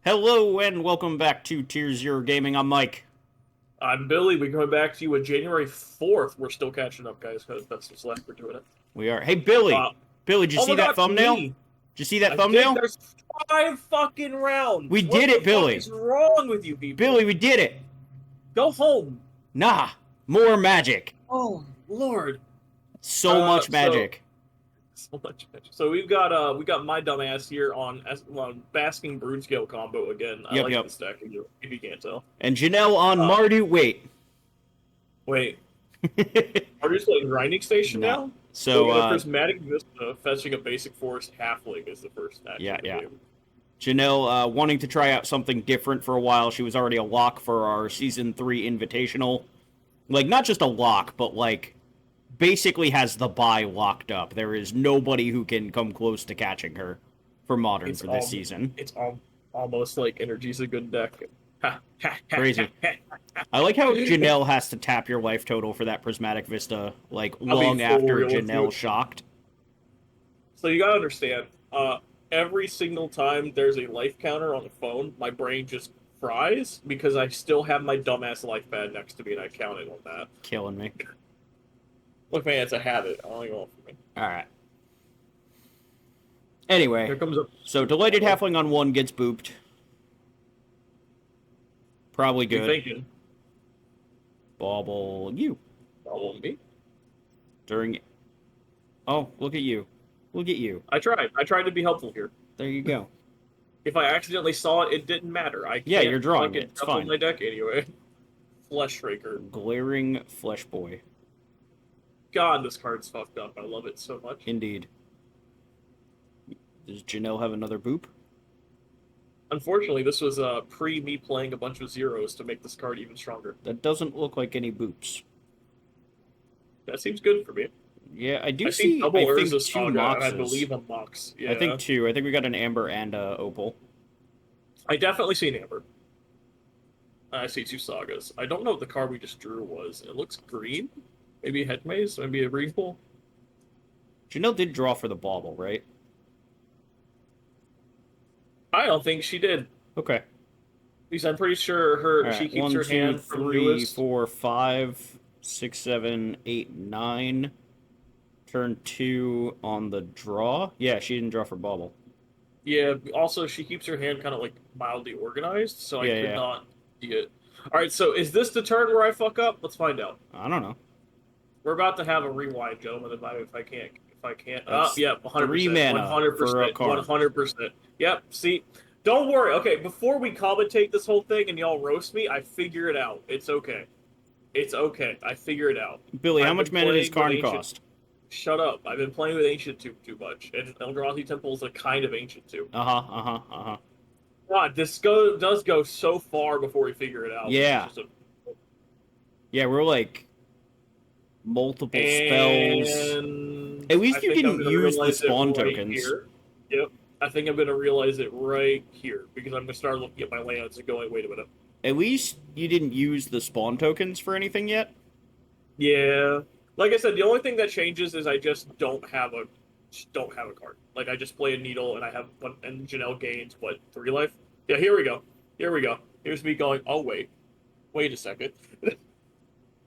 Hello and welcome back to Tier Zero Gaming. I'm Mike. I'm Billy. We're coming back to you with January 4th. We're still catching up, guys, because that's what's left. We're doing it. We are. Hey, Billy. Uh, Billy, did you oh see my that God, thumbnail? me. Did you see that I thumbnail? think there's 5 fucking rounds. We did it, Billy. What is wrong with you people? Billy, we did it. Go home. Nah, more magic. Oh, Lord. So much magic. So much magic. So we got my dumbass here on Basking Brood Scale combo again. I like this deck if you can't tell. And Janelle on Mardu. Wait. Are you playing Grinding Station now? So, a Prismatic Vista, fetching a basic forest halfling is the first match. Yeah. Janelle wanting to try out something different for a while. She was already a lock for our Season 3 Invitational. Like, not just a lock, but, like, basically has the buy locked up. There is nobody who can come close to catching her for Modern for this season. It's almost like Energy's a good deck. Crazy. I like how Janelle has to tap your life total for that Prismatic Vista, like, long after Janelle shocked. So you gotta understand, every single time there's a life counter on the phone, my brain just fries, because I still have my dumbass life pad next to me, and I counted on that. Killing me. Look, man, it's a habit. I don't go for me. Alright. Anyway, Here comes so Delighted Halfling on 1 gets booped. Probably good. What are you thinking? Bobble you. Bobble me? During... Oh, look at you. Look at you. I tried to be helpful here. There you go. If I accidentally saw it, it didn't matter. Yeah, you're drawing it. It's fine. My deck anyway. Flesh Raker. Glaring Flesh Boy. God, this card's fucked up. I love it so much. Indeed. Does Janelle have another boop? Unfortunately, this was pre me playing a bunch of zeros to make this card even stronger. That doesn't look like any boops. That seems good for me. Yeah, I do see double Urza two Saga, Moxes. and I believe a Mox. Yeah. I think 2. I think we got an Amber and a Opal. I definitely see an Amber. I see 2 Sagas. I don't know what the card we just drew was. It looks green? Maybe a Headmaze? Maybe a Green Pool? Janelle did draw for the bauble, right? I don't think she did. Okay. At least I'm pretty sure she keeps her hand from 1, 2, 3, newest. 4, 5, 6, 7, 8, 9. Turn 2 on the draw. Yeah, she didn't draw for bauble. Yeah, also she keeps her hand kind of like mildly organized, so I could not see it. Alright, so is this the turn where I fuck up? Let's find out. I don't know. We're about to have a rewind, gentlemen, if I can't. Yeah, 100%. 3 mana 100%. for a card. 100%. Yep, see? Don't worry. Okay, before we commentate this whole thing and y'all roast me, I figure it out. It's okay. It's okay. I figure it out. Billy, how much mana does Karn cost? Shut up. I've been playing with Ancient too much. And Eldrazi Temple is a kind of Ancient too. God, this does go so far before we figure it out. Yeah. Yeah, we're like multiple spells. At least you didn't use the spawn tokens. Yep. I think I'm going to realize it right here, because I'm going to start looking at my lands and going, wait a minute. At least you didn't use the spawn tokens for anything yet? Yeah. Like I said, the only thing that changes is I just don't have a card. Like, I just play a Needle, and I have one, and Janelle gains, what, 3 life? Yeah, here we go. Here we go. Here's me going, oh, wait a second.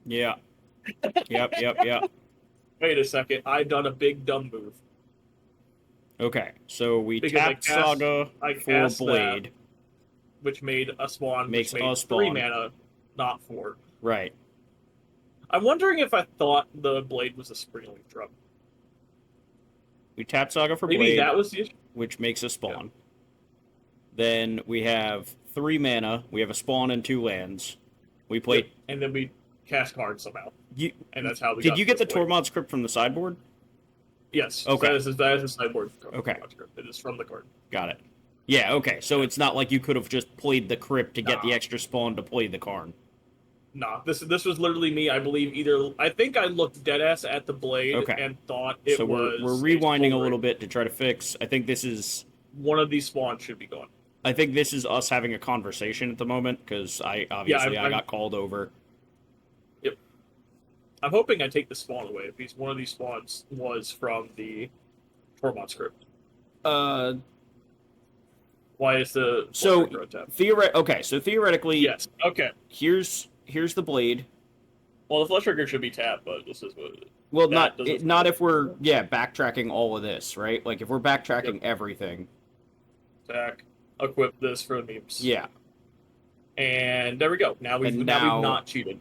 Yeah. Yep. Wait a second. I've done a big dumb move. Okay, so we tapped Saga for Blade. That, which made a spawn. Makes made a spawn. 3 mana, not 4. Right. I'm wondering if I thought the Blade was a Springleaf Drop. We tap Saga for Maybe Blade, that was the issue. which makes a spawn. Yeah. Then we have 3 mana. We have a spawn and 2 lands. We played... Yep. And then we cast cards somehow. And that's how we Did you get the Tormod script from the sideboard? Yes. Okay. That is the sideboard. Okay. It is from the card. Got it. Yeah, okay. So it's not like you could have just played the crypt to get the extra spawn to play the Karn. Nah, this was literally me. I believe I think I looked deadass at the Blade and thought it was. So we're rewinding a little bit to try to fix. I think this is one of these spawns should be gone. I think this is us having a conversation at the moment because I got called over. Yep. I'm hoping I take the spawn away if one of these spawns was from the Tormod script. Why is the So untapped? So theoretically, Yes. Okay. Here's the blade. Well, the flesh trigger should be tapped, but this is what. Well, That doesn't. not if we're backtracking all of this, right? Like if we're backtracking everything. Zack, equip this for the memes. Yeah. And there we go. Now we've not cheated.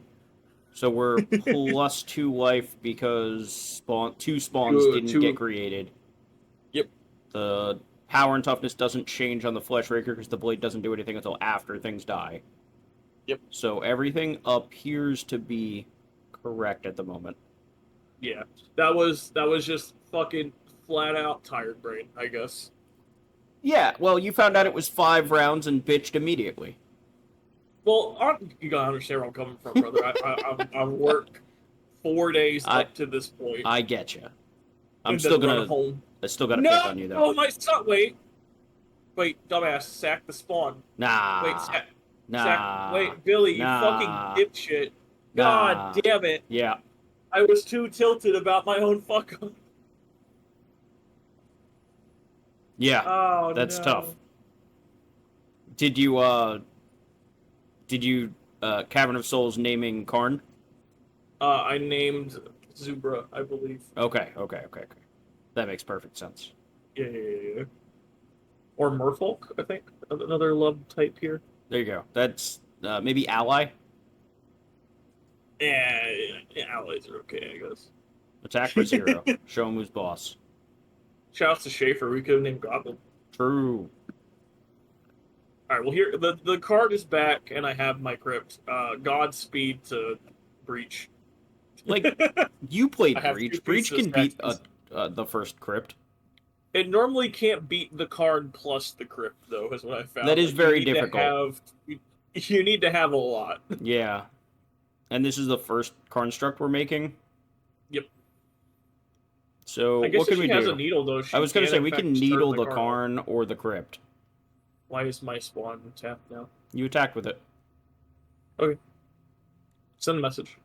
So we're +2 life because two spawns didn't get created. Yep. The power and toughness doesn't change on the flesh raker because the blade doesn't do anything until after things die. Yep. So everything appears to be correct at the moment. Yeah. That was just fucking flat out tired brain, I guess. Yeah, well, you found out it was 5 rounds and bitched immediately. Well, you gotta understand where I'm coming from, brother. I work 4 days up to this point. I get you. I still gotta pick on you, though. No, my son. Wait, dumbass, sack the spawn. Nah. Wait, sack. Nah. Wait, Billy, you fucking dipshit. God damn it. Yeah. I was too tilted about my own fuck up. Yeah. Oh, that's tough. Did you Cavern of Souls naming Karn? I named Zubra, I believe. Okay. That makes perfect sense. Yeah. Or Merfolk, I think. Another love type here. There you go. That's maybe Ally? Yeah, allies are okay, I guess. Attack for 0. Show him who's boss. Shouts to Schaefer, we could have named Goblin. True. Alright, well here, the card is back, and I have my crypt. Godspeed to Breach. Like, you played I Breach. Breach can beat the first crypt. It normally can't beat the card plus the crypt, though, is what I found. That is very difficult. You need to have a lot. Yeah. And this is the first construct we're making? Yep. So, I guess what can we do? Has a needle, though, I was going to say, we can needle the Karn or the crypt. Why is my spawn tapped now? You attacked with it. Okay. Send a message.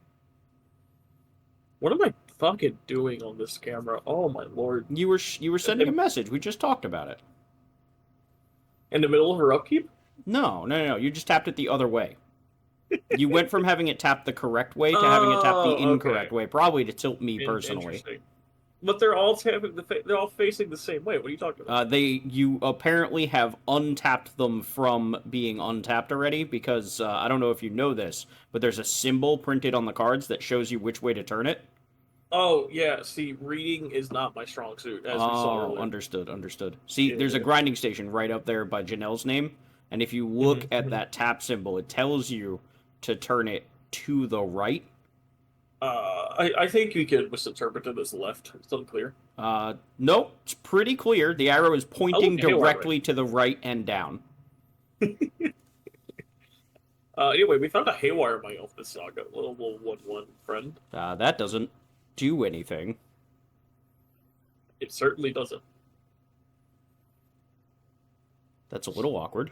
What am I fucking doing on this camera? Oh my lord. You were sending a message. We just talked about it. In the middle of her upkeep? No. You just tapped it the other way. You went from having it tapped the correct way to having it tapped the incorrect way, probably to tilt me personally. But they're all facing the same way. What are you talking about? You apparently have untapped them from being untapped already because I don't know if you know this, but there's a symbol printed on the cards that shows you which way to turn it. Oh yeah, see, reading is not my strong suit, as we saw earlier. Understood. See, there's a grinding station right up there by Janelle's name, and if you look at that tap symbol, it tells you to turn it to the right. I think we could misinterpret it as left. It's unclear. Nope, it's pretty clear. The arrow is pointing directly to the right and down. Anyway, we found a Haywire Mite off this saga. Little 1/1 friend. That doesn't do anything. It certainly doesn't. That's a little awkward.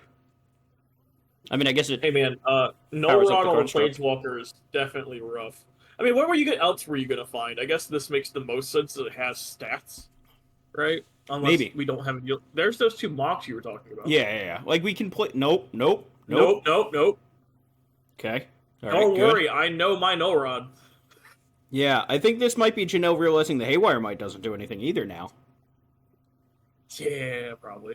I mean, I guess it... Hey man, no rod on the Planeswalker is definitely rough. I mean, what else were you gonna find? I guess this makes the most sense that it has stats, right? Unless maybe we don't have any. There's those 2 mocks you were talking about. Yeah. Like we can play. Nope. Okay. Don't worry, I know my no rod. Yeah, I think this might be Janelle realizing the Haywire Mite doesn't do anything either now. Yeah, probably.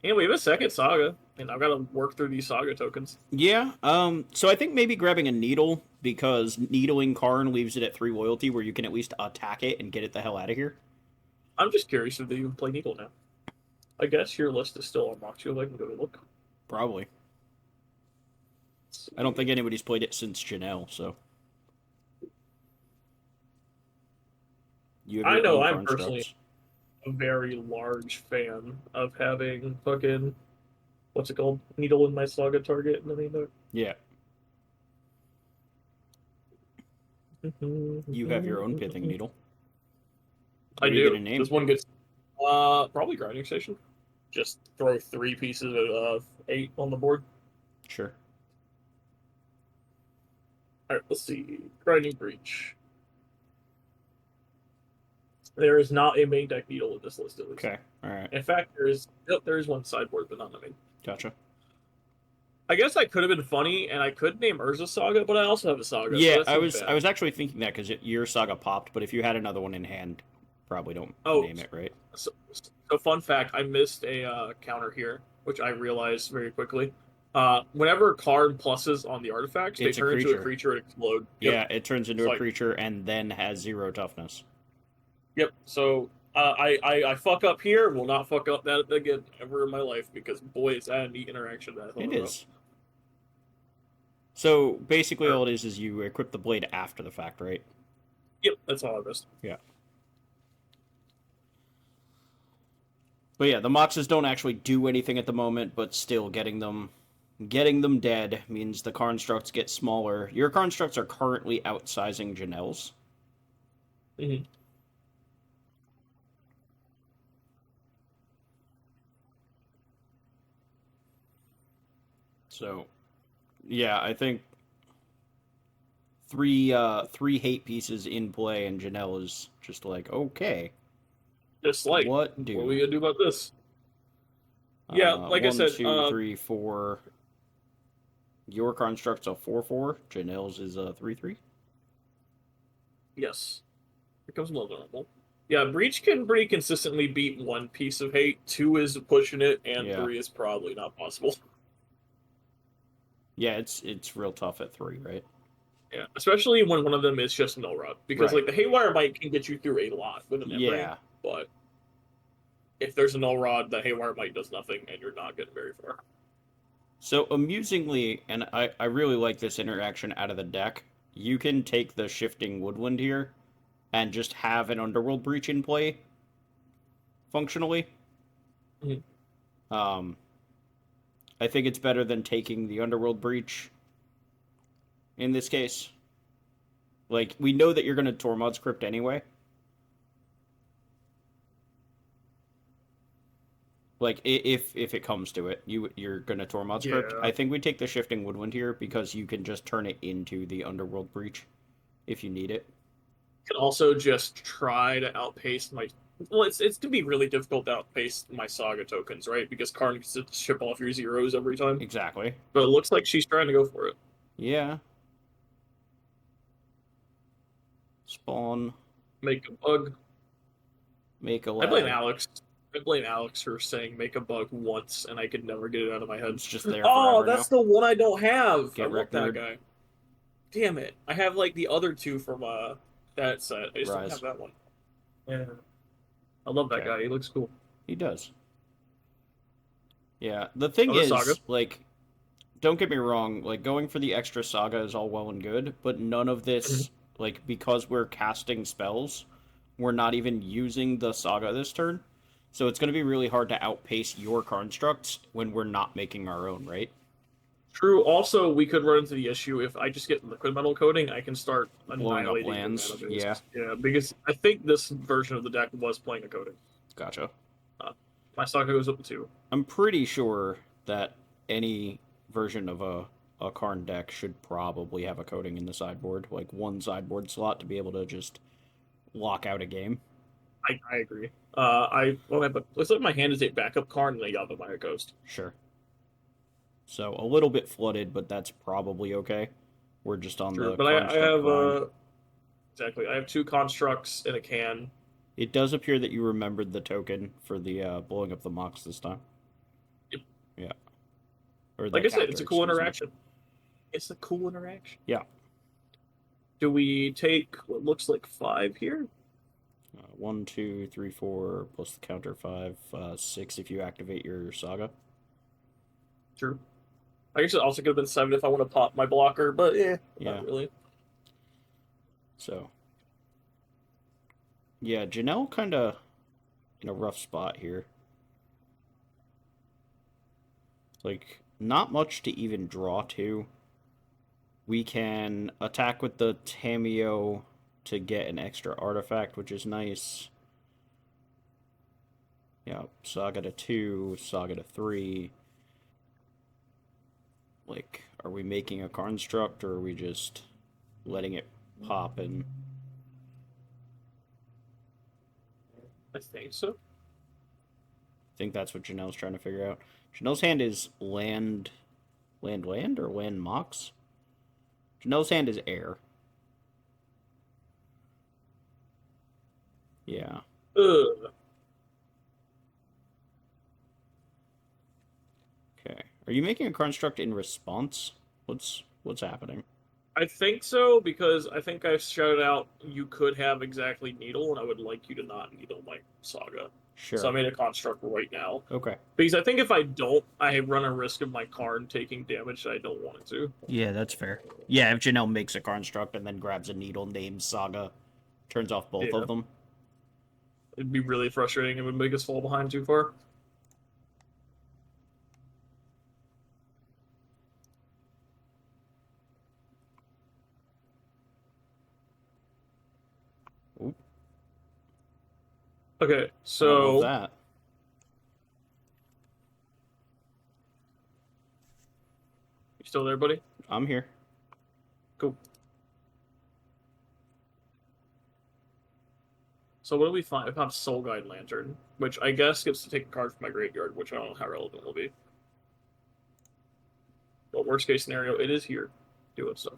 And we have a second saga, and I've got to work through these saga tokens. Yeah, so I think maybe grabbing a needle, because needling Karn leaves it at 3 loyalty, where you can at least attack it and get it the hell out of here. I'm just curious if they even play needle now. I guess your list is still unlocked, so I can go look. Probably. I don't think anybody's played it since Janelle, so... I know I'm personally a very large fan of having fucking, what's it called? Needle in my saga target in the name of it. Yeah. You have your own pithing needle. I do. This one gets probably grinding station. Just throw 3 pieces of 8 on the board. Sure. Alright, let's see. Grinding Breach. There is not a main deck needle in this list, at least. Okay, alright. In fact, there is one sideboard, but not the main. Gotcha. I guess I could have been funny, and I could name Urza Saga, but I also have a Saga. Yeah, so that I seems was bad. I was actually thinking that because your Saga popped, but if you had another one in hand, probably don't Oh, name it, right? so fun fact: I missed a counter here, which I realized very quickly. Whenever card pluses on the artifacts, they It's a turn into a creature. creature and explode. Yep. Yeah, it turns into So a creature and then has 0 toughness. yep. So I fuck up here. Will not fuck up that again ever in my life because boy, is that a neat interaction that I thought It about. is. So basically, all it is you equip the blade after the fact, right? Yep, that's all I missed. Yeah. But yeah, the Moxes don't actually do anything at the moment, but still getting them dead means the constructs get smaller. Your constructs are currently outsizing Janelle's. Mm-hmm. So, yeah, I think three hate pieces in play, and Janelle is just like, okay, Just like what what do? are we gonna do about this? Yeah, like I 1, said, 2, 3, 4. Your construct's a 4/4. Janelle's is a 3/3. yes, it becomes more normal. Yeah, Breach can pretty consistently beat one piece of hate. Two is pushing it, and Yeah. three is probably not possible. Yeah, it's real tough at 3, right? Yeah, especially when one of them is just null rod, because Right. like the Haywire Might can get you through a lot with an membrane, Yeah. but if there's a null rod, the Haywire Might does nothing, and you're not getting very far. So amusingly, and I really like this interaction out of the deck, you can take the Shifting Woodland here and just have an Underworld Breach in play, functionally. Mm-hmm. I think it's better than taking the Underworld Breach in this case. Like, we know that you're going to Tormod's Crypt anyway. Like, if it comes to it, you're going to Tormod's Crypt. Yeah. I think we take the Shifting Woodland here because you can just turn it into the Underworld Breach if you need it. Can also just try to outpace my. Well, it's to be really difficult to outpace my Saga tokens, right? Because Karn gets to chip off your zeros every time. Exactly. But it looks like she's trying to go for it. Yeah. Spawn. Make a bug. Make a I blame lad. Alex. I blame Alex for saying make a bug once, and I could never get it out of my head. It's just there Oh, forever that's now. the one I don't have. Get I love that record. guy. Damn it! I have like the other two from that set. I just don't Rise. have that one. Yeah, I love that Okay. guy. He looks cool. He does. Yeah. The thing Other is, Saga. like, don't get me wrong, like, going for the extra Saga is all well and good, but none of this, like, because we're casting spells, we're not even using the Saga this turn. So it's going to be really hard to outpace your constructs when we're not making our own, right? True. Also, we could run into the issue if I just get liquid metal coating, I can start Blowing up annihilating the lands. mana base. Yeah. Yeah, because I think this version of the deck was playing a coating. Gotcha. My Saga goes up to 2. I'm pretty sure that any version of a Karn deck should probably have a coating in the sideboard, like one sideboard slot to be able to just lock out a game. I agree. But looks like my hand is a backup card and a Yava Maya Ghost. Sure. So a little bit flooded, but that's probably okay. We're just on True, the but I construct have grind. exactly. I have 2 constructs in a can. It does appear that you remembered the token for the blowing up the Mox this time. Yep. Yeah. Or Like I said, it's a cool excuse me. interaction. It's a cool interaction. Yeah. Do we take what looks like 5 here? 1, 2, 3, 4 plus the counter 5, 6 if you activate your Saga. True. I guess it also could have been 7 if I want to pop my blocker, but Yeah. not really. So, yeah, Janelle kind of in a rough spot here. Like, not much to even draw to. We can attack with the Tameo to get an extra artifact, which is nice. Yeah, Saga to 2, Saga to 3. Like, are we making a construct, or are we just letting it pop and... I think so. I think that's what Janelle's trying to figure out. Janelle's hand is land, or land mox? Janelle's hand is air. Yeah. Ugh. Okay. Are you making a construct in response? What's happening? I think so, because I think I shouted out you could have exactly needle, and I would like you to not needle my saga. Sure. So I made a construct right now. Okay. Because I think if I don't, I run a risk of my card taking damage that I don't want it to. Yeah, that's fair. Yeah, if Janelle makes a construct and then grabs a needle named Saga, turns off both of them. It'd be really frustrating. It would make us fall behind too far. Ooh. Okay, I so love that. you still there, buddy? I'm here. Cool. So what do we find? I found Soul Guide Lantern, which I guess gets to take a card from my graveyard, which I don't know how relevant it will be. But worst case scenario, it is here. Do it stuff.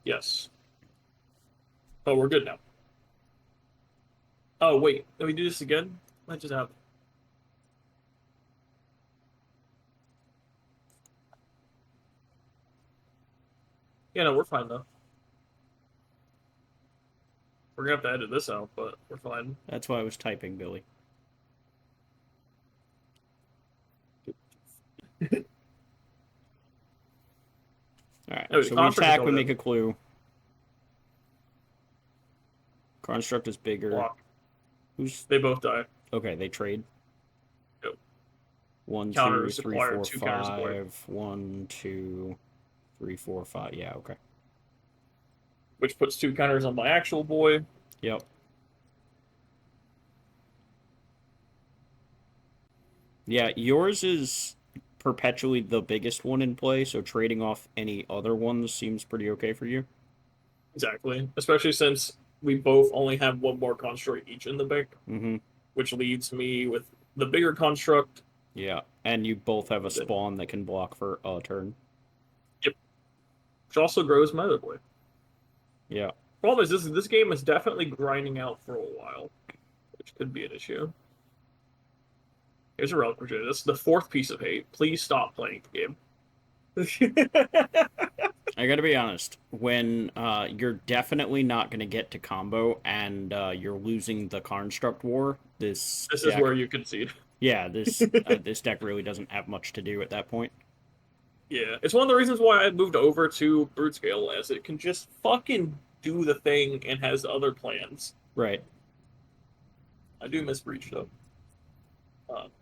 Yes. Oh, we're good now. Oh, wait. Can we do this again? What just happened? Yeah, no, we're fine, though. We're gonna have to edit this out, but we're fine. That's why I was typing, Billy. Alright, Oh, so we attack, we make a clue. Construct is bigger. Block. Who's... They both die. Okay, they trade. Yep. 1, Counters 2, 3, acquire, 4, two counters acquire. 5. 1, 2, 3, 4, 5. Yeah, okay. Which puts 2 counters on my actual boy. Yep. Yeah, yours is perpetually the biggest one in play, so trading off any other ones seems pretty okay for you. Exactly. Especially since we both only have one more construct each in the bank. Mm-hmm. Which leaves me with the bigger construct. Yeah, and you both have a spawn that can block for a turn. Yep. Which also grows my other boy. Yeah. Problem is, this game is definitely grinding out for a while, which could be an issue. Here's a relic Virginia. This is the 4th piece of hate. Please stop playing the game. I gotta be honest. When you're definitely not gonna get to combo and you're losing the construct war, this is deck, where you concede. Yeah, this this deck really doesn't have much to do at that point. Yeah, it's one of the reasons why I moved over to Brute Scale, as it can just fucking do the thing and has other plans. Right. I do miss Breach, though.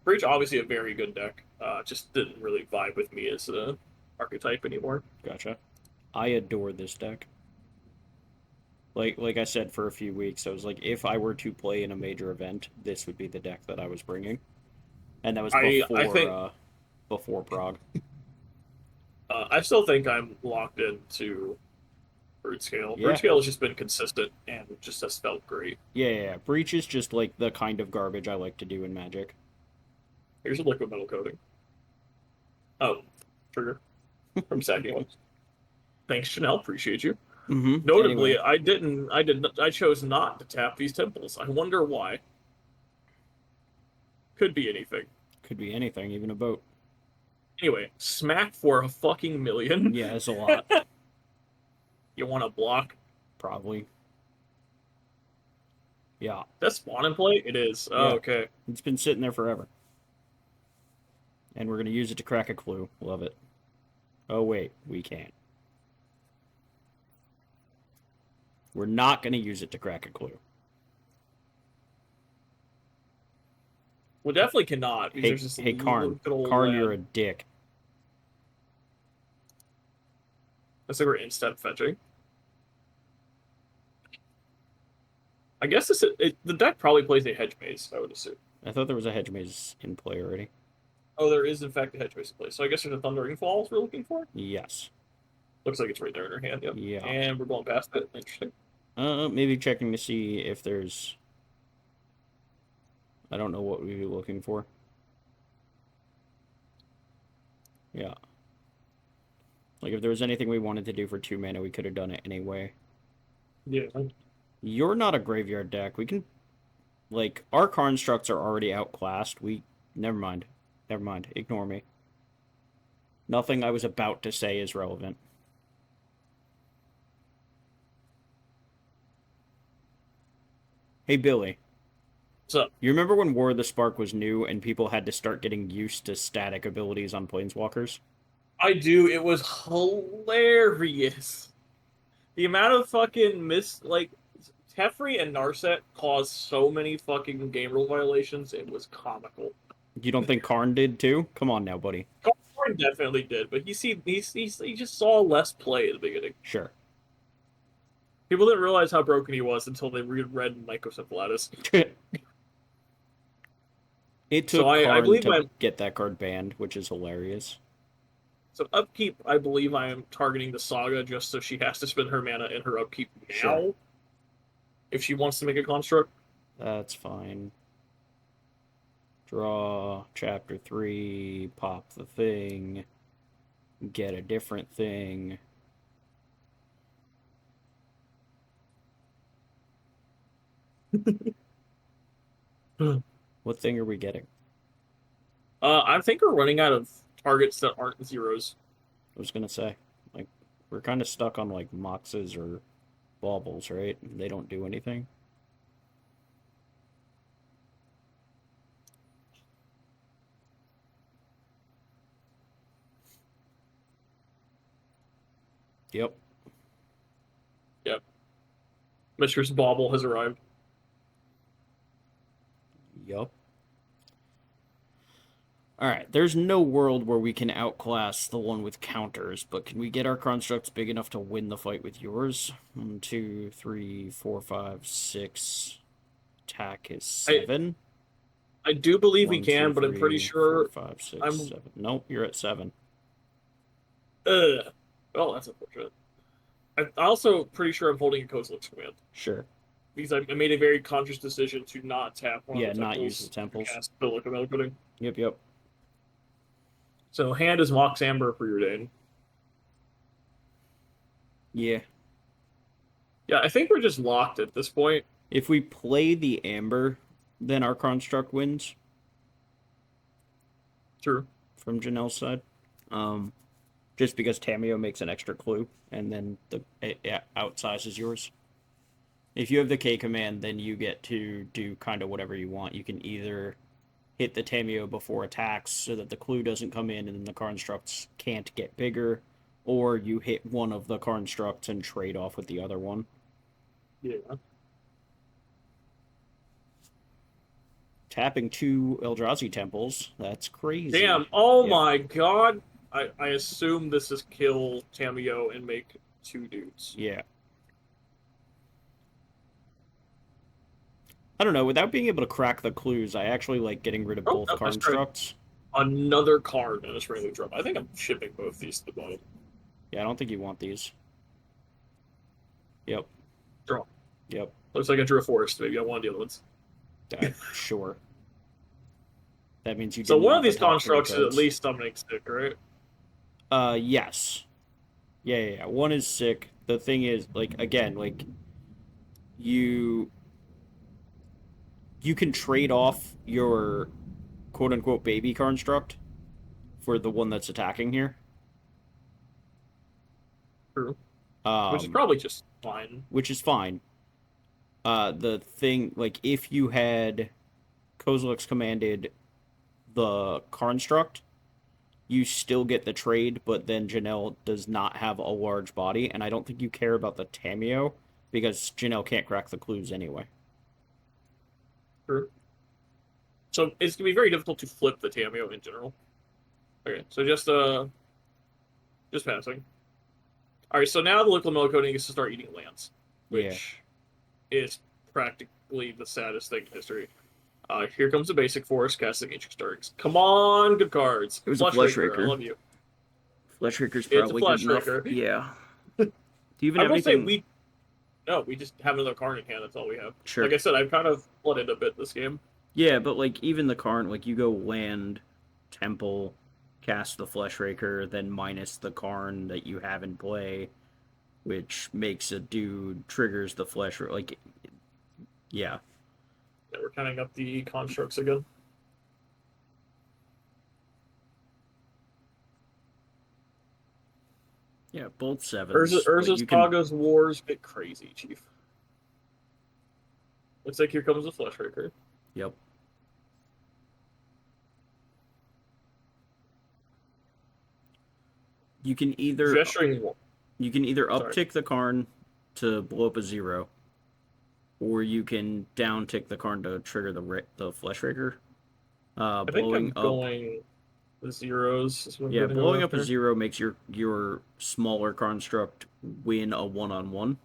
Breach, obviously a very good deck. Just didn't really vibe with me as an archetype anymore. Gotcha. I adore this deck. Like I said for a few weeks, I was like, if I were to play in a major event, this would be the deck that I was bringing. And that was before, I think, before Prague. I still think I'm locked into Brute Scale. Yeah. Brute Scale has just been consistent and just has felt great. Yeah. Breach is just like the kind of garbage I like to do in Magic. Here's a liquid metal coating. Oh, trigger from Sacking. Thanks, Janelle. Appreciate you. Mm-hmm. Notably, anyway. I chose not to tap these temples. I wonder why. Could be anything. Could be anything, even a boat. Anyway, smack for a fucking million. Yeah, it's a lot. You want to block? Probably. Yeah. That's spawn and play? It is. Oh, Yeah. okay. It's been sitting there forever. And we're going to use it to crack a clue. Love it. Oh, wait. We can't. We're not going to use it to crack a clue. We definitely cannot. Hey, Karn. Karn, you're a dick. Looks like we're in-step fetching. I guess the deck probably plays a hedge maze, I would assume. I thought there was a hedge maze in play already. Oh, there is in fact a hedge maze in play. So I guess there's a Thundering Falls we're looking for. Yes. Looks like it's right there in her hand. Yep. Yeah. And we're going past it. Interesting. Maybe checking to see if there's. I don't know what we'd be looking for. Yeah. Like, if there was anything we wanted to do for 2 mana, we could have done it anyway. Yeah. You're not a graveyard deck. We can... Like, our constructs are already outclassed. Never mind. Never mind. Ignore me. Nothing I was about to say is relevant. Hey, Billy. What's up? You remember when War of the Spark was new and people had to start getting used to static abilities on Planeswalkers? I do. It was hilarious. The amount of fucking Teferi and Narset caused so many fucking game rule violations. It was comical. You don't think Karn did too? Come on now, buddy. Karn definitely did, but he just saw less play at the beginning. Sure. People didn't realize how broken he was until they read Mycocephalatus. It took Karn to get that card banned, which is hilarious. So upkeep, I believe I am targeting the Saga just so she has to spend her mana in her upkeep now. Sure. If she wants to make a construct. That's fine. Draw chapter 3, pop the thing, get a different thing. What thing are we getting? I think we're running out of targets that aren't zeros. I was gonna say, like, we're kind of stuck on like Moxes or Baubles, right? They don't do anything. Yep. Yep. Mistress Bauble has arrived. Yup. Alright, there's no world where we can outclass the one with counters, but can we get our constructs big enough to win the fight with yours? 1, 2, 3, 4, 5, 6. Attack is 7. I do believe 1, we can, 2, but 3, I'm pretty sure 4, 5, 6, 7. Nope, you're at 7. Oh, that's unfortunate. I'm also pretty sure I'm holding a Kozilek's command. Sure. Because I made a very conscious decision to not tap one of the temples. Yeah, not use the temples. Cast the Locomotive. Yep. So hand is Mox Amber for your Dane. Yeah. Yeah, I think we're just locked at this point. If we play the Amber, then our construct wins. True. From Janelle's side. Just because Tamiyo makes an extra clue, and then it outsizes yours. If you have the K command, then you get to do kind of whatever you want. You can either hit the Tamiyo before attacks so that the clue doesn't come in and then the constructs can't get bigger, or you hit one of the constructs and trade off with the other one. Yeah. Tapping 2 Eldrazi temples, that's crazy. Damn, oh my god. I assume this is kill Tamiyo and make 2 dudes. Yeah. I don't know, without being able to crack the clues, I actually like getting rid of both constructs. Another card in a Strangely Drum. I think I'm shipping both these to the bottom. Yeah, I don't think you want these. Yep. Draw. Yep. Looks like I drew a forest. Maybe I want the other ones. Sure. That means you. So one of these constructs is at least summoning stick, right? Yes. Yeah. One is sick. The thing is, like, again, like, you can trade off your quote-unquote baby construct for the one that's attacking here. True. Which is probably just fine. Which is fine. The thing, like, if you had Kozilek's commanded the construct, you still get the trade, but then Janelle does not have a large body, and I don't think you care about the Tamiyo, because Janelle can't crack the clues anyway. Sure. So it's going to be very difficult to flip the Tamiyo in general. Okay, so just passing. Alright, so now the local milk coding is to start eating lands, which is practically the saddest thing in history. Here comes the basic force, casting Ancient Stirrings. Come on, good cards. It was a Flesh Raker. I love you. Flesh Raker's It's a probably Flesh good enough. Raker. Yeah. Do you even I have will anything? say we just have another card in hand. That's all we have. Sure. Like I said, I've kind of flooded a bit this game. Yeah, but like even the Karn, like you go land, temple, cast the Flesh Raker, then minus the Karn that you have in play, which makes a dude triggers the Flesh. Like, yeah. Yeah, we're counting up the constructs again. Yeah, both sevens. Urza's Kaga's War's a bit crazy, Chief. Looks like here comes the Flesh Raker. Yep. You can either uptick the Karn to blow up a 0, or you can down tick the Karn to trigger the Flesh Raker. I think I'm going the zeros. Yeah, blowing up a 0 makes your smaller construct win a 1-on-1.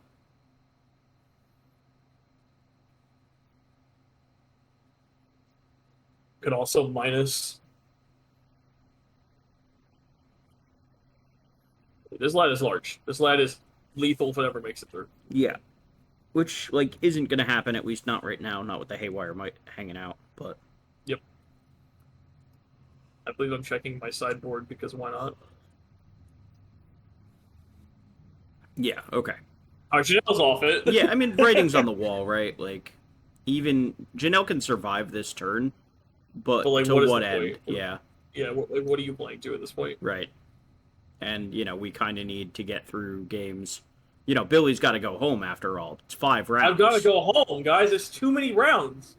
Could also minus. This lad is large. This lad is lethal if it ever makes it through. Yeah. Which, like, isn't going to happen, at least not right now, not with the Haywire might hanging out, but... Yep. I believe I'm checking my sideboard, because why not? Yeah, okay. Janelle's off it. Yeah, I mean, writing's on the wall, right? Like, even... Janelle can survive this turn, but like, to what end? Yeah. Yeah, what are you playing to at this point? Right. And, you know, we kind of need to get through games. You know, Billy's got to go home after all. It's 5 rounds. I've got to go home, guys. It's too many rounds.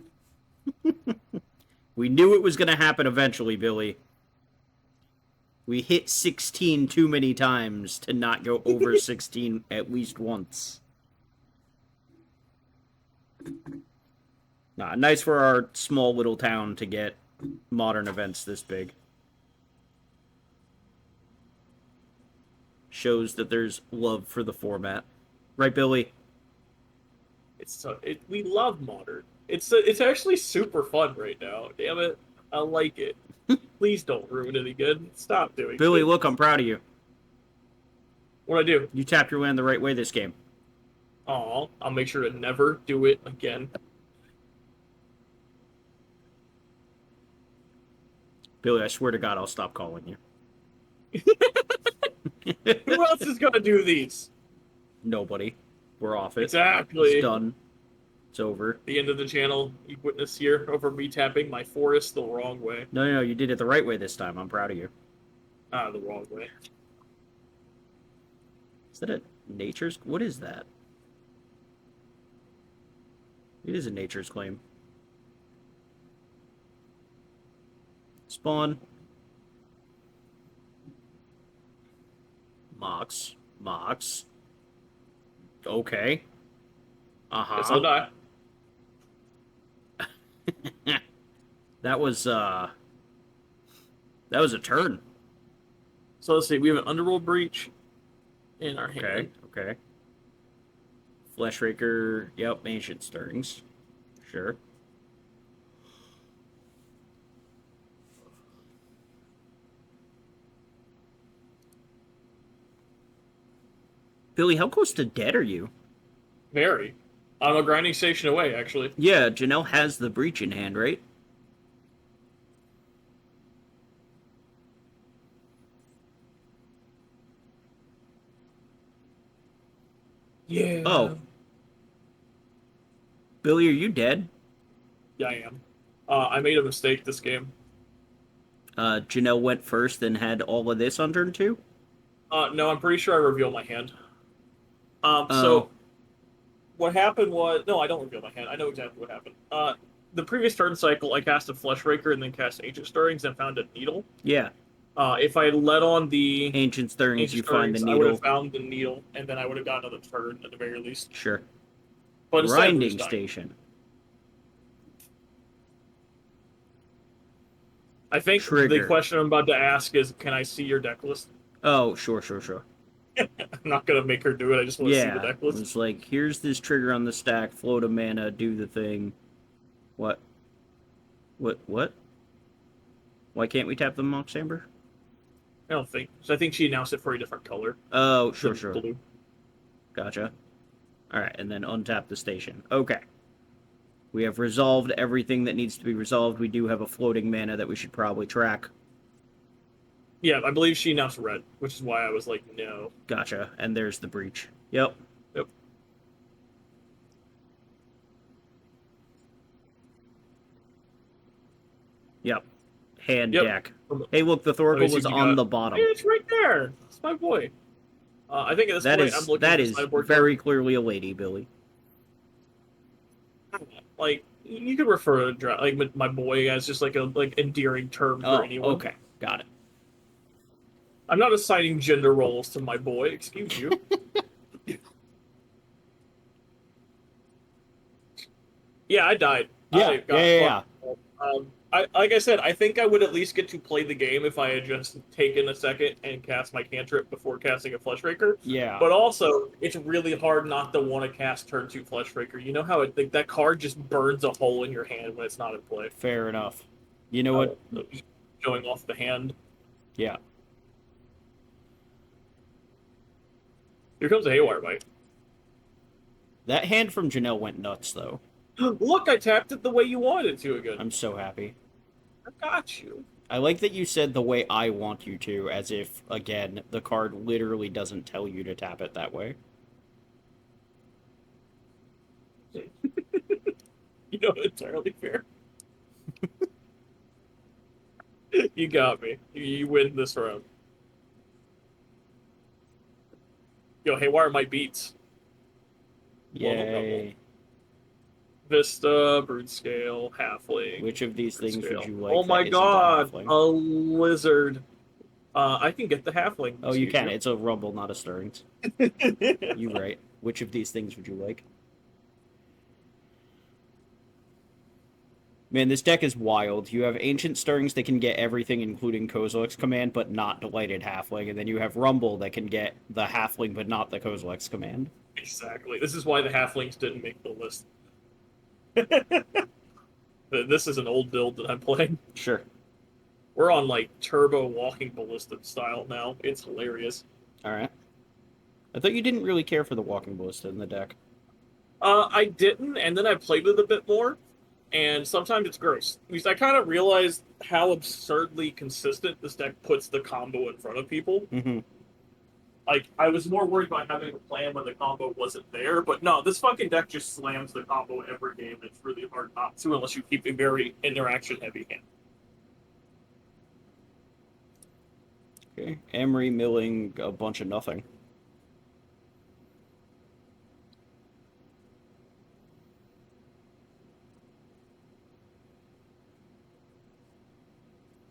We knew it was going to happen eventually, Billy. We hit 16 too many times to not go over 16 at least once. Nah, nice for our small little town to get modern events this big. Shows that there's love for the format. Right, Billy? We love modern. It's actually super fun right now. Damn it. I like it. Please don't ruin it again. Stop doing it. Billy, look, I'm proud of you. What'd I do? You tapped your land the right way this game. Aw, I'll make sure to never do it again. Billy, I swear to God, I'll stop calling you. Who else is gonna do these? Nobody. We're off it. Exactly. It's done. It's over. The end of the channel. You witness here over me tapping my forest the wrong way. No, you did it the right way this time. I'm proud of you. The wrong way. Is that a nature's... What is that? It is a nature's claim. Spawn. Mox. Okay. Uh-huh. Guess I'll die. That was a turn. So let's see, we have an Underworld Breach in our hand. Okay. Flesh Raker, yep, Ancient Stirrings. Sure. Billy, how close to dead are you? Very. I'm a grinding station away, actually. Yeah, Janelle has the breach in hand, right? Yeah. Oh. Billy, are you dead? Yeah, I am. I made a mistake this game. Janelle went first and had all of this on turn 2? No, I'm pretty sure I revealed my hand. So what happened was... No, I don't reveal my hand. I know exactly what happened. The previous turn cycle, I cast a Flesh Raker and then cast Ancient Stirrings and found a Needle. Yeah. If I had let on the Ancient Stirrings, you find the I Needle. would have found the Needle, and then I would have gotten another turn at the very least. Sure. But Grinding Station. I think Trigger. the question I'm about to ask is, can I see your deck list? Oh, sure. I'm not gonna make her do it. I just want to see the Yeah, deck list. it's like, here's this trigger on the stack, float a mana, do the thing. What? What? Why can't we tap the Mox Amber? I don't think. So I think she announced it for a different color Oh, sure, than sure. blue. Gotcha. Alright, and then untap the station. Okay. We have resolved everything that needs to be resolved. We do have a floating mana that we should probably track. Yeah, I believe she announced red, which is why I was like, no. Gotcha. And there's the breach. Yep. Yep. Yep. Hand Yep. deck. Hey, look, the Thoracle was on the bottom. Hey, it's right there. It's my boy. I think at this point, I'm looking that at the is sideboard very clearly a lady, Billy. like you could refer to like my boy as just like a endearing term for anyone. Okay, got it. I'm not assigning gender roles to my boy. Excuse you. Yeah, I died. Yeah. Like I said, I think I would at least get to play the game if I had just taken a second and cast my cantrip before casting a Fleshraker. Yeah. But also, it's really hard not to want to cast turn 2 Fleshraker. You know how that card just burns a hole in your hand when it's not in play. Fair enough. You know what? Showing off the hand. Yeah. Here comes a Haywire Bite. That hand from Janelle went nuts, though. Look, I tapped it the way you wanted to again. I'm so happy. I got you. I like that you said the way I want you to, as if, again, the card literally doesn't tell you to tap it that way. You know, entirely fair. You got me. You win this round. Yo, Haywire might beats. Yay. Vista, Brood-Scale, Halfling. Which of these things would you like? Oh my god, a lizard. I can get the Halfling. Oh, you can. It's a Rumble, not a Stirrings. You right. Which of these things would you like? Man, this deck is wild. You have Ancient Stirrings that can get everything, including Kozilek's Command, but not Delighted Halfling. And then you have Rumble that can get the Halfling, but not the Kozilek's Command. Exactly. This is why the Halflings didn't make the list. This is an old build that I'm playing. Sure. We're on, like, Turbo Walking Ballista style now. It's hilarious. Alright. I thought you didn't really care for the Walking Ballista in the deck. I didn't, and then I played with it a bit more. And sometimes it's gross. Because I kind of realized how absurdly consistent this deck puts the combo in front of people. Mm-hmm. Like, I was more worried about having a plan when the combo wasn't there, but no, this fucking deck just slams the combo every game. It's really hard not to unless you keep a very interaction-heavy hand. Okay. Emery milling a bunch of nothing.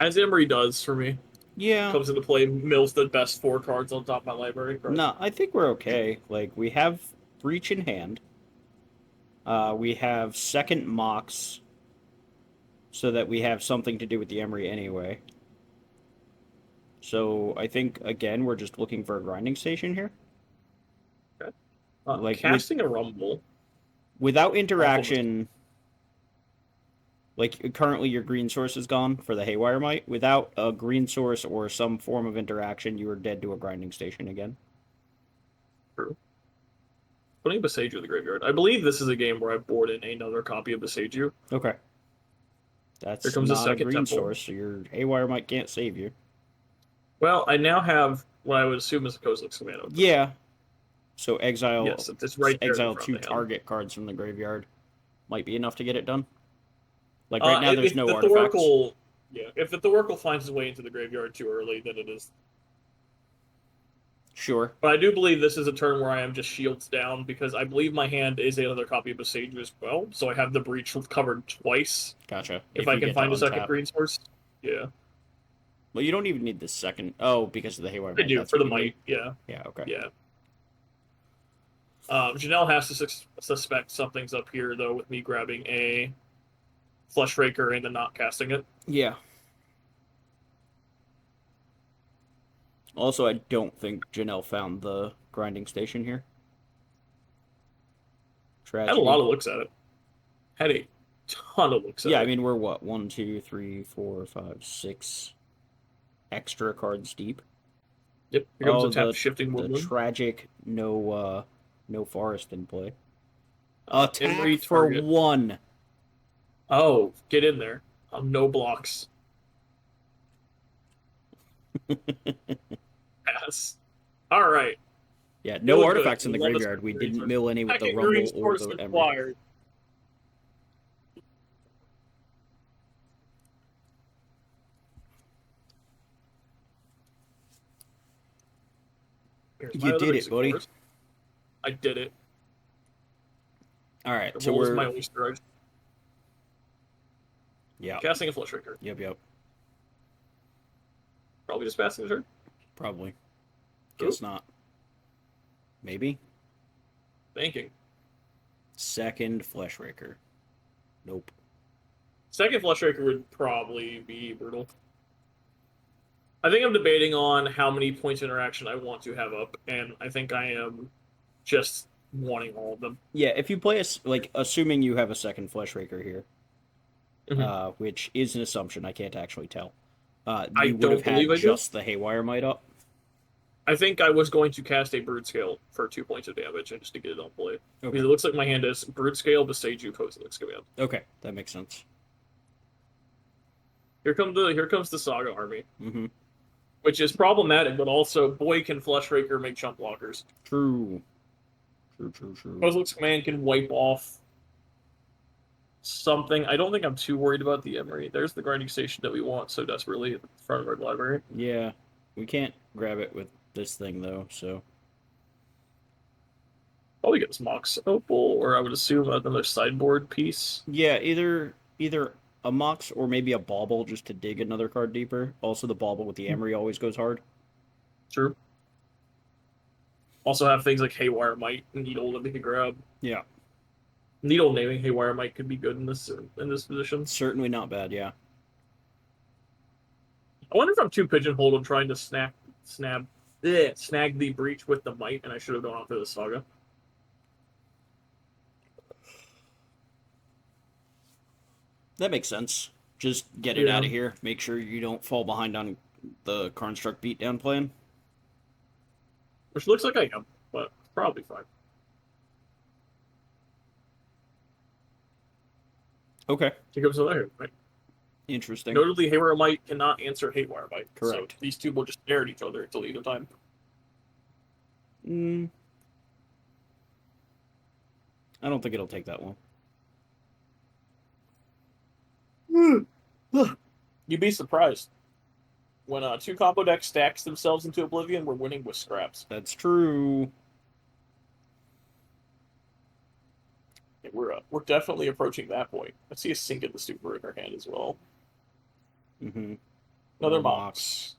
As Emery does for me. Yeah. Comes into play, mills the best 4 cards on top of my library. Right? No, I think we're okay. Like, we have Breach in hand. We have second Mox, so that we have something to do with the Emery anyway. So, I think, again, we're just looking for a grinding station here. Okay. Like, casting a Rumble. Without interaction... Like, currently your green source is gone for the Haywire Might. Without a green source or some form of interaction, you are dead to a grinding station again. True. Putting Besage in the graveyard. I believe this is a game where I board in another copy of Besage you. Okay. That's Here comes not a second green temple. source, so your Haywire Might can't save you. Well, I now have what I would assume is a Kozilek's Command. Yeah. So exile, yes, it's right there exile 2 target cards from the graveyard. Might be enough to get it done. Like, right now, there's no artifacts. Yeah, if the Thoracle finds its way into the graveyard too early, then it is. Sure. But I do believe this is a turn where I am just shields down, because I believe my hand is another copy of Besage as well, so I have the Breach covered twice. Gotcha. If I can find a second green source. Yeah. Well, you don't even need the second... Oh, because of the Haywire Might. I do, for the Might, yeah. Yeah, okay. Yeah. Janelle has to suspect something's up here, though, with me grabbing a Fleshraker and then not casting it. Yeah. Also, I don't think Janelle found the grinding station here. Had a Tragedy. lot of looks at it. Had a ton of looks at Yeah, I it. mean, we're what? 1, 2, 3, 4, 5, 6 extra cards deep. Yep, here comes Oh, a tap shifting the woodland. tragic no forest in play. Emery Attack for target. 1. Oh, get in there. No blocks. Yes. All right. Yeah, no Feeling good. artifacts in We the love this graveyard. We green didn't source. mill any with the Second green Rumble or source the Emery. required. Here's my You other did it, basic buddy. force. I did it. All right, The so roll is we're my oyster. yeah, Casting a flush raker. yep, Probably just passing the turn. probably. Ooh. Guess not. Maybe Thinking. second flesh raker. Nope. Second flush raker would probably be brutal. I think I'm debating on how many points of interaction I want to have up, and I think I am just wanting all of them. Yeah, if you play like assuming you have a second flesh raker here, Mhm. which is an assumption, I can't actually tell. I You would have don't believe had I do. just the Haywire Might up. I think I was going to cast a Brood Scale for 2 points of damage and just to get it on play. Okay. Because it looks like my hand is Brood Scale, Beseiju, Kozilek's command. Okay, that makes sense. Here comes the Saga army, Mm-hmm. which is problematic, but also boy can Flush Raker make jump blockers. True. Kozilek's command can wipe off something. I don't think I'm too worried about the Emery. There's the grinding station that we want so desperately in front of our library. Yeah, we can't grab it with this thing though, so Probably get this Mox Opal, or I would assume another sideboard piece. yeah, either a Mox or maybe a Bauble just to dig another card deeper. Also, the Bauble with the Emery always goes hard. True. Also have things like Haywire Might and Needle that we could grab. Yeah, Needle naming Haywire Might could be good in this position. certainly not bad. Yeah, I wonder if I'm too pigeonholed on trying to snag the breach with the might, and I should have gone after the Saga. that makes sense. Just get it out of here. Make sure you don't fall behind on the Construct beatdown plan. Which looks like I am, but it's probably fine. Okay, Here comes another right? interesting. Notably, Haywire Might cannot answer Haywire Might. Correct. So these two will just stare at each other until the end of time. I don't think it'll take that long. You'd be surprised. When two combo decks stacks themselves into Oblivion, we're winning with scraps. That's true. Yeah, we're definitely approaching that point. I see a Sink in the Super in her hand as well. Mm-hmm. Another More Mox.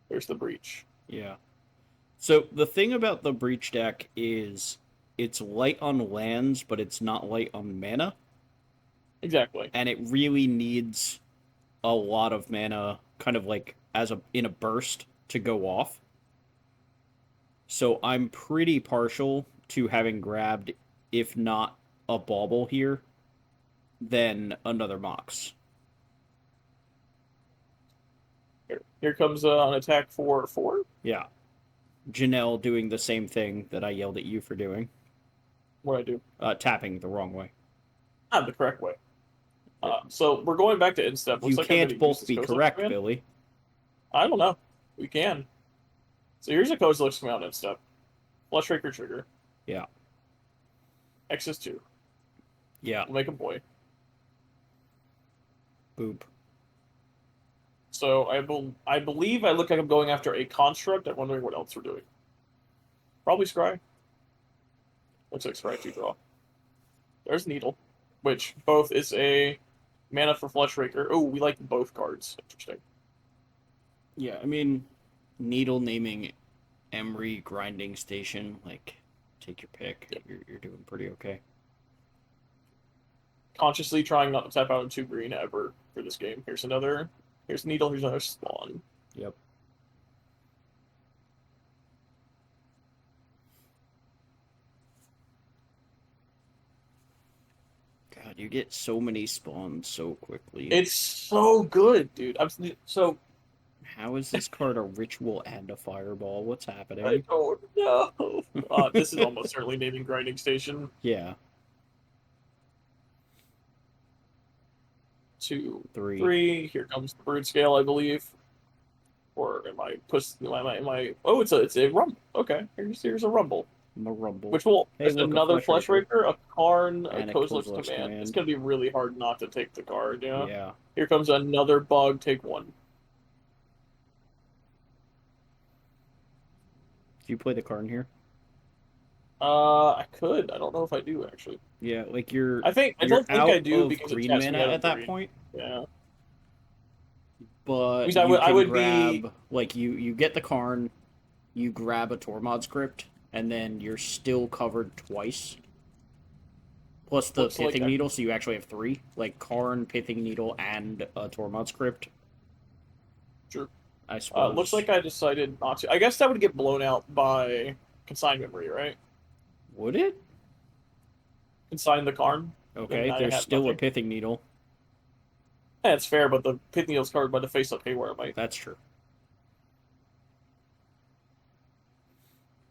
There's the Breach. Yeah. So the thing about the Breach deck is it's light on lands, but it's not light on mana. Exactly. And it really needs a lot of mana kind of like in a burst to go off. So I'm pretty partial to having grabbed, if not a Bauble here, then another Mox. Here comes an attack for 4. Yeah. Janelle doing the same thing that I yelled at you for doing. What do I do? Tapping the wrong way. Not the correct way. So we're going back to instep. You can't both be correct, Billy. I don't know. We can. So here's a Kozilek's command instep. Flush Raker trigger. Yeah. X is 2. Yeah. We'll make a boy. Boop. So I believe I look like I'm going after a construct. I'm wondering what else we're doing. Probably Scry. Looks like Scry 2 draw. There's Needle, which both is a mana for Flush Raker. Oh, we like both cards. Interesting. Yeah, I mean, Needle naming Emery grinding station, like, take your pick. Yep. You're doing pretty okay. Consciously trying not to tap out in 2 green ever for this game. Here's Needle, here's another Spawn. Yep. you get so many spawns so quickly. It's so good, dude. So How is this card a ritual and a fireball? What's I happening? don't know. This is almost certainly naming grinding station. Yeah. 2, Three. 3. Here comes the brood scale, I believe. Or am I Oh, it's a rumble. Okay, here's a rumble. The rumble. Which will Hey, look, another a Flesh Fleshraker, a Karn, a and a Kozilek's Kozilek's command. It's Command. gonna be really hard not to take the card, yeah. Yeah. Here comes another bug, take 1. Do you play the card in here? I could. I don't know if I do actually. Yeah, like you're. I You're don't think out I do of because it green tests me mana out of at that green. point. Yeah. But Because you I can would grab be like you get the Karn, you grab a Tormod script, and then you're still covered twice. Plus the Looks like Pithing I- Needle, so you actually have 3. Like Karn, Pithing Needle, and a Tormod script. Sure. I suppose. Looks like I decided not to. I guess that would get blown out by consign memory, right? Would it? Consign the Karn. Okay, I there's have still a nothing. Pithing Needle. Yeah, it's fair, but the Pit Needle's covered by the face up Haywire might. That's true.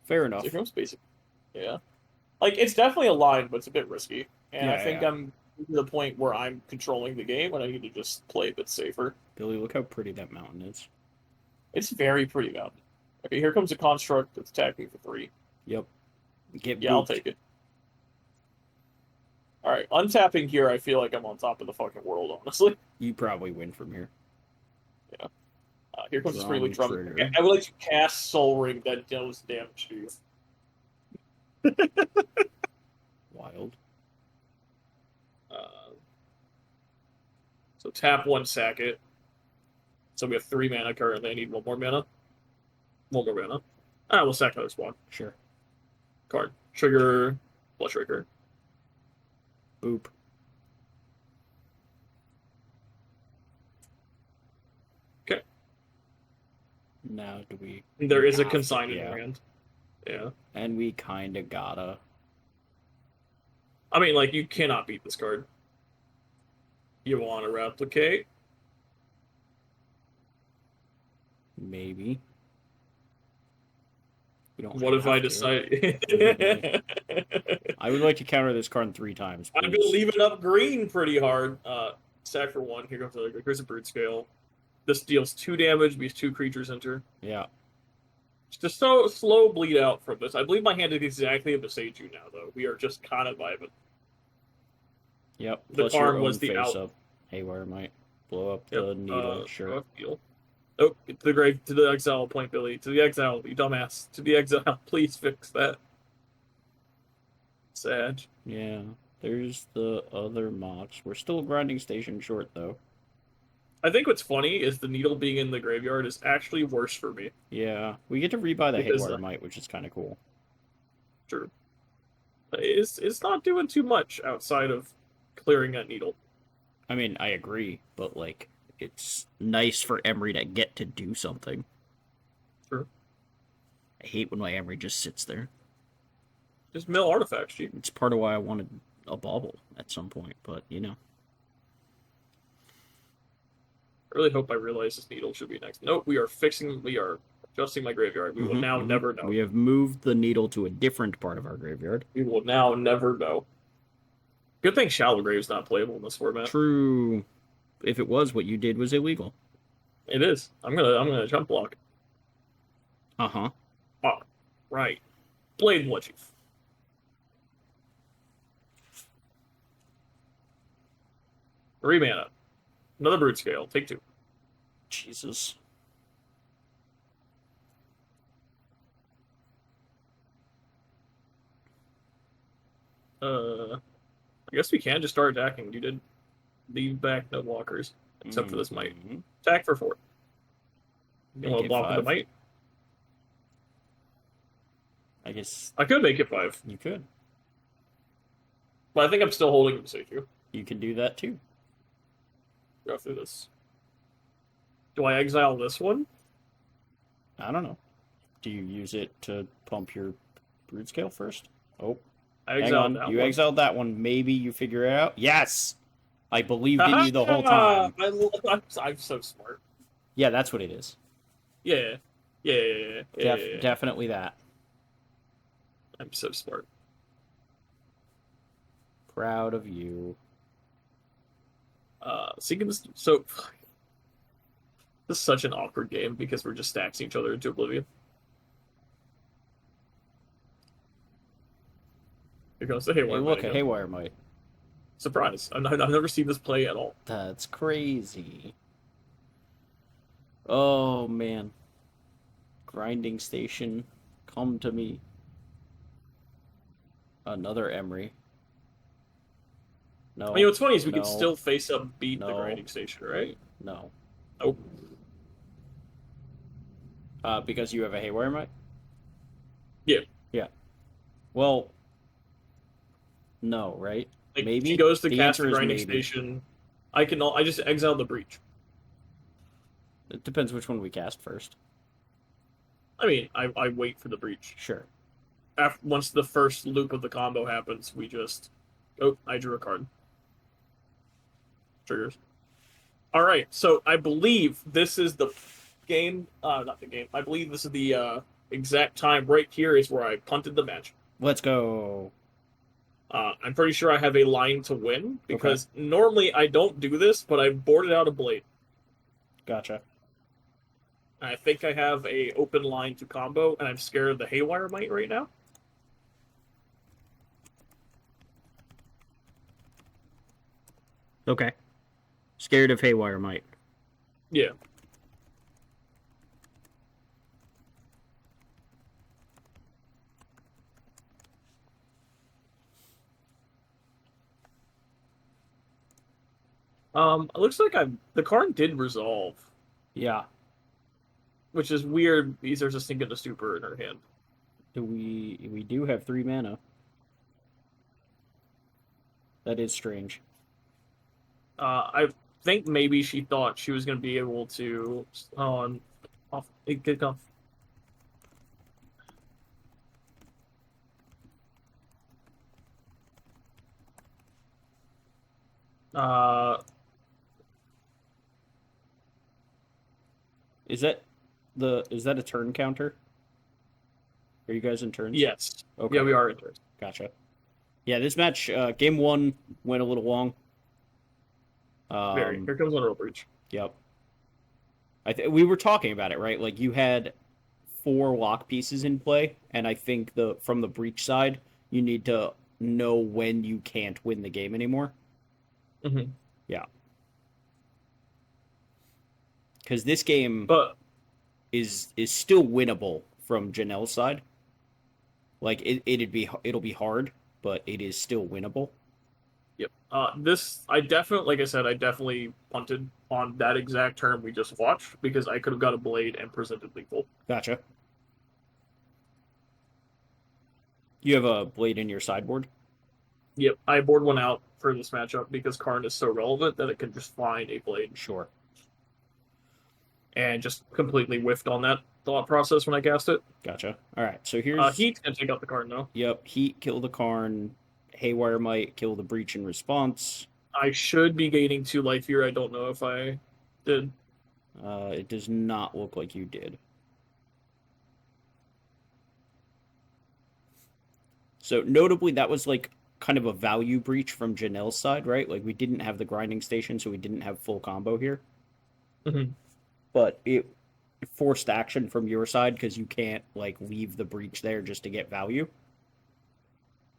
Fair enough. So here comes basic. Yeah. Like, it's definitely a line, but it's a bit risky. And I Yeah, think yeah. I'm to the point where I'm controlling the game and I need to just play a bit safer. Billy, look how pretty that mountain is. It's very pretty mountain. Okay, here comes a construct that's attacking for 3. Yep. Get Yeah, I'll booped. take it. Alright, untapping here, I feel like I'm on top of the fucking world, honestly. You probably win from here. Here comes the Drum Springly Drum. trigger. I would like to cast Soul Ring that deals damage to you. Wild. So tap 1, sack it. So we have 3 mana currently. I need 1 more mana. 1 more mana. We'll sack another spawn. Sure. Card. Trigger. Fleshraker. Boop. Okay. Now do we... There is a have to- consign in yeah. your hand. Yeah. And we kinda gotta... I mean, like, you cannot beat this card. You want to replicate? Maybe. We don't What if I have to. decide? I would like to counter this card 3 times. I'm please. gonna leave it up green pretty hard. Sack for 1. Here comes the here's a brood scale. This deals 2 damage. These 2 creatures enter. Yeah. Just so slow bleed out from this. I believe my hand is exactly the Sage you now, though. We are just kind of vibing. Yep. The Plus your Karn own was the face out. up. Haywire might blow up the needle. Sure. Deal. Oh, to the grave, to the exile, point Billy. To the exile, you dumbass. To the exile. Please fix that. Sad. Yeah. There's the other mox. We're still grinding station short, though. I think what's funny is the needle being in the graveyard is actually worse for me. Yeah. We get to rebuy the Because, Haywire Might, which is kind of cool. True. It's not doing too much outside of clearing that needle. I mean, I agree, but, like, it's nice for Emery to get to do something. True. I hate when my Emery just sits there. Just mill artifacts, G. It's part of why I wanted a bauble at some point, but, you know. I really hope I realize this needle should be next. Nope, we are adjusting my graveyard. We will now never know. We have moved the needle to a different part of our graveyard. We will now never know. Good thing Shallow Grave's not playable in this format. True. If it was, what you did was illegal. It is. I'm gonna jump block. Uh-huh. Oh, right. Blade Blood Chief. Three mana. Another Brood Scale. Take 2. Jesus. I guess we can just start attacking. You did leave back no blockers, except for this might. Mhm. Attack for 4. You Make want to it block with the 5. might? I guess I could make it 5, you could. but I think I'm still holding him safe here. You could do that too. Go through this. Do I exile this one? I don't know. Do you use it to pump your brood scale first? Oh. I Hang exiled on. that You one. exiled that one. Maybe you figure it out. Yes! I believed in you the whole Ah, time. I'm so smart. Yeah, that's what it is. Yeah. Yeah. Definitely that. I'm so smart. Proud of you. Seeking this. So, this is such an awkward game because we're just staxing each other into oblivion. Here comes the Hey, Haywire Might look, a again. Haywire Might. Surprise. I've never seen this play at all. That's crazy. Oh, man. Grinding station. Come to me. Another Emery. No. I mean, what's funny is we no, can still face up beat the no, grinding station, right? No. Nope. Because you have a Haywire Might? Yeah. Yeah. Well, no, right? Like, Maybe? she goes to The cast answer the is grinding maybe. station. I just exile the breach. It depends which one we cast first. I mean, I wait for the breach. Sure. Once the first loop of the combo happens, we just... Oh, I drew a card. Triggers. Alright, so I believe this is the game... not the game. I believe this is the exact time right here is where I punted the match. Let's go. I'm pretty sure I have a line to win, because normally I don't do this, but I boarded out a blade. Gotcha. I think I have a open line to combo, and I'm scared of the Haywire Might right now. Okay. Scared of Haywire Might. Yeah. It looks like the card did resolve, Yeah. which is weird because there's just thinking the Stupor in her hand. We do have 3 mana. That is strange. I think maybe she thought she was going to be able to get off. Is that a turn counter? Are you guys in turns? Yes. Okay. Yeah, we are in turns. Gotcha. Yeah, this match, game 1 went a little long. Very. Here comes Literal Breach. Yep. We were talking about it, right? Like, you had 4 lock pieces in play, and I think from the breach side, you need to know when you can't win the game anymore. Mm-hmm. Yeah. Because this game is still winnable from Janelle's side. Like, it'll be hard, but it is still winnable. Yep. I definitely punted on that exact turn we just watched because I could have got a blade and presented lethal. Gotcha. You have a blade in your sideboard? Yep. I board one out for this matchup because Karn is so relevant that it can just find a blade. Sure. And just completely whiffed on that thought process when I cast it. Gotcha. All right, so here's... Heat's going to take out the Karn, though. Yep, Heat, kill the Karn. Haywire Might, kill the Breach in response. I should be gaining 2 life here. I don't know if I did. It does not look like you did. So, notably, that was, like, kind of a value breach from Janelle's side, right? Like, we didn't have the grinding station, so we didn't have full combo here. Mm-hmm. But it forced action from your side because you can't, like, leave the breach there just to get value.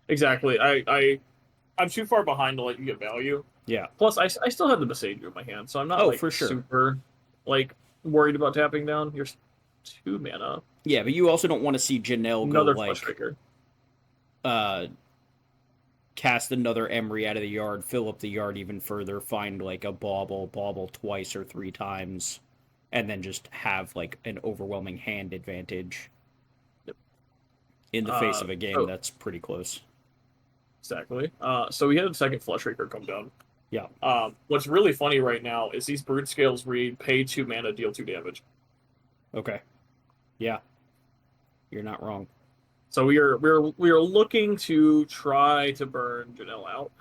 Exactly. I'm too far behind to let you get value. Yeah. Plus, I still have the Besaidu in my hand, so I'm not for sure. super worried about tapping down. You're 2 mana. Yeah, but you also don't want to see Janelle Another go, like, cast another Emery out of the yard, fill up the yard even further, find, like, a bauble twice or 3 times, and then just have, like, an overwhelming hand advantage. Yep. In the face of a game that's pretty close. Exactly. So we had a second Flushraker come down. Yeah. What's really funny right now is these Brute Scales read pay 2 mana, deal 2 damage. Okay. Yeah. You're not wrong. So we are looking to try to burn Janelle out.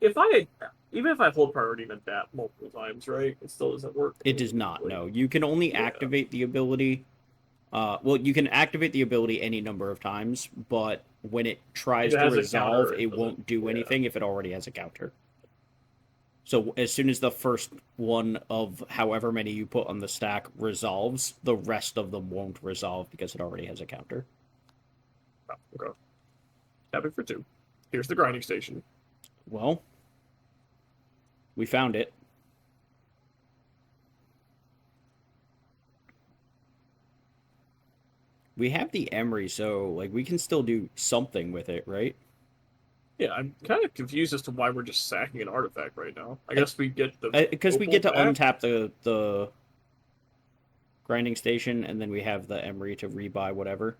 If I even if I hold priority event that multiple times, right, it still doesn't work. It does not. No, you can only Yeah. activate the ability. Well, you can activate the ability any number of times, but when it tries If it to has a resolve, counter, it won't do anything if it already has a counter. So as soon as the first one of however many you put on the stack resolves, the rest of them won't resolve because it already has a counter. Oh, okay. Tapping for 2. Here's the grinding station. Well, we found it. We have the Emery, so like we can still do something with it, right? Yeah, I'm kind of confused as to why we're just sacking an artifact right now. I guess we get the Because we opal get to back. untap the grinding station, and then we have the Emery to rebuy whatever.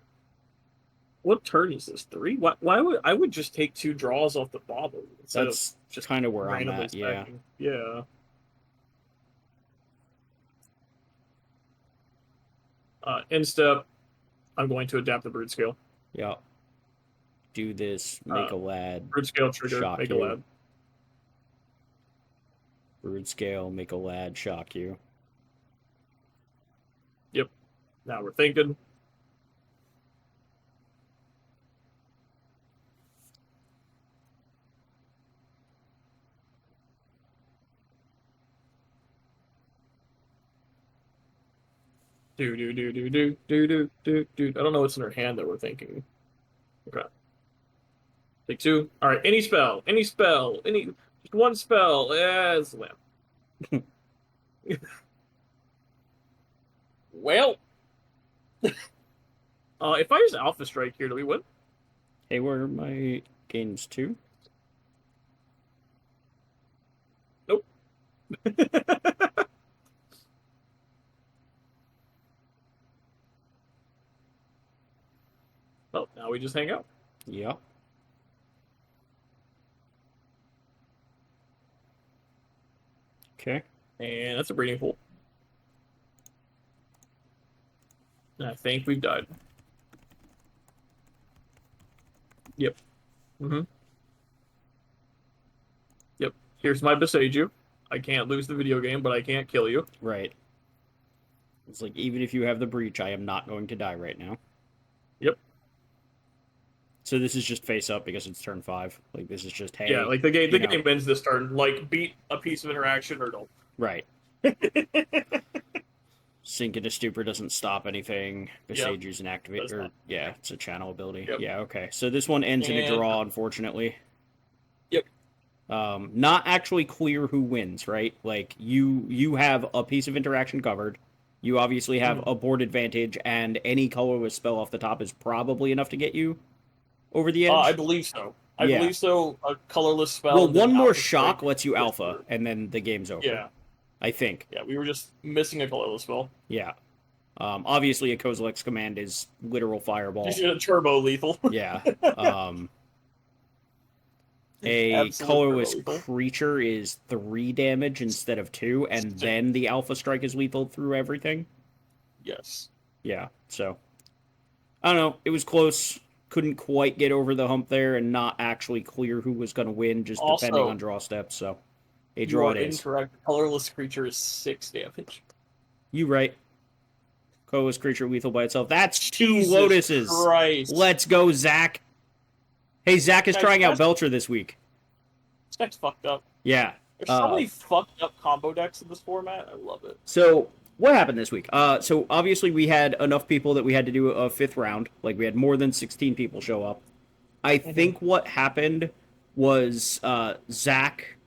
What turn is this? 3? Why would I would just take 2 draws off the bottom instead of That's just kind of where I'm randomly at. Yeah. stacking? Yeah. Instep, I'm going to adapt the brood scale. Yeah. Do this. Make a lad. Brood scale trigger. Shock Make you. a lad. Brood scale. Make a lad. Shock you. Yep. Now we're thinking. Do. I don't know what's in her hand that we're thinking. Okay. Take 2. All right. Any spell. Just one spell. Yeah, slam. Well. If I use Alpha Strike here, do we win? Hey, where are my gains too? Nope. Well, now we just hang out. Yeah. Okay. And that's a breeding pool. And I think we've died. Yep. Yep. Here's my Beseiju. I can't lose the video game, but I can't kill you. Right. It's like, even if you have the breach, I am not going to die right now. Yep. So this is just face up because it's turn 5. Like, this is just, hey. Yeah, like the game you know. ends this turn. Like, beat a piece of interaction or don't. Right. Sink into Stupor doesn't stop anything. Besiege's an activate. Or, yeah, it's a channel ability. Yep. Yeah, okay. So this one ends in a draw, unfortunately. Yep. Not actually clear who wins, right? Like, you have a piece of interaction covered. You obviously have a board advantage, and any colorless spell off the top is probably enough to get you over the edge. I believe so. I believe so. A colorless spell. Well, one more shock lets you alpha, and then the game's over. Yeah. I think. Yeah, we were just missing a colorless spell. Yeah. Obviously, a Kozilek's command is literal fireball. Just a turbo lethal. Yeah. A colorless creature is 3 damage instead of 2, and then the alpha strike is lethal through everything. Yes. Yeah, so. I don't know. It was close. Couldn't quite get over the hump there, and not actually clear who was going to win, just depending on draw steps, so. A draw it is. Incorrect. Colorless creature is 6 damage. You right. Colorless creature lethal by itself. That's 2 Jesus Lotuses. Christ. Let's go, Zack. Hey, Zack is trying out Belcher this week. This deck's fucked up. Yeah. There's so many fucked up combo decks in this format. I love it. So, what happened this week? So, obviously, we had enough people that we had to do a 5th round. Like, we had more than 16 people show up. I think what happened was Zack,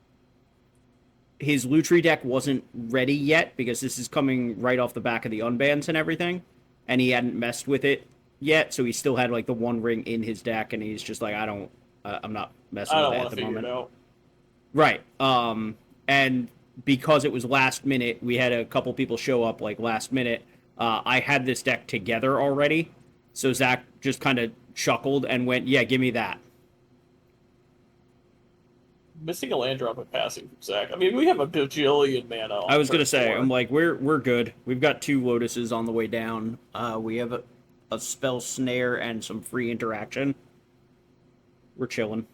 his Lutri deck wasn't ready yet, because this is coming right off the back of the unbans and everything, and he hadn't messed with it yet, so he still had, like, the 1 ring in his deck, and he's just like, I'm not messing with it at the moment. It out. Right. And because it was last minute, we had a couple people show up, like, last minute. I had this deck together already, so Zack just kind of chuckled and went, yeah, give me that. Missing a land drop and passing from Zack. I mean, we have a bajillion mana. I was going to say, I'm like, we're good. We've got 2 Lotuses on the way down. We have a spell snare and some free interaction, we're chilling.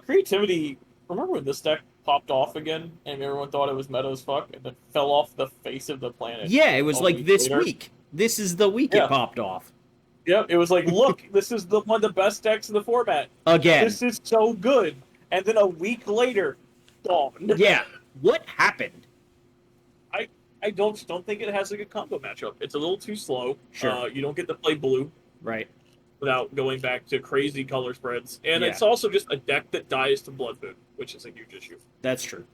Creativity. Remember when this deck popped off again, and everyone thought it was meta as fuck, and then fell off the face of the planet? Yeah, it was a like this later? week. This is the week Yeah. it popped off. Yep, it was like, look, this is one of the best decks in the format. Again. This is so good. And then a week later, gone. Yeah. What happened? I don't think it has a good combo matchup. It's a little too slow. Sure. You don't get to play blue Right. without going back to crazy color spreads. And Yeah. it's also just a deck that dies to Blood Moon, which is a huge issue. That's true.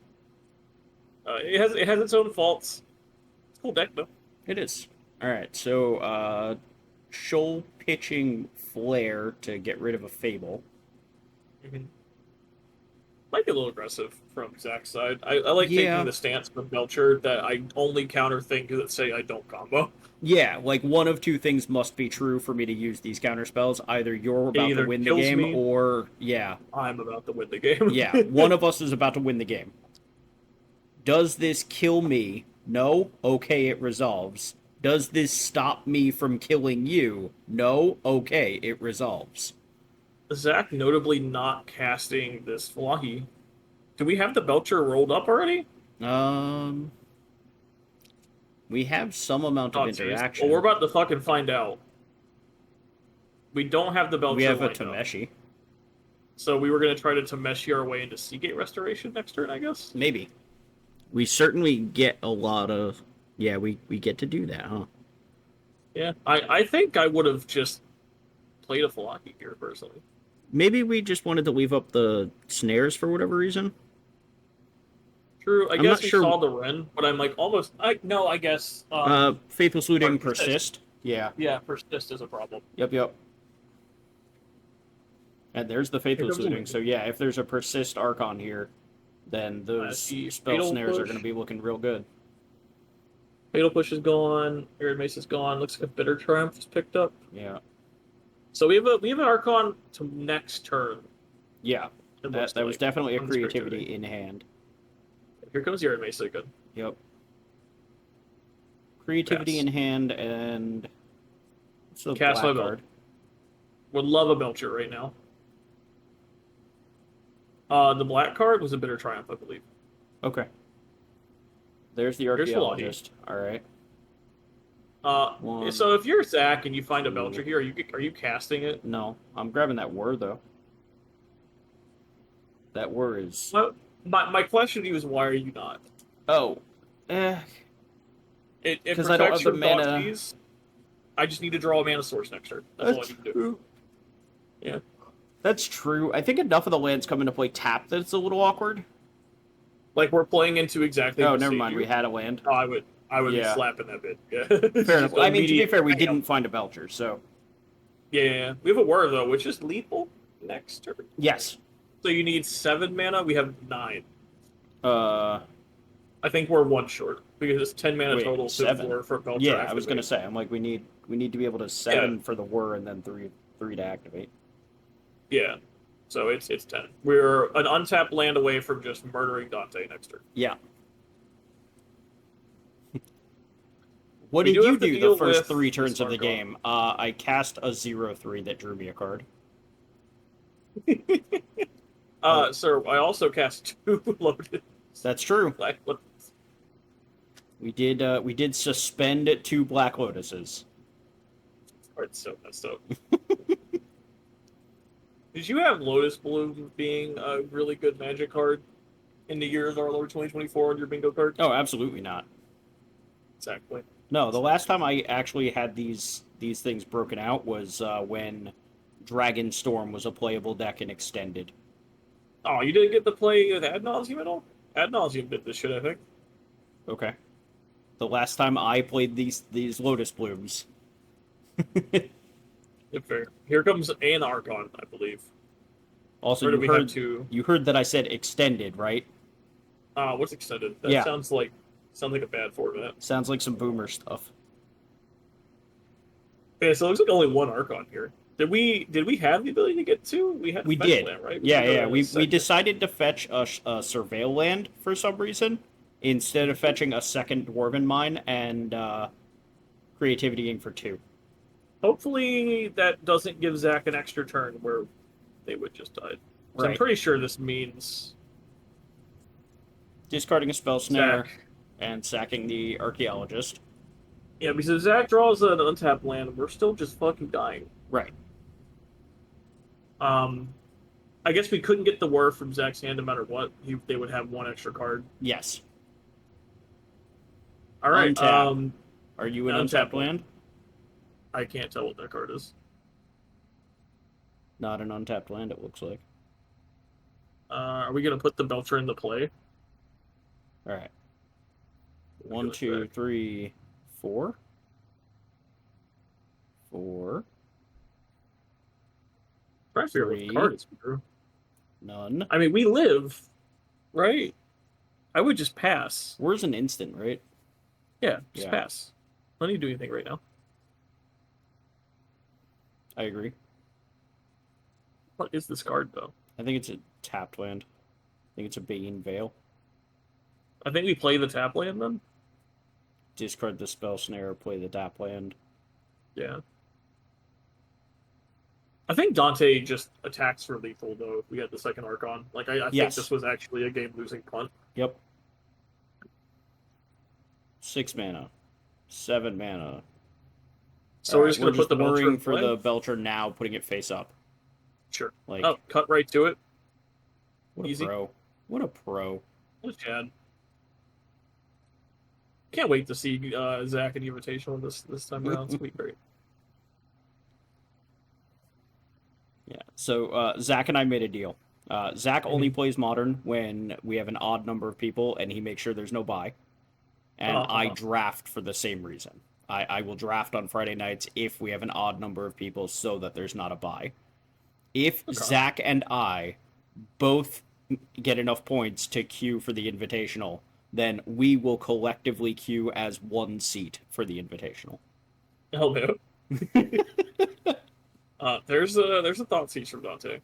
It has its own faults. It's a cool deck, though. It is. Alright, so, Shoal pitching Flare to get rid of a Fable. Mm-hmm. Might be a little aggressive from Zack's side. I like taking the stance from Belcher that I only counter things that say I don't combo. Yeah, like one of two things must be true for me to use these counter spells. Either you're about to win the game, me, or yeah, I'm about to win the game. yeah, one of us is about to win the game. Does this kill me? No. Okay, it resolves. Does this stop me from killing you? No. Okay, it resolves. Zack notably not casting this Flahi. Do we have the Belcher rolled up already? We have some amount of interaction. Well, we're about to fucking find out. We don't have the Belcher. We have a lined up. Tameshi. So we were going to try to Tameshi our way into Seagate Restoration next turn, I guess? Maybe. We certainly get a lot of... Yeah, we get to do that, huh? Yeah, I think I would have just played a Flahi here, personally. Maybe we just wanted to leave up the snares for whatever reason. True, I I'm guess not we sure... saw the Ren, but I'm like almost... I guess... Faithless Looting, Persist. Yeah. Yeah, Persist is a problem. Yep. And there's the Faithless Looting, so yeah, if there's a Persist Archon here, then those spell snares are going to be looking real good. Fatal Push is gone, Arid Mace is gone, looks like a Bitter Triumph is picked up. Yeah. So we have an Archon to next turn. Yeah, that was definitely a creativity in hand. Here comes the Arid Mace again. Yep. Creativity in hand, and what's the Cast black my card? Would love a Belcher right now. The black card was a Bitter Triumph, I believe. Okay. There's the Archaeologist. All right. So if you're Zack and you find a Belcher here, are you casting it? No, I'm grabbing that Whir though. That Whir is. Well, my question to you is, why are you not? Oh, Because I don't have the mana. Keys. I just need to draw a mana source next turn. That's all I need to do. Yeah. That's true. I think enough of the lands come into play tap that it's a little awkward. Like we're playing into exactly. Oh, never mind. We had a land. Oh, I would be slapping that bit. Yeah. Fair enough. I mean, to be fair, we didn't find a Belcher, so. Yeah, we have a Whir though, which is lethal next turn. Yes. So you need 7 mana. We have 9. I think we're 1 short because it's 10 mana total. 7 for Belcher. Yeah, I was gonna say. I'm like, we need to be able to 7 for the Whir and then 3 to activate. Yeah. So it's 10. We're an untapped land away from just murdering Dante next turn. Yeah. What did you do the first 3 turns of the game? I cast a 0/3 that drew me a card. Sir, I also cast 2 loaded. That's true. We did suspend 2 Black Lotuses. It's so messed up. Did you have Lotus Bloom being a really good Magic card in the year of our Lord 2024 on your bingo card? Oh, absolutely not. Exactly. No, the last time I actually had these things broken out was when Dragon Storm was a playable deck and extended. Oh, you didn't get to play with Ad Nauseam at all? Ad Nauseam did this shit, I think. Okay. The last time I played these Lotus Blooms. Fair. Here comes an Archon, I believe. Also, you heard that I said extended, right? What's extended? That sounds like a bad format. Sounds like some boomer stuff. Okay, so it looks like only 1 Archon here. Did we have the ability to get 2? We did. Land, right? We decided to fetch a Surveil land for some reason instead of fetching a second Dwarven Mine, and creativity gain for 2. Hopefully that doesn't give Zack an extra turn where they would just die. So I'm Right. pretty sure this means Discarding a spell snare Zack. and sacking the archaeologist. Yeah, because if Zack draws an untapped land, we're still just fucking dying. Right. I guess we couldn't get the Whir from Zack's hand no matter what. They would have one extra card. Yes. All right. Untap. Are you an untapped land? I can't tell what that card is. Not an untapped land, it looks like. Are we gonna put the Belcher into play? All right. 1, 2, 3, 4. 4. Try to figure out what the card is, Drew. None. I mean, we live, right? I would just pass. Where's an instant, right? Yeah, just pass. I don't need to do anything right now. I agree. What is this card, though? I think it's a tapped land. I think it's a Bane Veil. I think we play the tap land, then? Discard the spell snare, play the tap land. Yeah. I think Dante just attacks for lethal, though, if we get the second Archon. Like, I think this was actually a game-losing punt. Yep. 6 mana. 7 mana. So we're just going to put the Belcher in for the Belcher now, putting it face up. Sure. Like, oh, cut right to it. What Easy. a pro. What a pro. What Chad. Can't wait to see Zack in the Invitational this time around. It's going to be great. Yeah, so Zack and I made a deal. Zack only plays Modern when we have an odd number of people, and he makes sure there's no bye. And I draft for the same reason. I will draft on Friday nights if we have an odd number of people so that there's not a bye. If Zack and I both get enough points to queue for the Invitational, then we will collectively queue as 1 seat for the Invitational. Oh, no. There's a thought cease from Dante.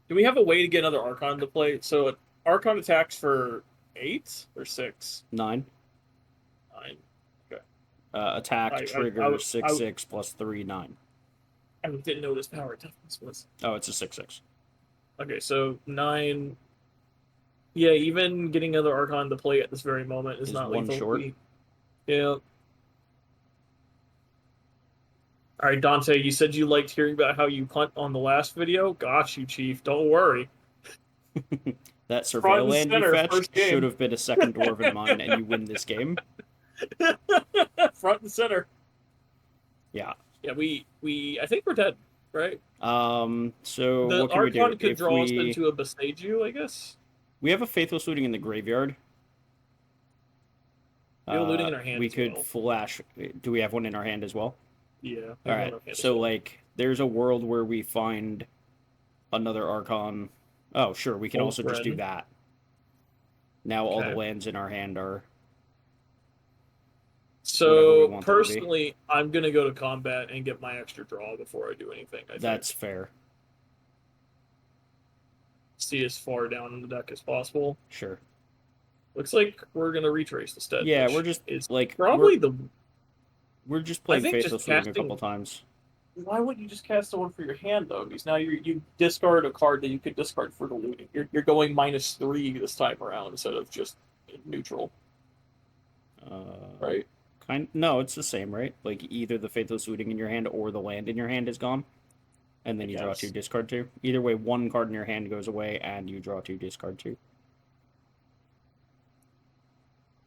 Do we have a way to get another Archon to play? So Archon attacks for 8 or 6? 9. 9. Okay. Attack trigger 6/6 plus 3 9. I didn't know this power toughness was. Oh, it's a 6/6. Okay, so 9. Yeah, even getting another Archon to play at this very moment is not one lethal. short. Yeah. All right, Dante, you said you liked hearing about how you punt on the last video. Got you, Chief. Don't worry. That surveil land you fetched should have been a second dwarven mine, and you win this game. Front and center. Yeah. Yeah, I think we're dead, right? So the what can we do? Archon could draw us into a Bestage, I guess. We have a Faithless Looting in the graveyard. We have looting in our hand. We could flash. Do we have one in our hand as well? Yeah. All right. So like, there's a world where we find another Archon. Oh, sure. We can also just do that. Now all the lands in our hand are. So personally, I'm gonna go to combat and get my extra draw before I do anything. That's fair. See as far down in the deck as possible. Sure. Looks like we're gonna retrace instead. Yeah, we're just like probably we're just playing Faithless Looting a couple times. Why wouldn't you just cast the one for your hand though? Because now you discard a card that you could discard for the looting. You're going -3 this time around instead of just neutral. Right? No, it's the same, right? Like either the Faithless Looting in your hand or the land in your hand is gone, and then you draw 2, discard 2. Either way, 1 card in your hand goes away, and you draw 2, discard 2.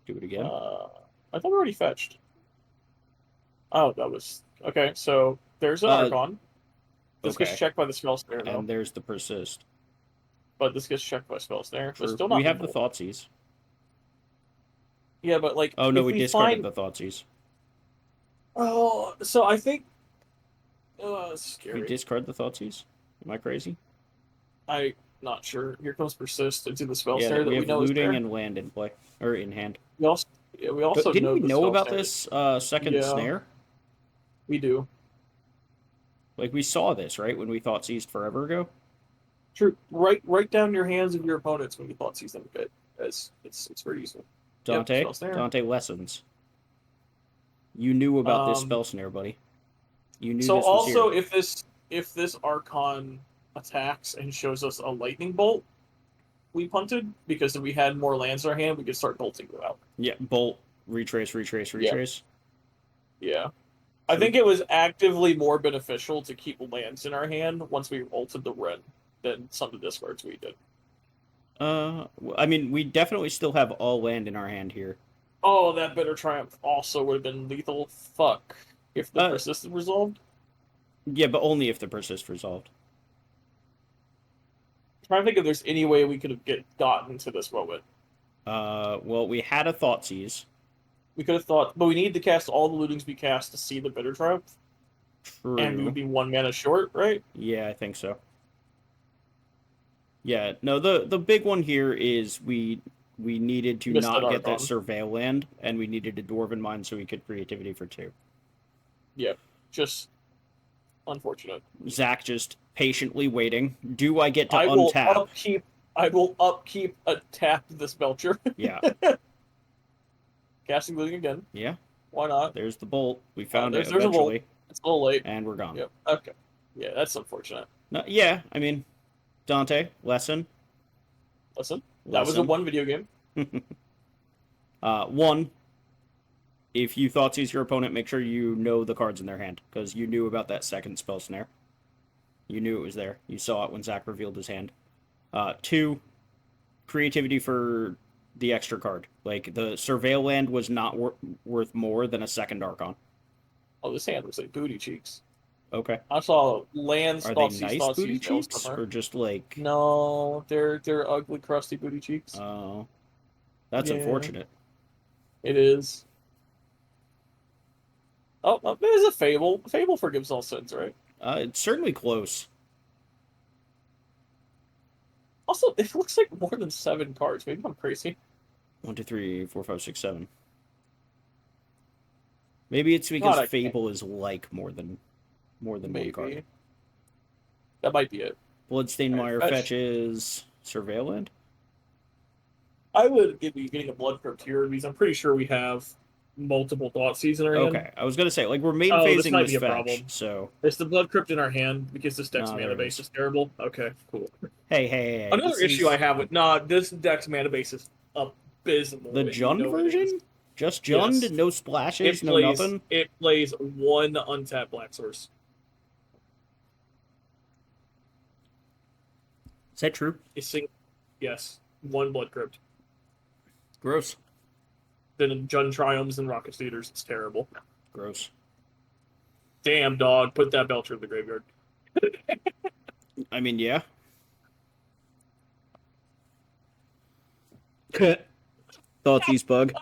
Do it again. I thought we already fetched. Oh, that was okay. So there's an Archon. This gets checked by the spell snare, though. And there's the Persist. But this gets checked by spell snare. But still not. We have the Thoughtseize. Yeah, but like. Oh no, we discarded the Thoughtseize. Oh, so I think. Scary. We discard the Thoughtseize. Am I crazy? I'm not sure. Here comes Persist into the spell snare that we know is there. looting and land in play or in hand. We also didn't we know about this second snare? We do. Like we saw this right when we Thoughtseized forever ago. True. Write down your hands of your opponents when you Thoughtseize them a bit, as it's very useful. Dante lessons. You knew about this Um, spell snare, buddy. You knew so this was also, here. if this Archon attacks and shows us a lightning bolt, we punted because if we had more lands in our hand, we could start bolting them out. Yeah, bolt, retrace, retrace, Yeah. retrace. Yeah. I True. think it was actively more beneficial to keep lands in our hand once we ulted the Ren than some of the discards we did. I mean, we definitely still have all land in our hand here. Oh, that Bitter Triumph also would have been lethal. Fuck. If the persisted resolved? Yeah, but only if the persist resolved. I'm trying to think if there's any way we could have gotten to this moment. Well, we had a Thoughtseize. We could have thought, but we need to cast all the lootings we cast to see the Bitter Triumph. True. And we would be 1 mana short, right? Yeah, I think so. Yeah, no, the big one here is we needed to not get that Surveil land, and we needed a Dwarven Mine so we could creativity for 2. Yeah, just unfortunate. Zack just patiently waiting. Do I get to untap? I will upkeep a tap this Belcher. Yeah. Casting looting again. Yeah. Why not? There's the bolt. We found it there's eventually. It's a little late. And we're gone. Yep. Okay. Yeah, that's unfortunate. No, yeah, I mean, Dante, lesson. That was a 1 video game. 1. If you Thoughtseize your opponent, make sure you know the cards in their hand, because you knew about that second spell snare. You knew it was there. You saw it when Zack revealed his hand. 2. Creativity for the extra card. Like, the Surveil land was not worth more than a second Archon. Oh, this hand was like booty cheeks. Okay. I saw lands. Are they nice booty cheeks, or just like? No, they're ugly, crusty booty cheeks. Oh, that's unfortunate. It is. Oh, it is a Fable. Fable forgives all sins, right? It's certainly close. Also, it looks like more than 7 cards. Maybe I'm crazy. 1, 2, 3, 4, 5, 6, 7. Maybe it's because Fable is like more than Maybe. 1 card. That might be it. Bloodstained Mire fetches Surveil land. I would give you getting a Blood Crypt here because I'm pretty sure we have multiple Thoughtseize in our hand. Okay, I was gonna say, like, we're main phasing this fetch, problem. so it's the Blood Crypt in our hand because this deck's mana base is terrible. Okay, cool. Hey. Another issue I have with this deck's mana base is abysmal. The Jund version? Just Jund? Yes. No splashes, no nothing? It plays 1 untapped Black Source. Is that true? Yes. 1 Blood Crypt. Gross. Then Jund Triumphs and Rocket Theaters. It's terrible. Gross. Damn, dog. Put that Belcher in the graveyard. I mean, yeah. Thoughtseize bug.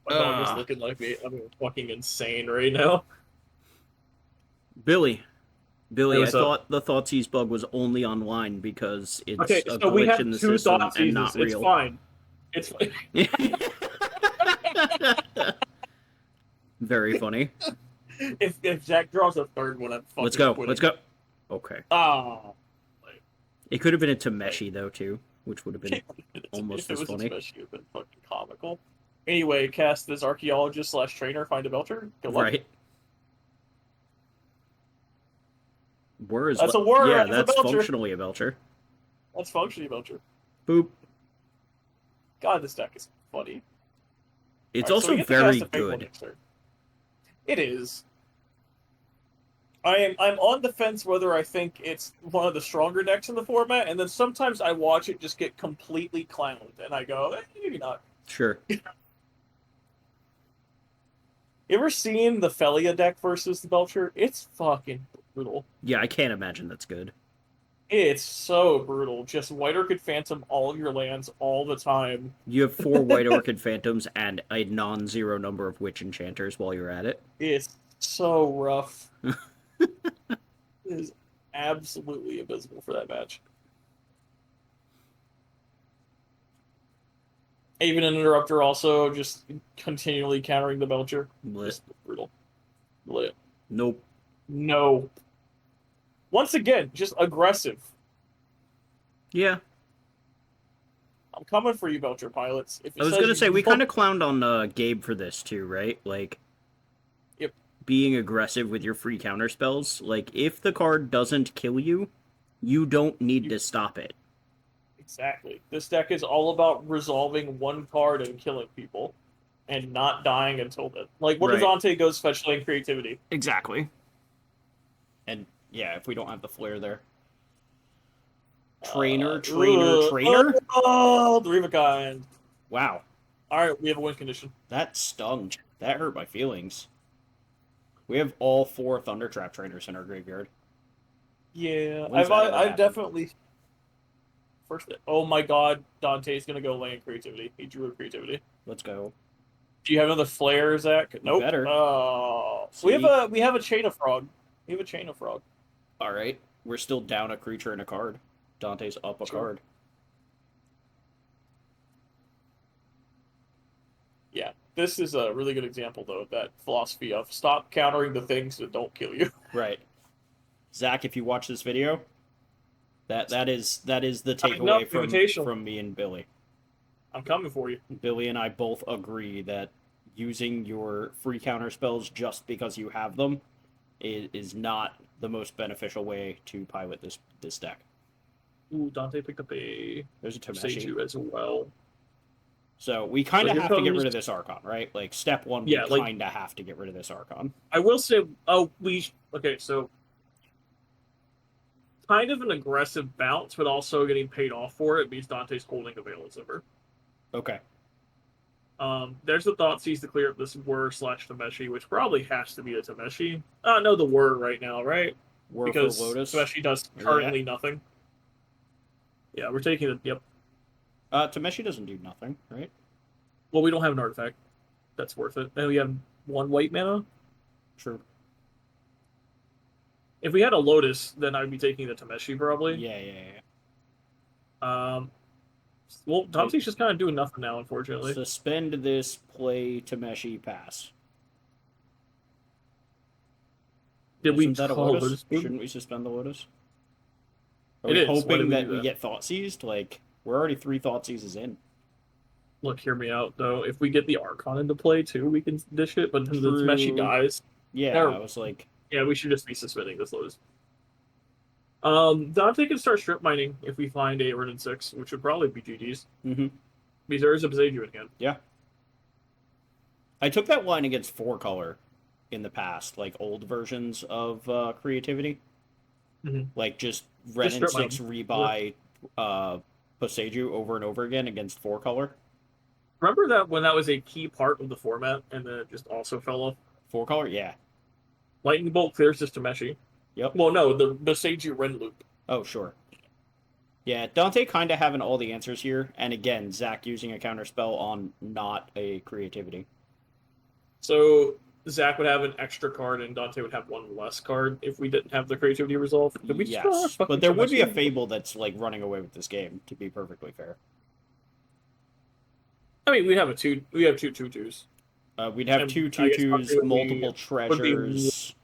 My dog is looking like me. I'm fucking insane right now. Billy, I thought the Thoughtseize bug was only online because it's a glitch in the system and not real. It's fine. It's fine. Very funny. If Zack draws a 3rd one, I'm fucking Let's go. quitting. Let's go. Okay. Oh. It could have been a Tameshi, though, too, which would have been almost as funny. If it was a Tameshi, it would have been fucking comical. Anyway, cast this Archaeologist/Trainer, find a Belcher. Good luck. Right. That's a word. Yeah, that's functionally a Belcher. That's functionally a Belcher. Boop. God, this deck is funny. It's also very good. It is. I'm on the fence whether I think it's one of the stronger decks in the format, and then sometimes I watch it just get completely clowned, and I go, maybe not. Sure. You ever seen the Felia deck versus the Belcher? It's fucking brutal. Yeah, I can't imagine that's good. It's so brutal. Just White Orchid Phantom all of your lands all the time. You have 4 White Orchid Phantoms and a non-zero number of Witch Enchanters while you're at it. It's so rough. It is absolutely abysmal for that match. Even an Interrupter also just continually countering the Belcher. Just brutal. Lit. Nope. No. Once again, just aggressive. Yeah. I'm coming for you, Belcher pilots. If it I was says gonna say you we don't- kind of clowned on Gabe for this too, right? Like, Yep. being aggressive with your free counter spells. Like, if the card doesn't kill you, you don't need to stop it. Exactly. This deck is all about resolving one card and killing people, and not dying until then. Like, what does Right. Dante goes fetch lane creativity? Exactly. And yeah, if we don't have the flare there. Trainer. Oh, the Revakind. Wow. Alright, we have a win condition. That stung. That hurt my feelings. We have all 4 Thunder Trap trainers in our graveyard. Yeah, When's that ever I've happened? definitely... First, oh my god, Dante's gonna go lane creativity. He drew a creativity. Let's go. Do you have another flare, Zach? Nope. Better. Oh, See? we have a chain of frog. We have a chain of frog. All right. We're still down a creature and a card. Dante's up a card. Yeah, this is a really good example, though, of that philosophy of stop countering the things that don't kill you. Right. Zach, if you watch this video, that is the takeaway from me and Billy. I'm coming for you. Billy and I both agree that using your free counter spells just because you have them is not the most beneficial way to pilot this deck. Ooh, Dante picked up There's a Tameshi Tameshi. as well. So we kind So of here have to get comes- rid of this Archon, right? Like, step one, Yeah, we like- kind of have to get rid of this Archon. I will say, okay, so kind of an aggressive bounce, but also getting paid off for it means Dante's holding a Veil of Zimmer. Okay. There's the Thoughtseize to clear up this Whir/Tameshi, which probably has to be a Tameshi. No, the Whir right now, right? Whir Because for Lotus. Tameshi does currently nothing. Yeah, we're taking it. Yep. Tameshi doesn't do nothing, right? Well, we don't have an artifact that's worth it, and we have 1 white mana. True. If we had a Lotus, then I'd be taking the Tameshi probably. Yeah. Well, Dante's just kind of doing nothing now, unfortunately. Suspend this, play Tameshi, pass. Did we Isn't that a call Lotus? Lotus? Shouldn't we suspend the Lotus? Are It we is. Why did hoping we that do we that? get Thoughtseized? Like, we're already 3 Thoughtseizes in. Look, hear me out, though. If we get the Archon into play, too, we can dish it, but then the True. Tameshi dies. Yeah, There- I was like... Yeah, we should just be suspending this Lotus. Dante can start strip mining if we find a Rin 6, which would probably be GG's. Mm-hmm. Because there is a Beseju in hand. Yeah. I took that line against 4-color in the past, like old versions of creativity. Mhm. Like just Ren strip and 6 rebuy Beseju over and over again against 4-color. Remember that when that was a key part of the format, and then it just also fell off? 4-color, yeah. Lightning Bolt clears this Tameshi. Yep. Well, no, the Beseju Ren loop. Oh, sure. Yeah, Dante kind of having all the answers here, and again, Zack using a counter spell on not a creativity. So Zack would have an extra card, and Dante would have 1 less card if we didn't have the creativity resolve. Did we just draw our Yes, fucking but there would be a Tameshi? Fable that's like running away with this game, to be perfectly fair. I mean, we have 2 2/2s. We'd have And 2 I guess 2/2s, Dante would be- multiple would be treasures.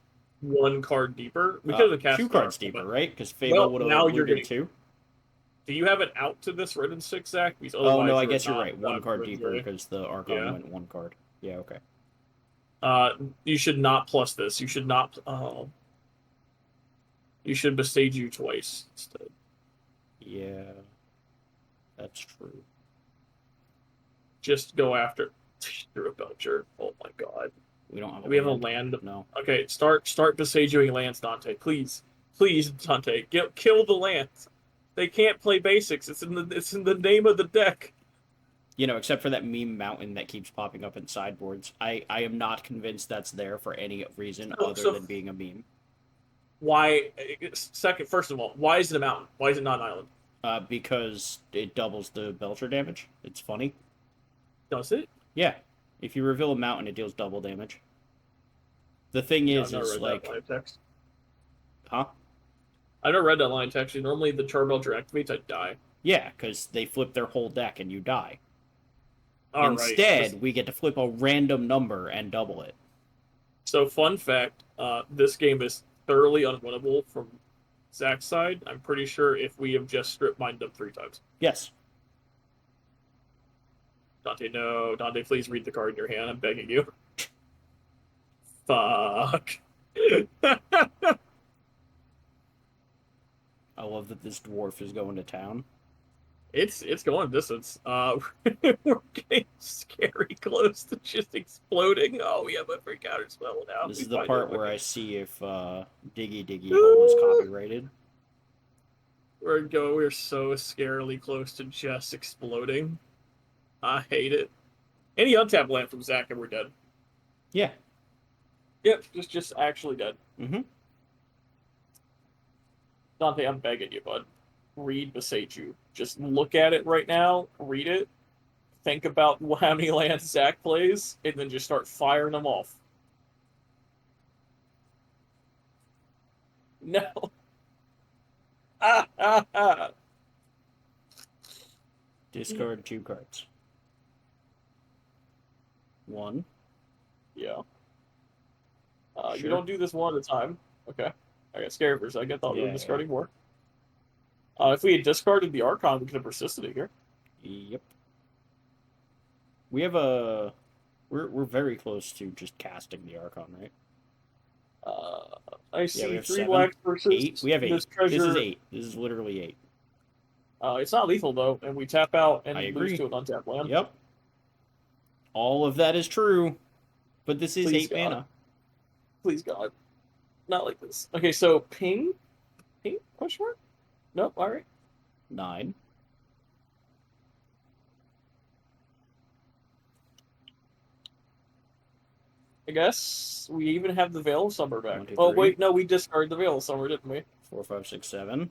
1 card deeper. We could have cast 2 cards Archon, deeper, but- right? Because Fable Well, would have now you're alluded getting- to. Do you have an out to this Red and 6, Zach? Because Oh, no, otherwise I we're guess you're not, right. 1 card Red deeper Joy. because the Archon Yeah. went 1 card. Yeah, okay. You should not plus this. You should not. You should Beseju twice instead. Yeah, that's true. Just go after. You're a Belcher. Oh my god. We don't have Do we have a land? No. Okay, start Besejuing lands, Dante. Please, Dante, kill the lands. They can't play basics. It's in the name of the deck. You know, except for that meme mountain that keeps popping up in sideboards. I am not convinced that's there for any reason other than being a meme. Why? First of all, why is it a mountain? Why is it not an island? Because it doubles the Belcher damage. It's funny. Does it? Yeah. If you reveal a mountain, it deals double damage. The thing is I've never read like... that line of text. Huh? I've never read that line of text. Normally, the Charbelcher activates, I die. Yeah, because they flip their whole deck and you die. All Instead, right. we get to flip a random number and double it. So, fun fact: this game is thoroughly unwinnable from Zack's side. I'm pretty sure if we have just strip mined them 3 times. Yes. Dante, no. Dante, please read the card in your hand. I'm begging you. Fuck. I love that this dwarf is going to town. It's going distance. We're getting scary close to just exploding. Oh, we have a free counter spell now. This We is the find part it. where I see if Diggy Diggy Hole is copyrighted. We're so scarily close to just exploding. I hate it. Any untap land from Zack and we're dead. Yeah. Yep, just actually dead. Mm-hmm. Dante, I'm begging you, bud. Read Beseiju. Just look at it right now, read it, think about how many lands Zack plays, and then just start firing them off. No. Discard 2 cards. 1. Yeah. Sure. You don't do this one at a time. Okay. I got scared for a second. I thought we were discarding more. If we had discarded the Archon, we could have persisted it here. Yep. We have a... We're very close to just casting the Archon, right? I see we have 3 7, black versus 8. We have 8. This is 8. This is literally 8. It's not lethal, though, and we tap out and I lose agree. to an untapped land. Yep. All of that is true. But this is Please, 8 mana. Please, God. Not like this. Okay, so ping? Ping? Question mark? Nope, alright. 9. I guess we even have the Veil of Summer back. 1, 2, Oh, 3. wait, no, we discarded the Veil of Summer, didn't we? 4, 5, 6, 7.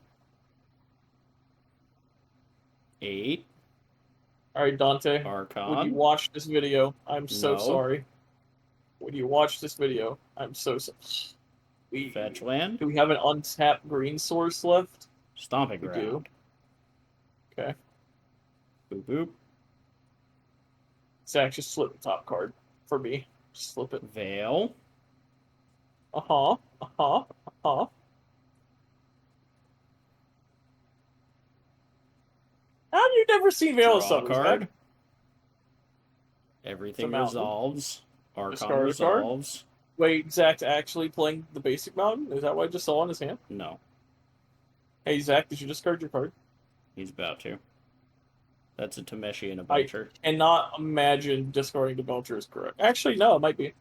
8. Alright, Dante. Archon. When you watch this video, I'm so No. sorry. When you watch this video, I'm so sorry. Fetch land. Do we have an untapped green source left? Stomping We ground. do. Okay. Boop boop. Zack, just slip the top card for me. Just slip it. Veil. Uh-huh. Uh-huh. Uh-huh. How have you never seen Veil of Draw Summer, card. Zack? Everything mountain. resolves. Archon Discard a card. resolves. Wait, Zack's actually playing the basic mountain? Is that what I just saw on his hand? No, Hey, Zack, did you discard your card? he's about to. That's a Tameshi and a Belcher. I cannot imagine discarding the Belcher is correct. Actually, no, it might be.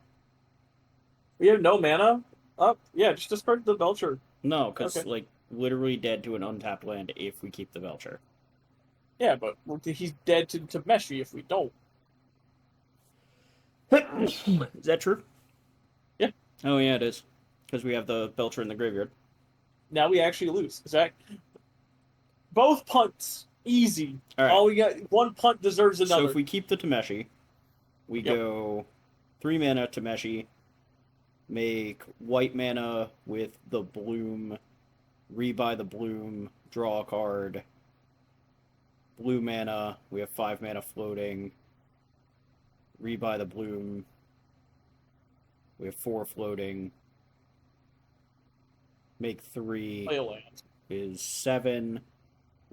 We have no mana up. Yeah, just discard the Belcher. No, because, Okay. like, literally dead to an untapped land if we keep the Belcher. Yeah, but he's dead to Tameshi if we don't. Is that true? Yeah. Oh, yeah, it is. Because we have the Belcher in the graveyard. Now we actually lose. Zack, both punts. Easy. All right. All we got, one punt deserves another. So if we keep the Tameshi, we go 3 mana Tameshi, make white mana with the Bloom, rebuy the Bloom, draw a card, blue mana, we have 5 mana floating, rebuy the Bloom, we have 4 floating, make 3 Play a land. is 7,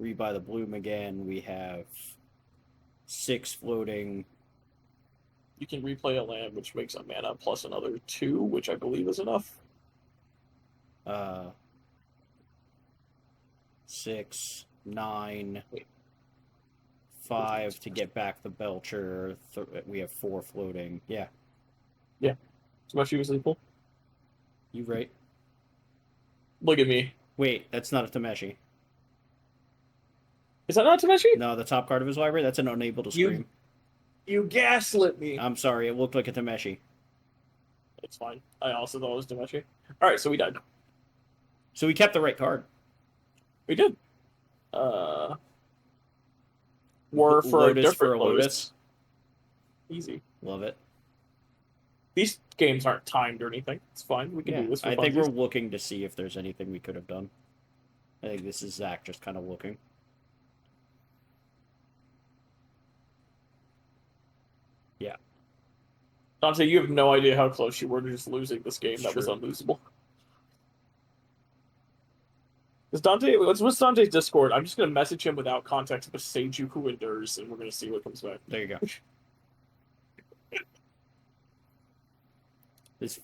rebuy the Bloom again, we have 6 floating. You can replay a land, which makes a mana plus another 2, which I believe is enough. 6, 9, 5 to get back the Belcher. We have 4 floating. Yeah. Tameshi was lethal. You right. Look at me. Wait, that's not a Tameshi. Is that not Tameshi? No, the top card of his library, that's an Unable to Scream. You gaslit me. I'm sorry, it looked like a Tameshi. It's fine. I also thought it was Tameshi. Alright, so we died. So we kept the right card. We did. Were for Lotus a different for a Lotus. Lotus. Easy. Love it. These games aren't timed or anything. It's fine. We can do this for I fun. think we're looking to see if there's anything we could have done. I think this is Zack just kind of looking. Yeah. Dante, you have no idea how close you were to just losing this game. That was Sure. unlosable. Is Dante? What's Dante's Discord? I'm just gonna message him without context, but Sage you who endures, and we're gonna see what comes back. There you go. This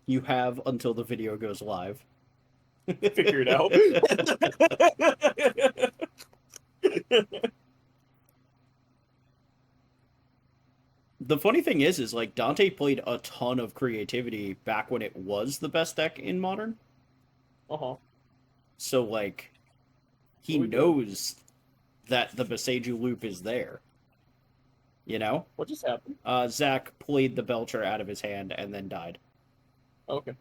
you have until the video goes live. Figure it out. The funny thing is like Dante played a ton of creativity back when it was the best deck in Modern. Uh-huh. So like he knows that the Boseiju loop is there. You know? What just happened? Zack played the Belcher out of his hand and then died. Okay.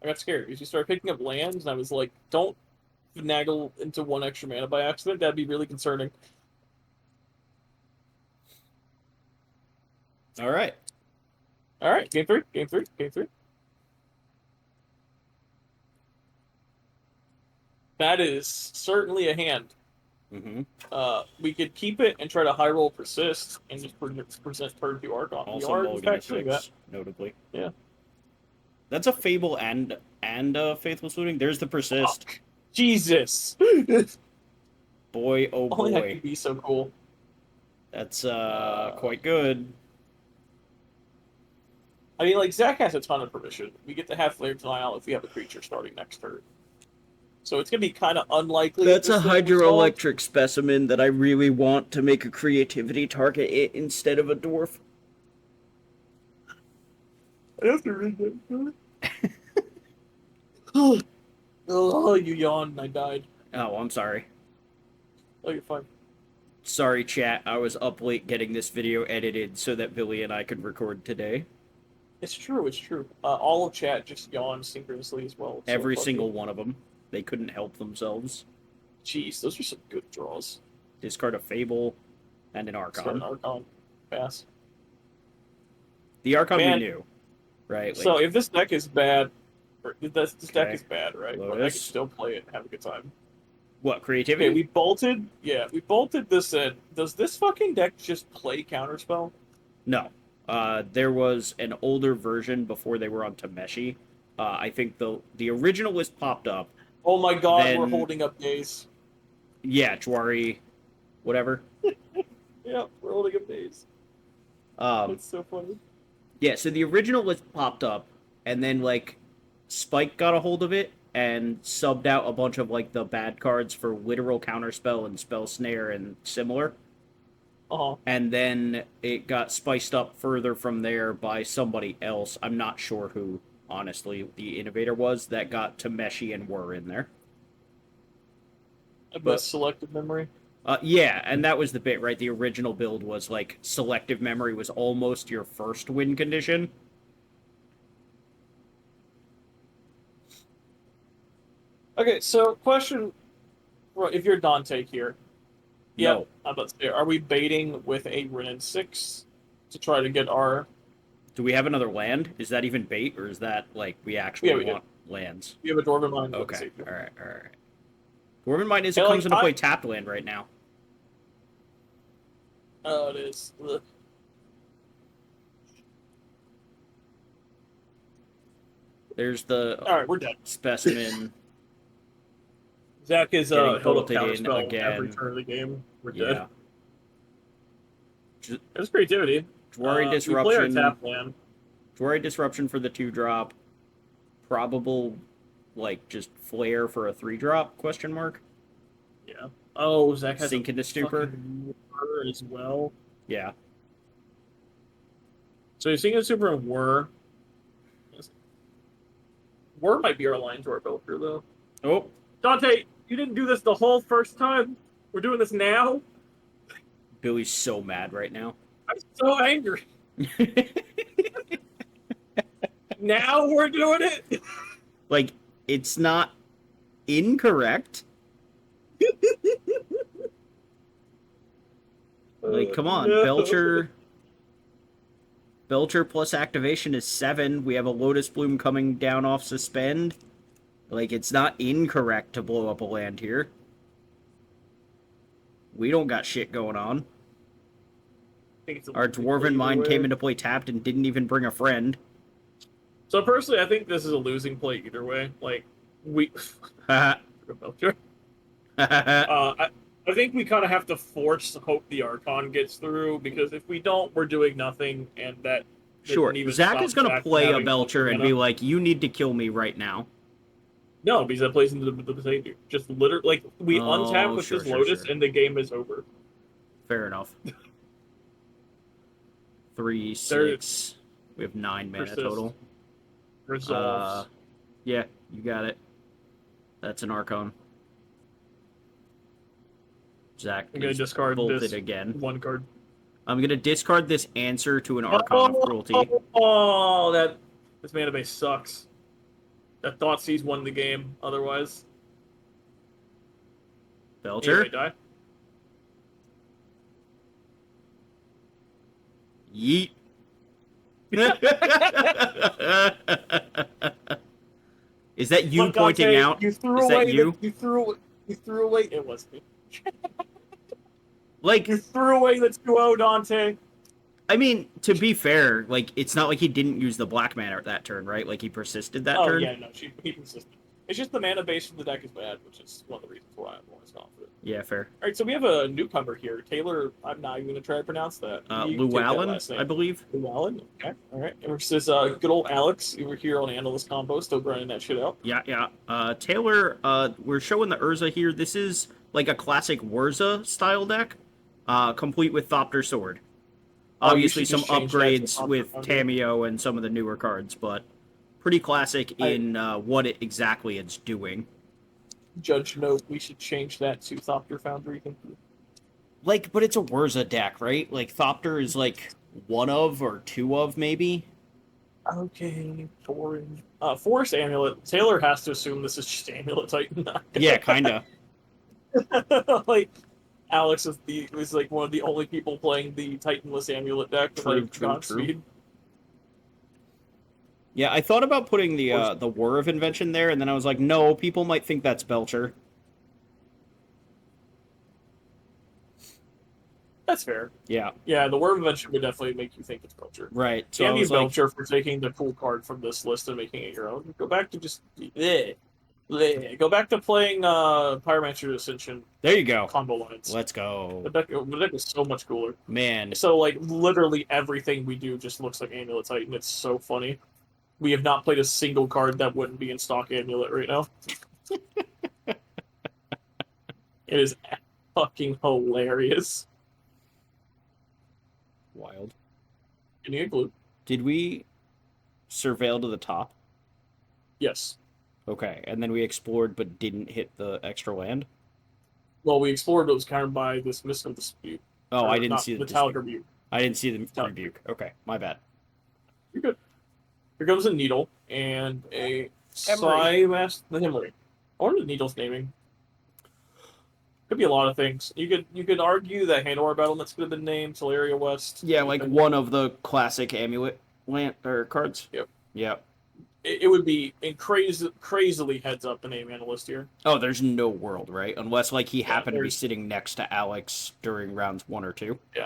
I got scared because you started picking up lands, and I was like, don't finagle into one extra mana by accident. That'd be really concerning. All right. All right, game three. That is certainly a hand. Mm-hmm. We could keep it and try to high roll persist and just present turn to Archon. Also We are in fact doing that. notably. Yeah. That's a Fable and Faithless Looting. There's the persist. Fuck. Jesus. Boy, oh boy. Only that could be so cool. That's quite good. I mean, like, Zack has a ton of permission. We get to have Flare Denial if we have a creature starting next turn. So it's going to be kind of unlikely. That's a hydroelectric specimen that I really want to make a creativity target it instead of a dwarf. I have to read that. Oh, you yawned and I died. Oh, I'm sorry. Oh, you're fine. Sorry, chat. I was up late getting this video edited so that Billy and I could record today. It's true, it's true. All of chat just yawned synchronously as well. Every single one of them. They couldn't help themselves. Jeez, those are some good draws. Discard a Fable and an Archon. Discard an Archon. Pass. The Archon we knew, right? Like, so if this deck is bad, or this deck is bad, right? But I can still play it and have a good time. What, creativity? Okay, we bolted. Yeah, we bolted this in. Does this fucking deck just play Counterspell? No. There was an older version before they were on Tameshi. I think the original was popped up. Oh my god, then, we're holding up days. Yeah, Jwari, whatever. Yeah, we're holding up days. That's so funny. Yeah, so the original was popped up, and then, like, Spike got a hold of it and subbed out a bunch of, like, the bad cards for literal Counterspell and Spell Snare and similar. Uh-huh. And then it got spiced up further from there by somebody else. I'm not sure who, honestly, the innovator was that got Tameshi and Were in there. But selective memory? Yeah, and that was the bit, right? The original build was, like, selective memory was almost your first win condition. Okay, so question, if you're Dante here, yeah, No. I'm about to say, are we baiting with a Renin 6 to try to get our... Do we have another land? Is that even bait, or is that, like, we actually want lands? We have a Dwarven Mine. Okay, alright. Dwarven Mine comes into play tapped land right now. Oh, it is. Ugh. There's the Alright, we're dead. specimen. Zack is held up bolted in Counterspell again. every turn of the game. We're Yeah. dead. There's creativity. Jwari We play our Disruption. tap land. Jwari Disruption for the 2-drop. Probable, like, just Flare for a 3-drop, question mark? Yeah. Oh, Zack has Sink into Stupor. Whir as well. Yeah. So you're Sink into Stupor and Whir. Whir might be our line to our Belcher, though. Oh. Dante, you didn't do this the whole first time. We're doing this now? Billy's so mad right now. I'm so angry. Now we're doing it? Like, it's not incorrect. Like, come on. No. Belcher plus activation is 7. We have a Lotus Bloom coming down off Suspend. Like, it's not incorrect to blow up a land here. We don't got shit going on. Our Dwarven Mine came into play tapped and didn't even bring a friend. So personally, I think this is a losing play either way. Like, we Belcher. Yeah, I think we kind of have to force hope the Archon gets through, because if we don't, we're doing nothing, and that didn't sure. even Zach is stop gonna Zack from play a having Belcher and mana. be like, "You need to kill me right now." No, because that plays into the Potente. Just literally, like, we untap Oh, with sure, this sure, Lotus, sure. and the game is over. Fair enough. 3, There 6. We have 9 mana persists, total. resolves. Yeah, you got it. That's an Archon. Zach I'm gonna is discard bolted this again. one card. I'm gonna discard this answer to an Archon of Cruelty. That this mana base sucks. That Thoughtseize won the game. Otherwise, he Belcher. may die. Yeet. Is that you Look, pointing Dante, out? You threw Is that away. you? You threw away. It was me. Like, You threw away the 2-0, Dante. I mean, to be fair, like, it's not like he didn't use the black mana that turn, right? Like, he persisted that turn. Yeah, no, he persisted. It's just the mana base for the deck is bad, which is one of the reasons why I'm always confident. Yeah, fair. All right, so we have a newcomer here, Taylor. I'm not even gonna try to pronounce that. Lewallen, I believe. Lewallen. Okay, all right. Versus good old Alex over here on Analyst Combo, still grinding that shit out. Yeah. Taylor, we're showing the Urza here. This is like a classic Wurza style deck, complete with Thopter Sword. Obviously, some upgrades with Tamiyo and some of the newer cards, but pretty classic in what exactly it's doing. Judge note, we should change that to Thopter Foundry. Like, but it's a Wurza deck, right? Like, Thopter is like one of or two of, maybe? Okay, foreign. Forest Amulet. Taylor has to assume this is just Amulet Titan. Yeah, kinda. Like, Alex is like one of the only people playing the Titanless Amulet deck. True. Speed. Yeah, I thought about putting the Whir of Invention there, and then I was like, no, people might think that's Belcher. That's fair. Yeah. Yeah, the Whir of Invention would definitely make you think it's Belcher. Right. So And I you was like, Belcher for taking the cool card from this list and making it your own. Go back to just go back to playing Pyromancer Ascension. there you go. Combo lines. Let's go. The deck is so much cooler. Man. So, like, literally everything we do just looks like Amulet Titan. It's so funny. We have not played a single card that wouldn't be in stock Amulet right now. It is fucking hilarious. Wild. Can you glue? Did we surveil to the top? Yes. Okay, and then we explored but didn't hit the extra land? Well, we explored, but it was countered by this Mystical Dispute. Oh, I didn't see the Metallic Rebuke. I didn't see the rebuke. Okay, my bad. You're good. Here comes a Needle and a Emery. the Himmery. I wonder the Needle's naming. Could be a lot of things. You could argue that Handor Battlements could have been named Teleria West. Yeah, like one of the classic amulet land or cards. Yep. Yeah. It would be crazily heads up the name analyst here. Oh, there's no world, right? Unless like he Yeah, happened to be sitting next to Alex during rounds 1 or 2. Yeah.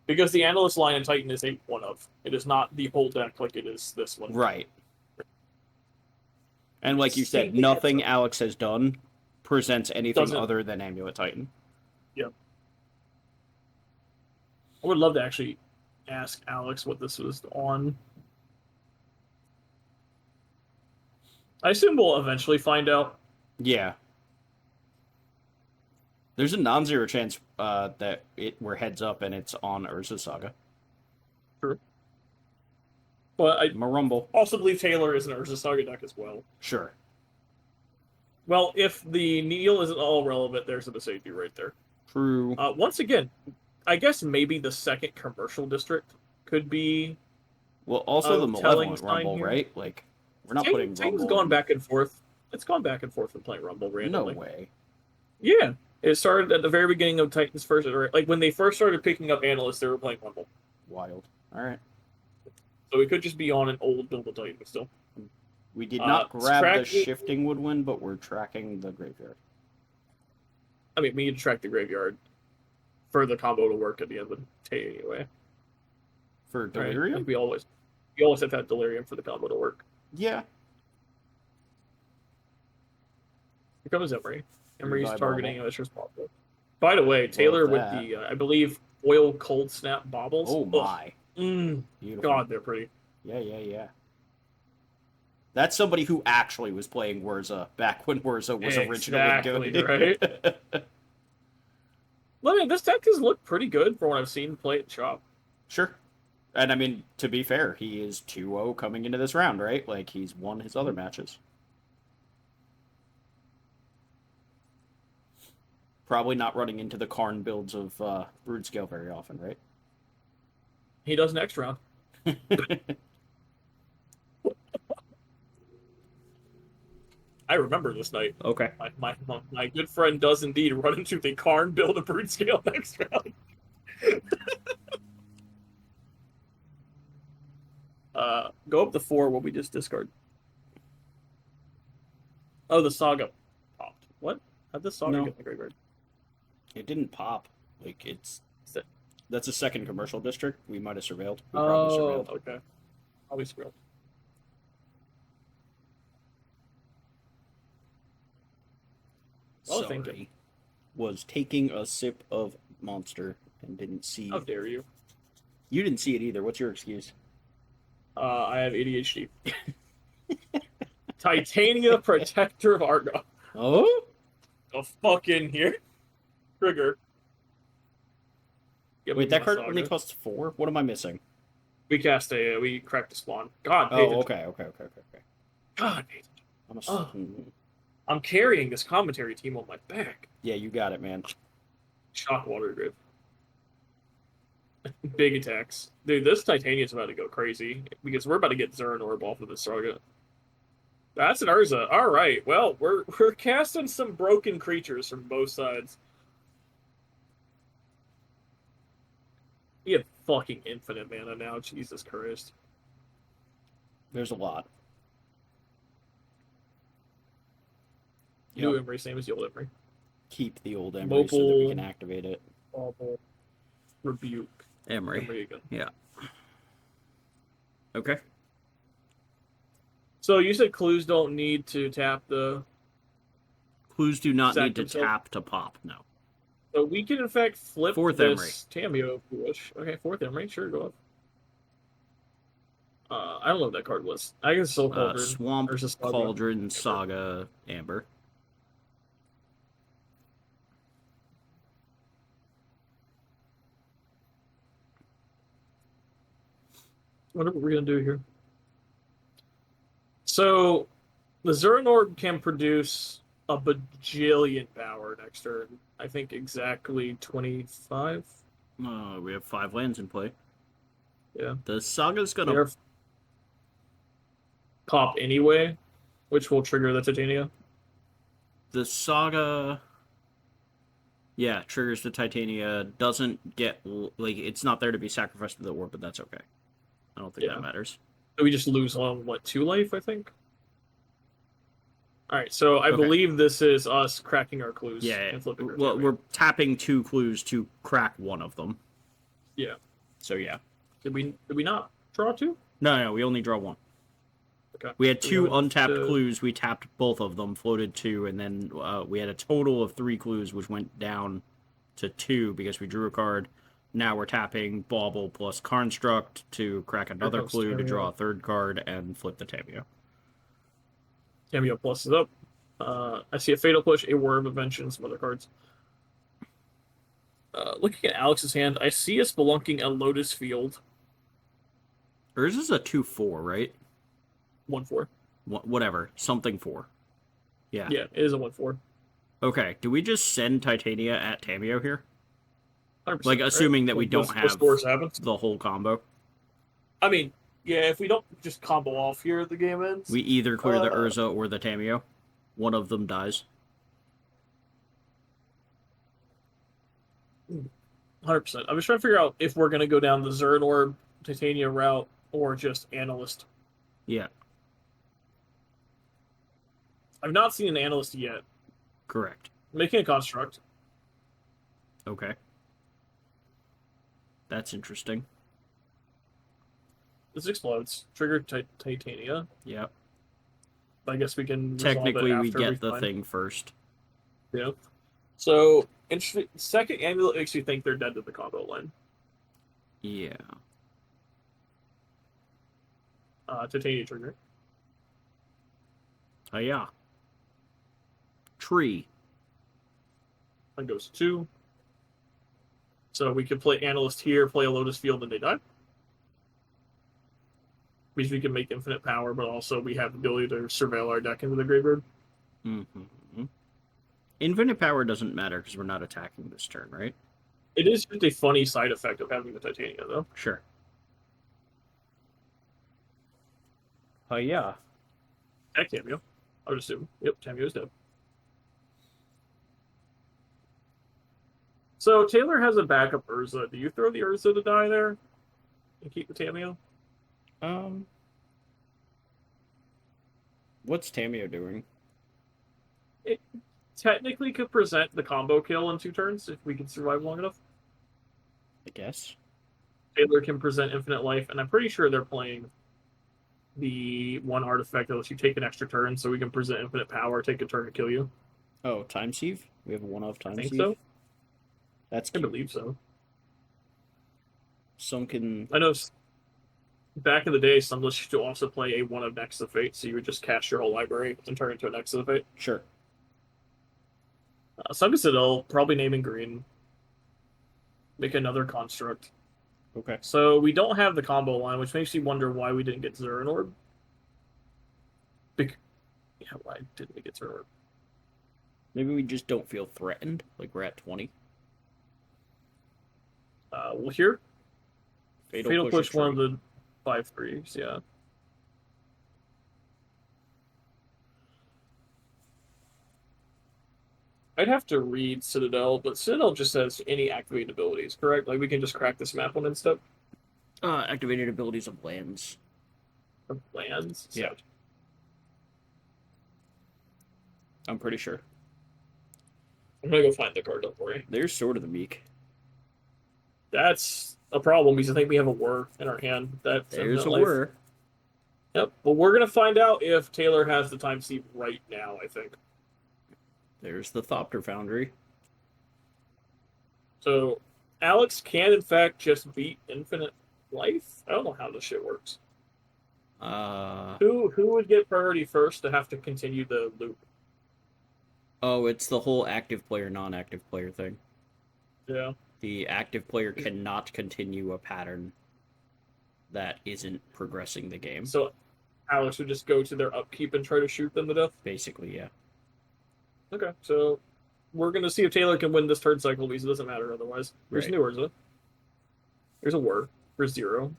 Because the analyst line in Titan is a one of. It is not the whole deck like it is this one. Right. And like you said, nothing Alex has done presents anything other than Amulet Titan. Yep. I would love to actually ask Alex what this was on. I assume we'll eventually find out. Yeah. There's a non-zero chance that we're heads up and it's on Urza Saga. True. But I Marumble. also believe Taylor is an Urza Saga deck as well. Sure. Well, if the Needle isn't all relevant, there's a Besaidu right there. True. Once again, I guess maybe the second commercial district could be. Well, also the Malevolent Rumble, right? Like, we're not putting Rumble. Titan's gone back and forth. It's gone back and forth with playing Rumble randomly. No way. Yeah. It started at the very beginning of Titan's first iteration. Like, when they first started picking up analysts, they were playing Rumble. Wild. All right. So it could just be on an old build of Titan, but still. We did not grab the Shifting Woodwind, but we're tracking the Graveyard. I mean, we need to track the Graveyard for the combo to work at the end of the day anyway. For Delirium? Right? Like we always have had Delirium for the combo to work. Yeah. Here comes Emery. Emery's Revive targeting bobble. Mr. Bobble. By the way, Taylor with that. the, I believe, oil cold snap bobbles. Oh my. Beautiful. God, they're pretty. Yeah. That's somebody who actually was playing Wurza back when Wurza was originally good. Right? I mean, this deck has looked pretty good for what I've seen play at Shop. Sure. And I mean, to be fair, he is 2-0 coming into this round, right? Like, he's won his other matches. Probably not running into the Karn builds of Brood-Scale very often, right? He does next round. I remember this night. Okay. My good friend does indeed run into the Karn build of Brood-Scale next round. Go up to 4 what we just discard. Oh, the Saga popped. What? How'd the Saga get in the graveyard? It didn't pop. Like, that's a second commercial district. We might have surveilled. We probably surveilled. Okay. Probably surveilled. Sorry. Was taking a sip of Monster and didn't see... How dare you? You didn't see it either. What's your excuse? I have ADHD. Titania Protector of Argo. Oh? The fuck in here. Trigger. Wait, that card only costs 4? What am I missing? We cast we cracked a spawn. God, oh, okay. God, Nathan. I'm carrying this commentary team on my back. Yeah, you got it, man. Shock Water Grip. Big attacks. Dude, this Titania's about to go crazy, because we're about to get Zern Orb off of this Saga. That's an Urza. Alright, well, we're casting some broken creatures from both sides. We have fucking infinite mana now, Jesus Christ. There's a lot. New Emery, same as the old Emery. Keep the old Emery so that we can activate it. Awful. Rebuke. Emery again. Yeah. Okay. So you said clues don't need to tap the... Clues do not need to tap to pop, no. So we can in fact flip fourth this Tameo if we wish. Okay, 4th Emery, sure, go up. I don't know what that card was. I guess Soul Cauldron. Swamp, Cauldron, Saga, Amber. What are we going to do here? So, the Zern Orb can produce a bajillion power next turn. I think exactly 25. We have 5 lands in play. Yeah. The Saga's going to pop anyway, which will trigger the Titania. The Saga... Yeah, triggers the Titania. Doesn't get... Like, it's not there to be sacrificed to the orb, but that's okay. I don't think that matters. So we just lose on, 2 life, I think? Alright, so I believe this is us cracking our clues. Yeah, and flipping our well, we're tapping 2 clues to crack one of them. Yeah. So, yeah. Did we not draw 2? No, we only draw 1. Okay. We had 2 untapped clues, we tapped both of them, floated 2, and then we had a total of 3 clues, which went down to 2 because we drew a card. Now we're tapping Bauble plus Construct to crack another clue to draw a 3rd card and flip the Tameo. Tameo plus is up. I see a Fatal Push, a Worm Invention, and some other cards. Looking at Alex's hand, I see a Spelunking a Lotus Field. Hers is a 2/4, right? 1/4. Whatever. Something 4. Yeah. Yeah, it is a 1/4. Okay, do we just send Titania at Tameo here? Like, assuming that we don't have the whole combo? I mean, yeah, if we don't just combo off here, the game ends. We either clear the Urza or the Tameo. One of them dies. 100%. I'm just trying to figure out if we're going to go down the Zern Orb Titania route or just Analyst. Yeah. I've not seen an Analyst yet. Correct. Making a Construct. Okay. That's interesting. This explodes. Trigger Titania. Yep. I guess we can. Technically, we get the thing first. Yeah. So, second amulet makes you think they're dead to the combo line. Yeah. Titania trigger. Oh, yeah. Tree. That goes to 2. So we could play Analyst here, play a Lotus Field, and they die. Means we can make infinite power, but also we have the ability to surveil our deck into the graveyard. Mm-hmm. Infinite power doesn't matter because we're not attacking this turn, right? It is just a funny side effect of having the Titania, though. Sure. Oh, yeah. Heck, Tamio. I would assume. Yep, Tamio's dead. So Taylor has a backup Urza. Do you throw the Urza to die there and keep the Tamio? What's Tamio doing? It technically could present the combo kill in 2 turns if we can survive long enough. I guess. Taylor can present infinite life, and I'm pretty sure they're playing the 1 artifact that lets you take an extra turn, so we can present infinite power, take a turn to kill you. Oh, time sieve? We have a 1-of time I think sieve? so. That's I cute. believe so. Sunken. I know back in the day, some lists used to also play a 1 of Next to Fate, so you would just cast your whole library and turn it into a Next to the Fate. Sure. Sunken Citadel, probably naming green. Make another construct. Okay. So we don't have the combo line, which makes you wonder why we didn't get Zurin Orb. Yeah, why didn't we get Zurin Orb? Maybe we just don't feel threatened, like we're at 20. Well, here, Fatal Push a one of tree. the 5/3s, yeah. I'd have to read Citadel, but Citadel just says any activated abilities, correct? Like we can just crack this map one instead Activated abilities of lands. of lands. Yeah. I'm pretty sure. I'm gonna go find the card, don't worry. There's Sword of the Meek. That's a problem because I think we have a Whir in our hand. That's There's a life. Whir. Yep, but we're gonna find out if Taylor has the time sieve right now, I think. There's the Thopter Foundry. So Alex can in fact just beat infinite life? I don't know how this shit works. Who would get priority first to have to continue the loop? Oh, it's the whole active player, non-active player thing. Yeah. The active player cannot continue a pattern that isn't progressing the game. So Alex would just go to their upkeep and try to shoot them to death? Basically, yeah. Okay, so we're going to see if Taylor can win this turn cycle because it doesn't matter otherwise. There's Right. new Urza. There's a Whir for 0.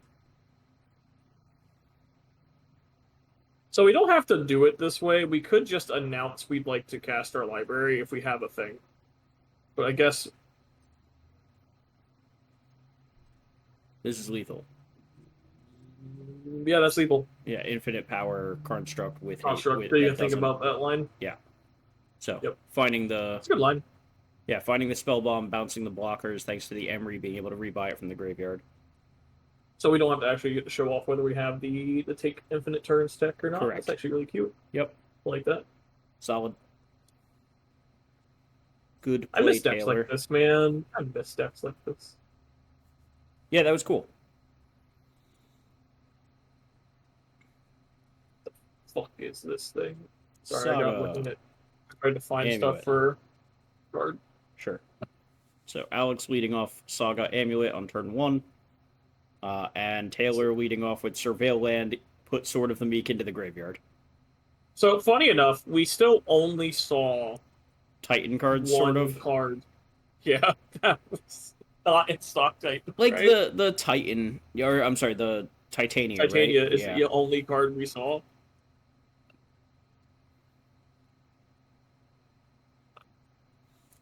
So we don't have to do it this way. We could just announce we'd like to cast our library if we have a thing. But I guess... This is lethal. Yeah, that's lethal. Yeah, infinite power construct with Construct. with, So you that can think doesn't- about that line. Yeah. So Yep. finding the That's a good line. finding the spell bomb, bouncing the blockers, thanks to the Emery being able to rebuy it from the graveyard. So we don't have to actually get to show off whether we have the take infinite turns tech or not. Correct. That's actually really cute. Yep. I like that. Solid. Good I play, miss decks Taylor. like this, man. I miss decks like this. Yeah, that was cool. Fuck is this thing? Sorry, I got Saga. looking at trying to find Amulet. stuff for guard. Sure. So Alex leading off Saga Amulet on turn 1. And Taylor leading off with Surveil Land, put Sword of the Meek into the graveyard. So funny enough, we still only saw Titan cards, one sort of. card. Yeah, that was not in stock Titan. Like right? the Titan, or I'm sorry, the Titania. Titania right? is Yeah. the only card we saw.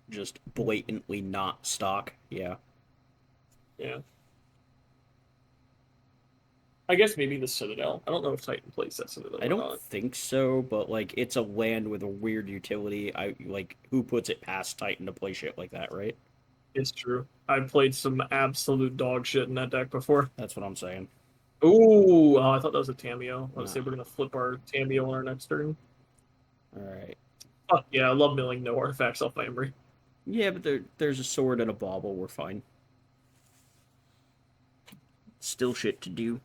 Just blatantly not stock. Yeah. Yeah. I guess maybe the Citadel. I don't know if Titan plays that Citadel. I or don't not. think so, but like it's a land with a weird utility. I like who puts it past Titan to play shit like that, right? It's true. I've played some absolute dog shit in that deck before. That's what I'm saying. Ooh, I thought that was a Tamio. Let's say Nah. we're gonna flip our Tamio on our next turn. All right. Oh, yeah, I love milling no artifacts off my Emery. Yeah, but there's a sword and a bauble. We're fine. Still shit to do.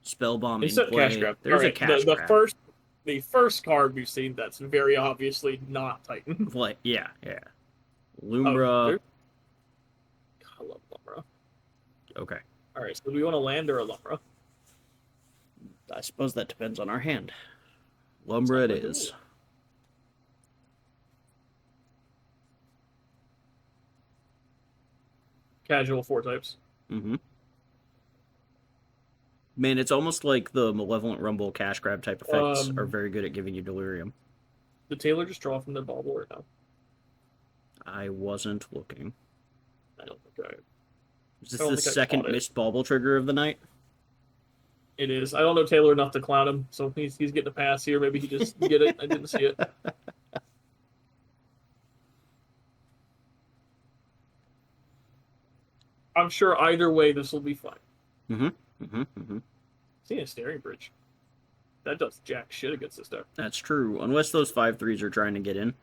Spellbomb in Instead of cash play. grab. All There's a right, cash grab. the first card we've seen that's very obviously not Titan. What? Yeah, yeah. Oh, Lumbra. I love Lumbra. Okay. All right, so do we want a land or a Lumbra? I suppose that depends on our hand. Lumbra it is. Casual 4 types. Mm-hmm. Man, it's almost like the Malevolent Rumble cash grab type effects are very good at giving you delirium. Did Taylor just draw from their bauble or no? I wasn't looking. I don't think I. Is this the second missed bauble trigger of the night? It is. I don't know Taylor enough to clown him, so he's getting a pass here. Maybe he just get it. I didn't see it. I'm sure either way this will be fine. Mm-hmm. Mm-hmm. Mm-hmm. See a staring bridge. That does jack shit against this deck. That's true. Unless those 5/3s are trying to get in,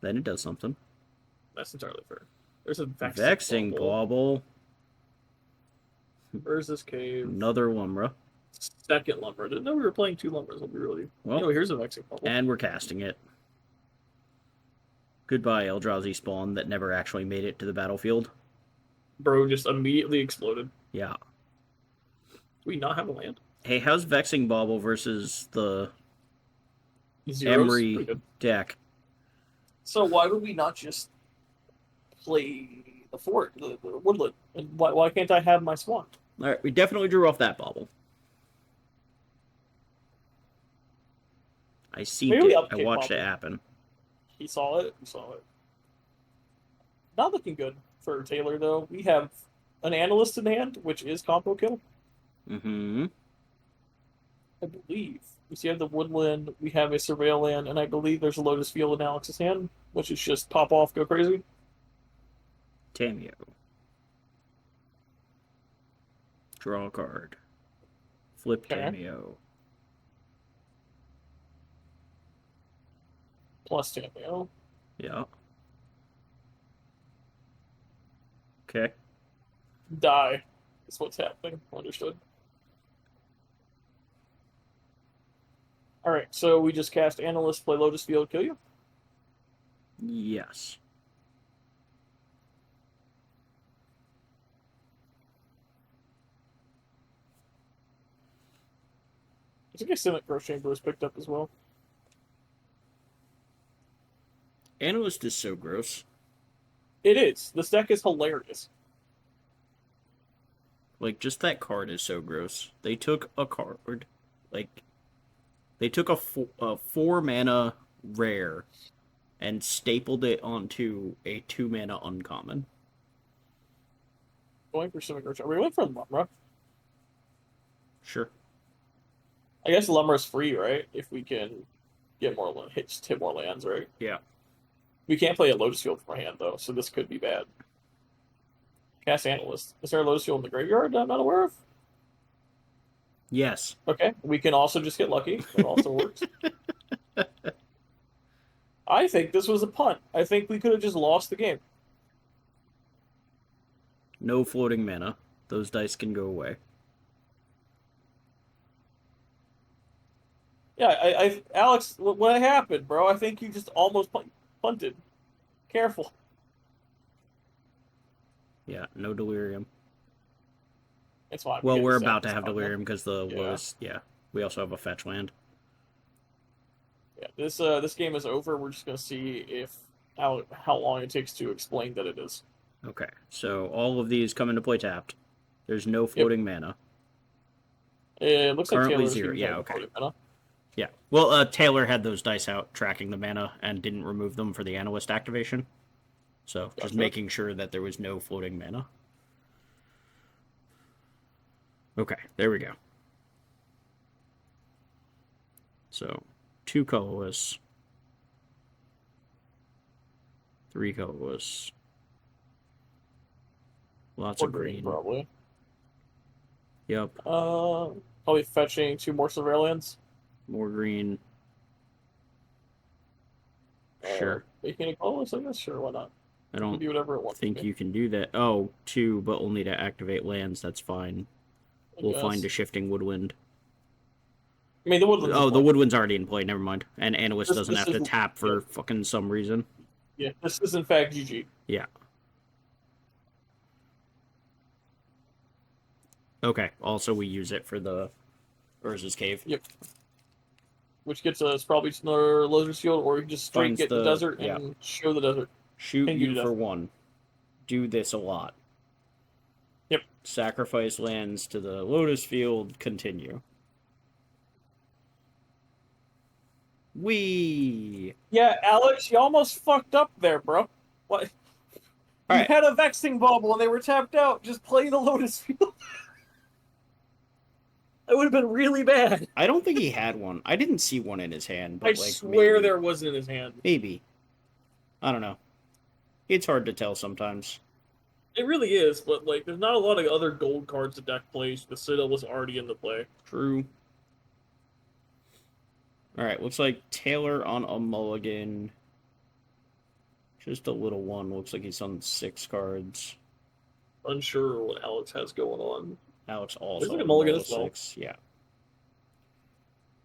then it does something. That's entirely fair. There's a Vexing Bauble. Where's this cave? Another Lumbra. Second Lumbra. Didn't know we were playing 2 Lumbras. I'll be really. Well, here's a Vexing Bauble. And we're casting it. Goodbye, Eldrazi spawn that never actually made it to the battlefield. Bro just immediately exploded. Yeah. Do we not have a land? Hey, how's Vexing Bauble versus the Zeros? Emery deck? So why would we not just play the fort, the woodland? And why can't I have my swan? All right, we definitely drew off that bauble. I seen it. I watched it happen. He saw it. He saw it. Not looking good for Taylor, though. We have an analyst in hand, which is combo kill. Mm-hmm. I believe. We see the woodland, we have a surveil land, and I believe there's a Lotus Field in Alex's hand, which is just pop off, go crazy. Tameo. Draw a card. Flip Tameo. Plus Tameo. Yeah. Okay. Die. That's what's happening. Understood. Alright, so we just cast Analyst, play Lotus Field, kill you? Yes. I think Simic Growth Chamber was picked up as well. Analyst is so gross. It is. This deck is hilarious. Like, just that card is so gross. They took a card, like, they took a 4-mana rare and stapled it onto a 2-mana uncommon. Going for Simic Growth Chamber. We went for Lumra. Sure. I guess Lumra's free, right? If we can get more hit more lands, right? Yeah. We can't play a Lotus Field from our hand, though, so this could be bad. Cast Analyst. Is there a Lotus Field in the graveyard that I'm not aware of? Yes. Okay. We can also just get lucky. That also works. I think this was a punt. I think we could have just lost the game. No floating mana. Those dice can go away. Yeah, Alex, what happened, bro? I think you just almost punted. Careful. Yeah, no delirium. It's fine. Well, we're about to have delirium because the Lotus. Yeah, we also have a fetch land. Yeah, this game is over. We're just gonna see if how long it takes to explain that it is. Okay, so all of these come into play tapped. There's no floating mana. It looks Currently like zero. Yeah, okay. Mana. Yeah. Well, Taylor had those dice out tracking the mana and didn't remove them for the analyst activation. So just making sure that there was no floating mana. Okay, there we go. So 2 colorless, 3 colorless, lots of green. Probably. Yep. Probably fetching 2 more surveillance. More green. Sure. Making it colorless, I guess. Sure, why not? I It can don't be whatever it wants. think you can do that. Oh, 2, but only to activate lands. That's fine. We'll find a Shifting Woodwind. I mean, the Woodland's Oh, the Woodwind's already in play. Never mind. And Analyst doesn't have to tap for fucking some reason. Yeah, this is in fact GG. Yeah. Okay. Also, we use it for the Urza's Cave. Yep. Which gets us probably another Lizard's Field, or you can just straight Finds get the desert yeah. and show the desert. Shoot you for 1. Do this a lot. Yep. Sacrifice lands to the Lotus Field. Continue. Wee. Yeah, Alex, you almost fucked up there, bro. What? You had a Vexing Bubble and they were tapped out. Just play the Lotus Field. It would have been really bad. I don't think he had one. I didn't see one in his hand. But I swear maybe. There wasn't in his hand. Maybe. I don't know. It's hard to tell sometimes. It really is, but like, there's not a lot of other gold cards the deck plays. The Citadel was already in the play. True. Alright, looks like Taylor on a mulligan. Just a little one. Looks like he's on 6 cards. Unsure what Alex has going on. Alex also on a mulligan as well. 6. Yeah.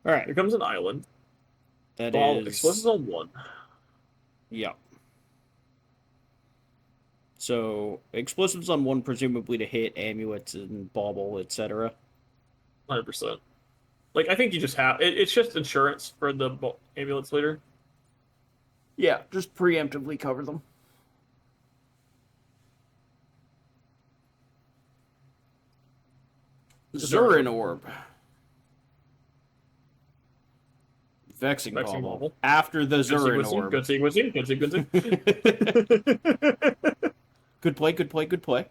Alright. Here comes an island. That is... Explosives on 1. Yeah. So, explosives on 1, presumably to hit amulets and bauble, etc. 100%. Like, I think you just have... It's just insurance for the amulets later. Yeah, just preemptively cover them. Zurin Orb. Vexing Bauble. After the Zurin Orb. Good sequencing. Good play, good play, good play.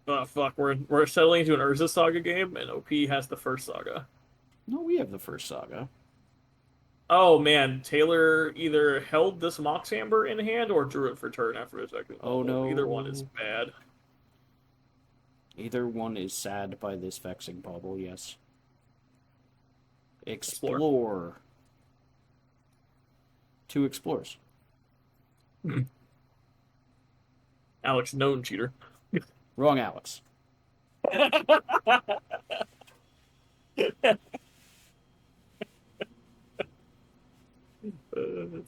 Oh, fuck. We're settling into an Urza Saga game, and OP has the first Saga. No, we have the first Saga. Oh, man. Taylor either held this Mox Amber in hand or drew it for turn after his second. Oh, no. Either one is bad. Either one is sad by this Vexing Bauble, yes. Explore. 2 explores. Alex, known cheater. Wrong, Alex. That's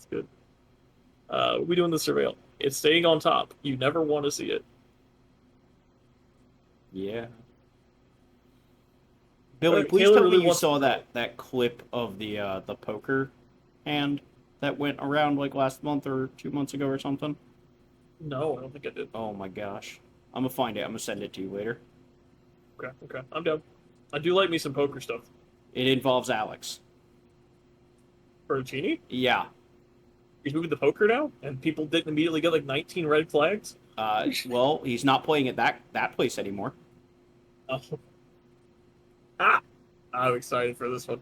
good. We doing the surveil. It's staying on top. You never want to see it. Yeah. Billy, please tell me you saw that clip of the poker hand that went around like last month or 2 months ago or something. No, I don't think I did. Oh my gosh. I'm gonna find it. I'm gonna send it to you later. Okay. I'm down. I do like me some poker stuff. It involves Alex. Bertini? Yeah. He's moving the poker now, and people didn't immediately get like 19 red flags. Well, he's not playing at that place anymore. Oh. I'm excited for this one.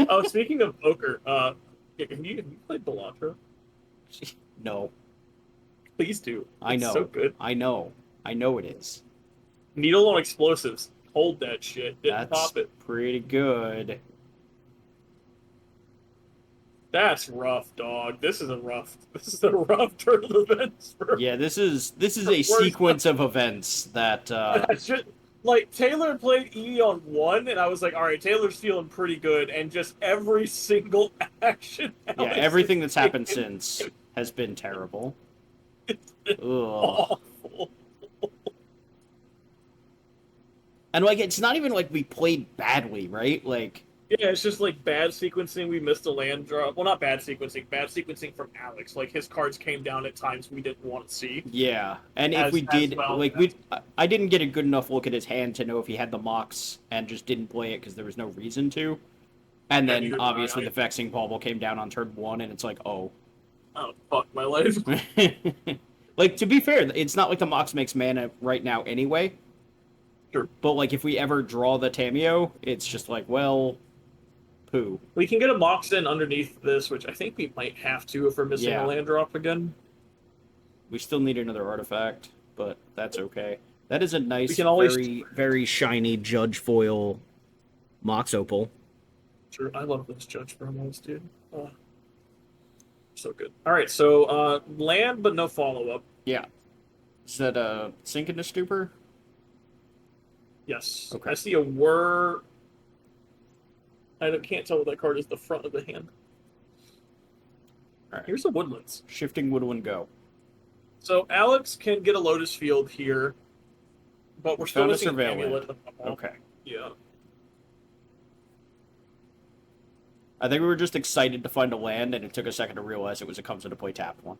Oh, speaking of poker, have you played Belantra? No. Please do. I know. It's so good. I know it is. Needle on explosives. Hold that shit. Didn't pop it. Pretty good. That's rough, dog. This is a rough turn of events. Yeah, this is a sequence of events that. Like, Taylor played E on 1, and I was like, all right, Taylor's feeling pretty good, and just every single action. Yeah, everything that's happened since has been terrible. It's awful. And like, it's not even like we played badly, right? Like. Yeah, it's just like bad sequencing. We missed a land drop. Well, not bad sequencing. Bad sequencing from Alex. Like, his cards came down at times we didn't want to see. Yeah, and if we did, I didn't get a good enough look at his hand to know if he had the Mox and just didn't play it because there was no reason to. And then obviously the Vexing Bauble came down on turn 1, and it's like, oh, fuck my life. Like, to be fair, it's not like the Mox makes mana right now anyway. Sure. But like, if we ever draw the Tamiyo, it's just like, well. Poo. We can get a Mox in underneath this, which I think we might have to if we're missing a land drop again. We still need another artifact, but that's okay. That is a nice, very, very shiny Judge Foil Mox Opal. Sure, I love those Judge promos, dude. So good. All right, so land, but no follow up. Yeah. Is that a sink into stupor? Yes. Okay. I see a whir. Can't tell what that card is. The front of the hand. All right. Here's the Woodlands. Shifting Woodwind go. So Alex can get a Lotus Field here, but we're still Found a missing an Surveil amulet. land. Okay. Yeah. I think we were just excited to find a land, and it took a second to realize it was a comes into play tapped one.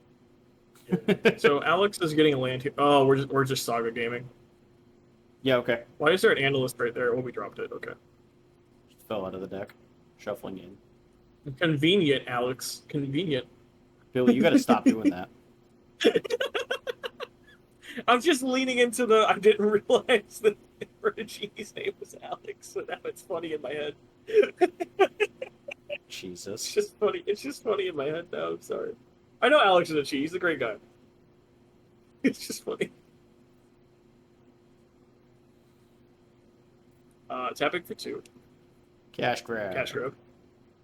So Alex is getting a land here. Oh, we're just Saga gaming. Yeah, okay. Why is there an analyst right there? Oh, we dropped it. Okay. Just fell out of the deck. Shuffling in. Convenient, Alex. Convenient. Billy, you gotta stop doing that. I'm just leaning into the. I didn't realize that Reggie's name was Alex, so now it's funny in my head. Jesus. It's just funny. It's just funny in my head now. I'm sorry. I know Alex is a cheat. He's a great guy. It's just funny. Tapping for 2. Cash grab. Cash grab.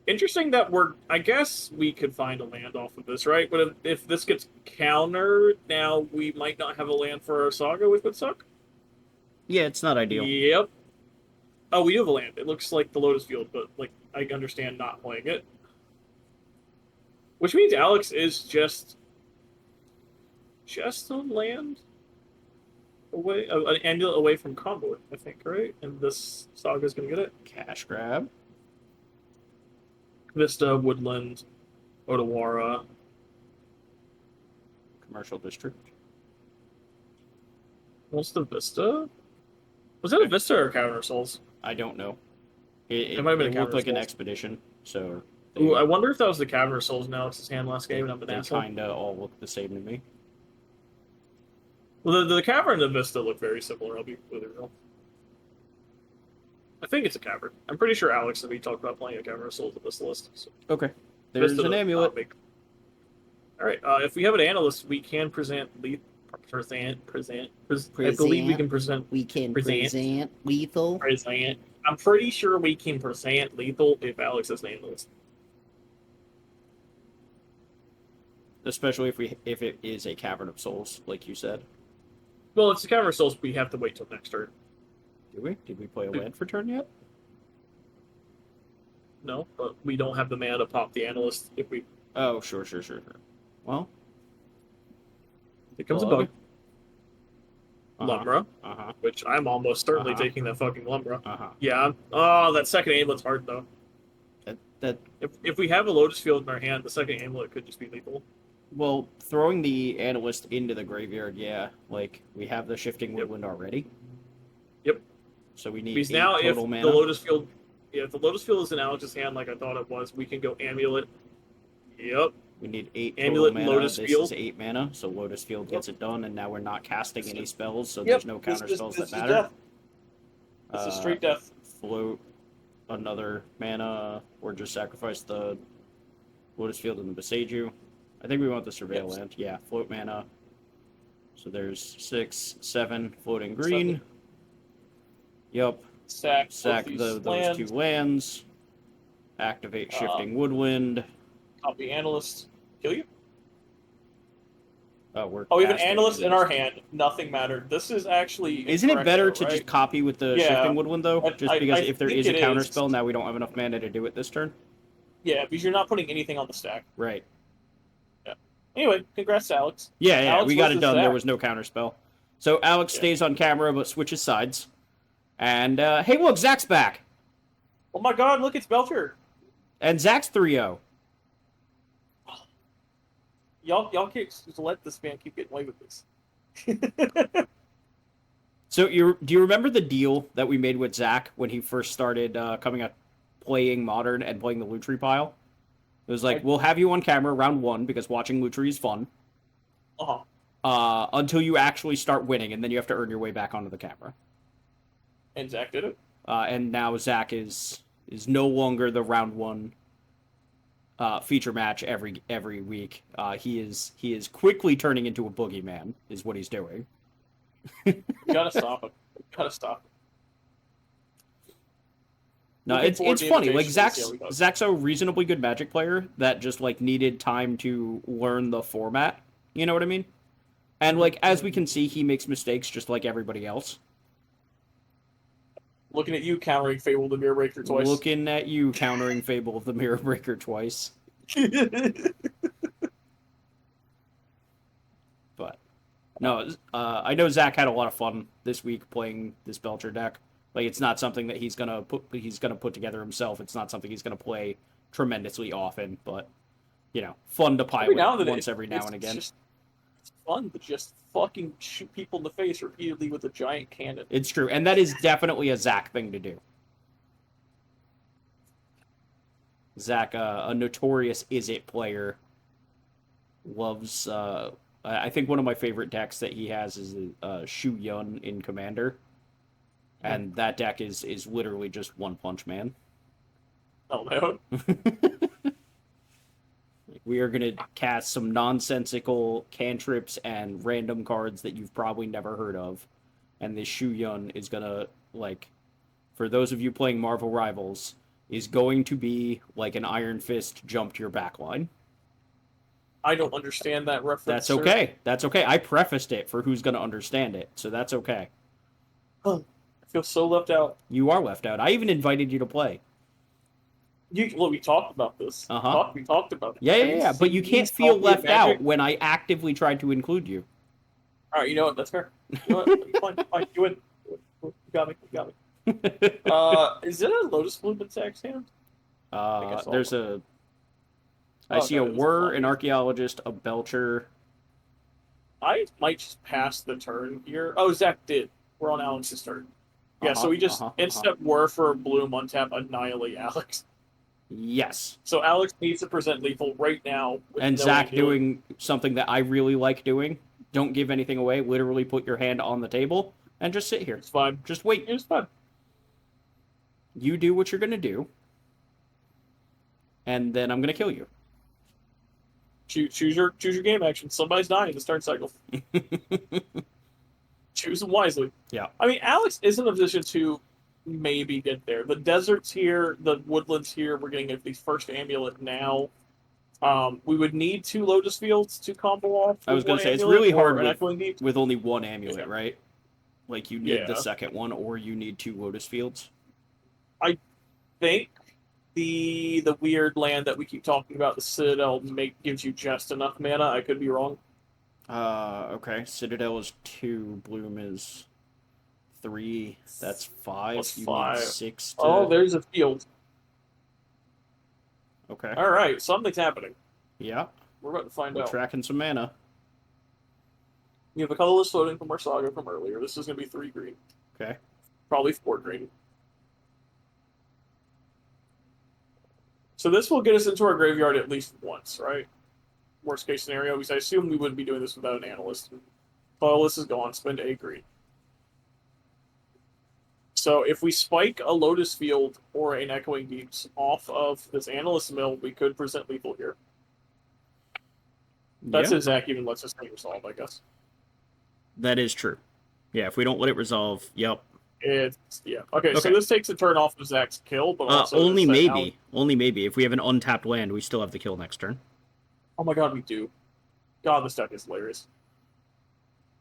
Interesting that I guess we could find a land off of this, right? But if this gets countered, now we might not have a land for our Saga, which would suck. Yeah, it's not ideal. Yep. Oh, we do have a land. It looks like the Lotus Field, but like I understand not playing it. Which means Alex is just a land away, an amulet away from combo, I think, right? And this Saga's gonna get it. Cash grab. Vista, Woodland, Odawara. Commercial district. What's the Vista? Was that a Vista or Cavern of Souls? I don't know. It might have been a looked Cavern of like an Souls. expedition, so... Ooh, I wonder if that was the Cavern of Souls in Alex's hand last game and I'm an They asshole. kinda all look the same to me. Well, the Cavern and the Vista look very similar, I'll be completely real. I think it's a Cavern. I'm pretty sure Alex and me talked about playing a Cavern of Souls with this list. So. Okay. There's Vista an does amulet. not make- Alright, if we have an analyst, we can present I believe we can present We can Present. present lethal. present. I'm pretty sure we can present lethal if Alex is an analyst. Especially if it is a Cavern of Souls, like you said. Well, if it's a Cavern of Souls, we have to wait till next turn. Did we? Did we play a land for turn yet? No, but we don't have the mana to pop the analyst if we. Oh, sure. Well, Here comes a Bug. bug. Lumbra, Uh-huh. which I'm almost certainly Uh-huh. taking that fucking Lumbra. Uh-huh. Yeah. Oh, that second amulet's hard though. That If we have a Lotus Field in our hand, the second amulet could just be lethal. well, throwing the analyst into the graveyard, yeah. Like, we have the shifting woodwind already. Yep. So we need Because 8 now, if total mana. the Lotus Field, if the Lotus Field is in Alex's hand, like I thought it was, we can go amulet. Yep. We need 8 Amulet, total mana. Lotus This Field. is 8 mana, so Lotus Field gets it done, and now we're not casting any spells, so Yep, there's no this- counter this- spells this that is matter. death. This is straight death. Float another mana, or just sacrifice the Lotus Field and the Beseiju. I think we want the Surveil Yes. land. Yeah, float mana. So there's 6, 7 floating green. 7. Yep. Sack Sack those lands. 2 lands. Activate Shifting Woodwind. Copy analyst. Kill you. We're Oh, we have an casting analyst in this. our hand. Nothing mattered. This is actually. Isn't it incorrect, better though, to right? just copy with the Yeah. Shifting Woodwind, though? Just I because if there think is a it counter is. spell, now we don't have enough mana to do it this turn? Yeah, because you're not putting anything on the stack. Right. Anyway, congrats to Alex. Yeah, Alex we got it versus done. There Zack. was no counter spell. So Alex Yeah. stays on camera but switches sides. And, hey, look, Zack's back! Oh my god, look, it's Belcher. And Zack's 3-0. Y'all can't just let this man keep getting away with this. So do you remember the deal that we made with Zack when he first started coming up playing Modern and playing the Lutri pile? It was like, we'll have you on camera round 1 because watching Lutri is fun. Uh-huh. Until you actually start winning, and then you have to earn your way back onto the camera. And Zack did it. And now Zack is no longer the round 1 feature match every week. He is quickly turning into a boogeyman, is what he's doing. You gotta stop him. You gotta stop him. No, Looking it's forward to funny. Like Invitational to see how he goes. Zach's a reasonably good Magic player that just like needed time to learn the format. You know what I mean? And like as we can see, he makes mistakes just like everybody else. Looking at you countering Fable of the Mirror Breaker twice. Looking at you countering Fable of the Mirror Breaker twice. But no, I know Zach had a lot of fun this week playing this Belcher deck. Like it's not something that he's gonna put together himself. It's not something he's gonna play tremendously often, but you know, fun to pilot once every now and again. It's fun to just fucking shoot people in the face repeatedly with a giant cannon. It's true, and that is definitely a Zack thing to do. Zack, a notorious Is-It player, loves... I think one of my favorite decks that he has is Shu Yun in Commander. And that deck is literally just One Punch Man. Oh, no. We are going to cast some nonsensical cantrips and random cards that you've probably never heard of. And this Shu Yun is going to, like, for those of you playing Marvel Rivals, is going to be like an Iron Fist jump to your backline. I don't understand that reference. That's okay. That's okay. I prefaced it for who's going to understand it, so that's okay. Oh, I feel so left out. You are left out. I even invited you to play. We talked about this. We talked about it. Yeah. But you can't feel left out when I actively tried to include you. All right, you know what? That's fair. You know what? Fine. You win. You got me. Is it a Lotus Bloom in Zach's hand? There's a... I see a Whir, an Archaeologist, a Belcher. I might just pass the turn here. Oh, Zack did. We're on Alex's turn. Yeah, so we just instant Whir for a Bloom, untap, annihilate Alex. Yes. So Alex needs to present lethal right now. And Zack doing something that I really like doing. Don't give anything away. Literally put your hand on the table and just sit here. It's fine. Just wait. It's fine. You do what you're going to do. And then I'm going to kill you. Choose your game action. Somebody's dying in the start cycle. Choose them wisely. Yeah. I mean, Alex is in a position to maybe get there. The desert's here. The woodland's here. We're getting the first amulet now. We would need 2 Lotus Fields to combo off. I was going to say, it's really hard with only one amulet, right? Like, you need the second one, or you need 2 Lotus Fields. I think the weird land that we keep talking about, the Citadel, gives you just enough mana. I could be wrong. Okay. Citadel is 2, Bloom is 3. That's 5. Plus you 5. Need 6 to... Oh, there's a field. Okay. All right, something's happening. Yeah. We're about to find We're out. tracking some mana. We have a colorless floating from our saga from earlier. This is going to be 3 green. Okay. Probably 4 green. So this will get us into our graveyard at least once, right? Worst case scenario, because I assume we wouldn't be doing this without an analyst. Colorless is gone. Spend 8 green. So if we spike a Lotus Field or an Echoing Deeps off of this Analyst Mill, we could present lethal here. That's if Zack even lets us thing resolve, I guess. That is true. Yeah, if we don't let it resolve, yep. Okay, so this takes a turn off of Zack's kill, but also only maybe. If we have an untapped land, we still have the kill next turn. Oh my god, we do. God, this deck is hilarious.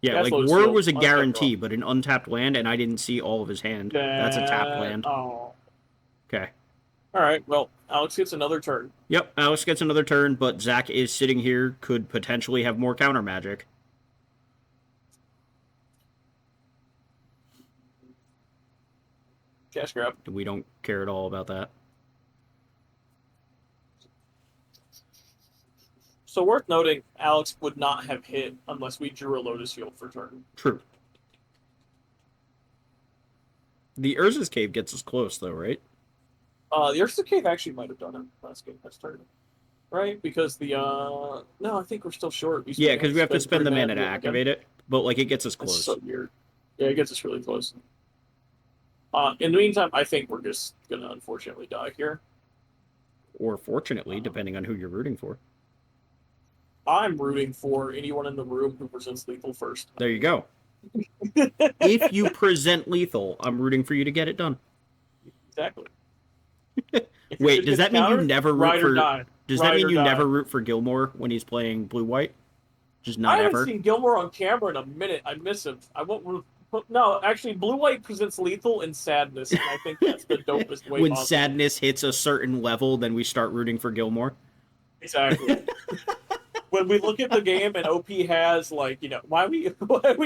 Yeah, like Whir was a guarantee, but an untapped land, and I didn't see all of his hand. That's a tapped land. Oh. Okay. Alright, well, Alex gets another turn. Yep, Alex gets another turn, but Zack is sitting here, could potentially have more counter magic. Cash grab. We don't care at all about that. So worth noting, Alex would not have hit unless we drew a Lotus Field for turn. True. The Urza's Cave gets us close, though, right? The Urza's Cave actually might have done it last game. That's turn. Right? Because the, no, I think we're still short. Yeah, because we have to spend the mana to activate it, but, like, it gets us close. That's so weird. Yeah, it gets us really close. In the meantime, I think we're just gonna unfortunately die here. Or fortunately, depending on who you're rooting for. I'm rooting for anyone in the room who presents lethal first. There you go. If you present lethal, I'm rooting for you to get it done. Exactly. If you're Wait, just does gonna that mean you counter, never root ride or for? die. Does that Ride mean or you die. never root for Gilmore when he's playing blue-white? Just I not haven't ever. seen Gilmore on camera in a minute. I miss him. I won't root. No, actually, Blue White presents lethal and sadness, and I think that's the dopest way When possible. sadness hits a certain level, then we start rooting for Gilmore. Exactly. When we look at the game and OP has, like, why are we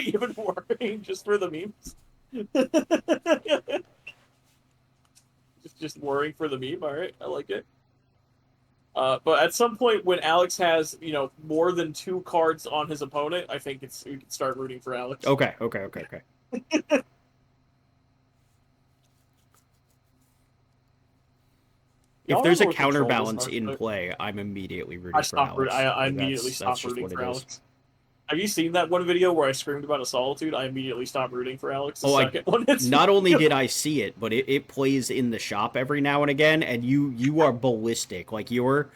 even worrying just for the memes? just worrying for the meme. All right, I like it. But at some point, when Alex has more than 2 cards on his opponent, I think we can start rooting for Alex. Okay. If there's a counterbalance in play, I'm immediately rooting for Alex. I immediately stopped rooting for Alex. Have you seen that one video where I screamed about a Solitude? I immediately stopped rooting for Alex. Not only did I see it, but it plays in the shop every now and again, and you are ballistic. Like the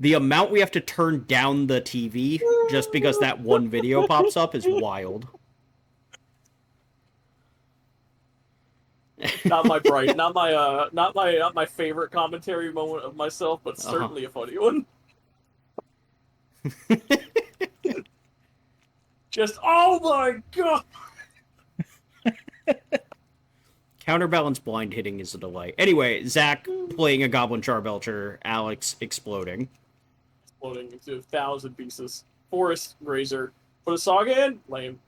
amount we have to turn down the TV just because that one video pops up is wild. Not my favorite commentary moment of myself, but certainly a funny one. Just, oh my god! Counterbalance blind hitting is a delight. Anyway, Zack playing a Goblin Charbelcher, Alex exploding. Exploding into 1,000 pieces. Forest Grazer. Put a Saga in? Lame.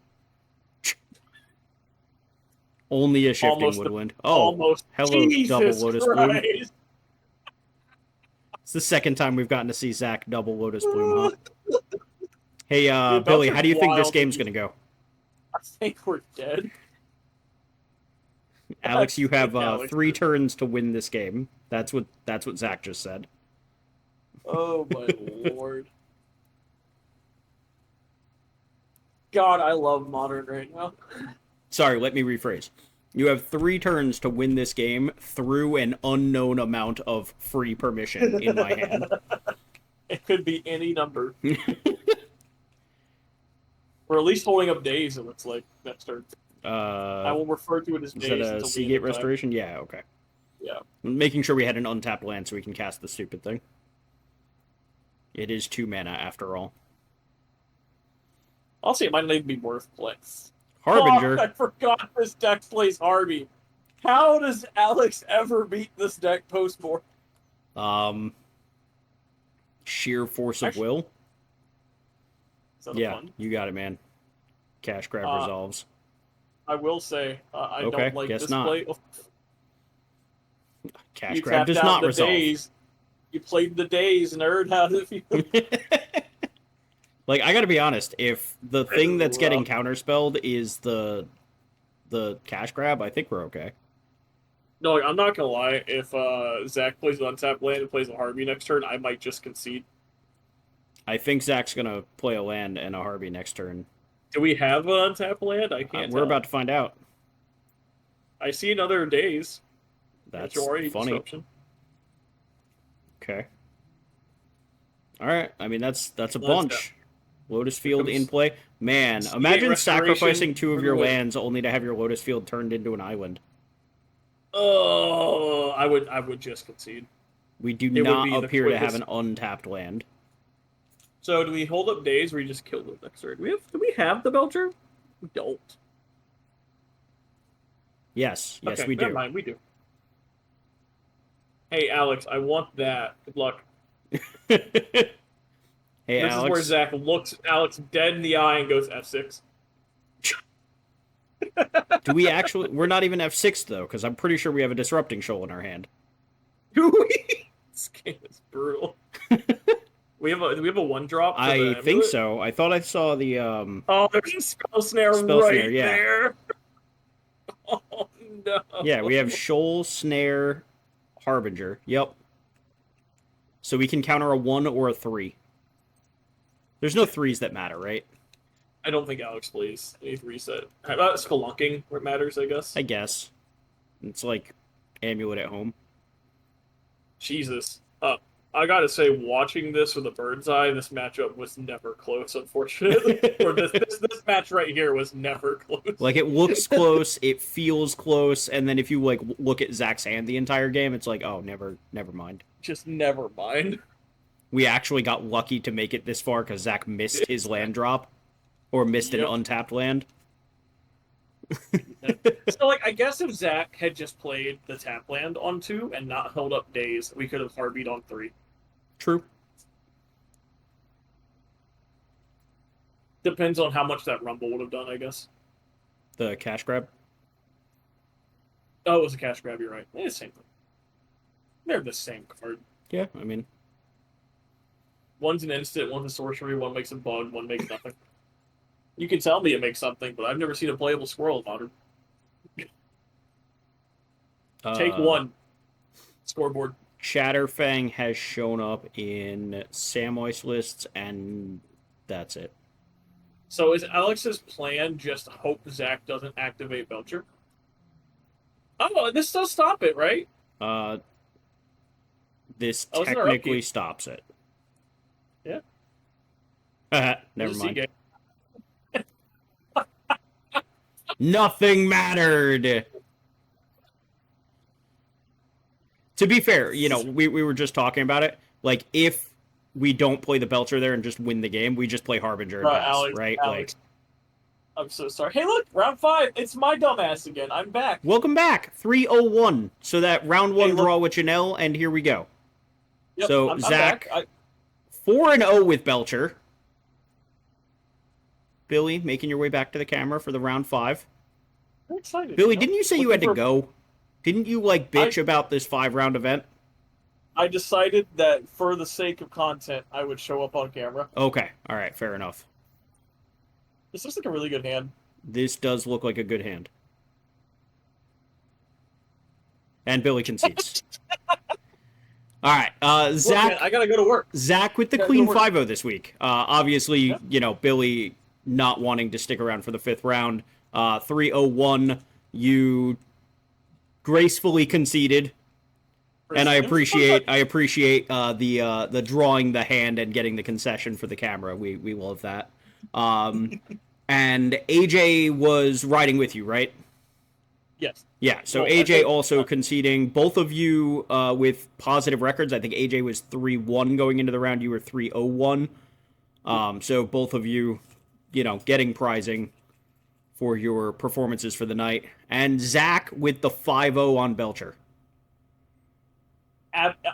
Only a shifting woodwind. Hello, Jesus double Lotus Christ. Bloom. It's the second time we've gotten to see Zack double Lotus Bloom, huh? Hey, Billy, how do you think this game's gonna go? I think we're dead. Alex, you have 3 turns to win this game. That's what Zack just said. Oh my lord. God, I love Modern right now. Sorry, let me rephrase. You have 3 turns to win this game through an unknown amount of free permission in my hand. It could be any number. We're at least holding up days, it looks like, next turn. I will refer to it as days. Is that a Seagate Restoration? Yeah, okay. Yeah. Making sure we had an untapped land so we can cast the stupid thing. It is 2 mana, after all. I'll say it might not even be worth playing. Harbinger. Oh, I forgot this deck plays Harvey. How does Alex ever beat this deck post-board? Sheer force of will. Yeah, fun? you got it, man. Cash grab resolves. I will say, I don't like this play. Cash grab does not resolve. Days. You played the days, nerd. How does it feel? Like, I gotta be honest, if the thing that's getting counterspelled is the cash grab, I think we're okay. No, I'm not gonna lie. If Zack plays an untapped land and plays a Harvey next turn, I might just concede. I think Zack's gonna play a land and a Harvey next turn. Do we have an untapped land? I can't We're about to find out. I see another days. That's funny. Disruption. Okay. Alright, I mean, that's a bunch. Lotus Field in play. Man, imagine sacrificing 2 of your lands only to have your Lotus Field turned into an island. Oh, I would just concede. We do not appear to have an untapped land. So do we hold up days or we just kill the next turn? Do we have the Belcher? We don't. Yes, we do. Never mind, we do. Hey, Alex, I want that. Good luck. Hey, this Alex. is where Zack looks Alex dead in the eye and goes F6. Do we actually? We're not even F6 though, because I'm pretty sure we have a Disrupting Shoal in our hand. Do we? This game is brutal. Do we have a 1-drop? I think so. I thought I saw the Oh, there's a Spell Snare there. Oh no. Yeah, we have Shoal, Snare, Harbinger. Yep. So we can counter a 1 or a 3. There's no 3s that matter, right? I don't think Alex plays a 3-set. How about Spelunking, where it matters, I guess? I guess. It's like Amulet at home. Jesus. I gotta say, watching this with a bird's eye, this matchup was never close, unfortunately. Or this match right here was never close. Like, it looks close, it feels close, and then if you, like, look at Zack's hand the entire game, it's like, oh, never mind. Just never mind. We actually got lucky to make it this far because Zack missed his land drop. Or missed an untapped land. So, like, I guess if Zack had just played the tap land on 2 and not held up days, we could have harbied on 3. True. Depends on how much that rumble would have done, I guess. The cash grab? Oh, it was a cash grab, you're right. It's the same thing. They're the same card. Yeah, I mean... One's an instant, one's a sorcery, one makes a bug, one makes nothing. You can tell me it makes something, but I've never seen a playable squirrel in Modern. Take 1. Scoreboard. Chatterfang has shown up in Samwise lists, and that's it. So is Alex's plan just hope Zack doesn't activate Belcher? Oh, this does stop it, right? This technically stops it. Yeah. Never mind. Nothing mattered. To be fair, you know, we were just talking about it. Like, if we don't play the Belcher there and just win the game, we just play Harbinger and pass, right? Alex. Like, I'm so sorry. Hey, look, round 5. It's my dumbass again. I'm back. Welcome back. 3-0-1. So that round 1 draw with Janelle, and here we go. Yep, so Zack, 4-0 with Belcher. Billy, making your way back to the camera for the round 5. I'm excited. Billy, didn't you say you had to go? Didn't you, like, bitch about this 5-round event? I decided that for the sake of content, I would show up on camera. Okay. All right. Fair enough. This looks like a really good hand. This does look like a good hand. And Billy concedes. All right. Zack. Look, man, I gotta go to work. Zack with the clean 5-0 this week. Obviously, you know, Billy not wanting to stick around for the 5th round. 3-0-1. You gracefully conceded. And I appreciate the drawing the hand and getting the concession for the camera. We love that. And AJ was riding with you, right? Yes. Yeah. So AJ also conceding. Both of you with positive records. I think AJ was 3-1 going into the round. You were 3-0-1. So both of you, you know, getting prizing for your performances for the night. And Zack with the 5-0 on Belcher.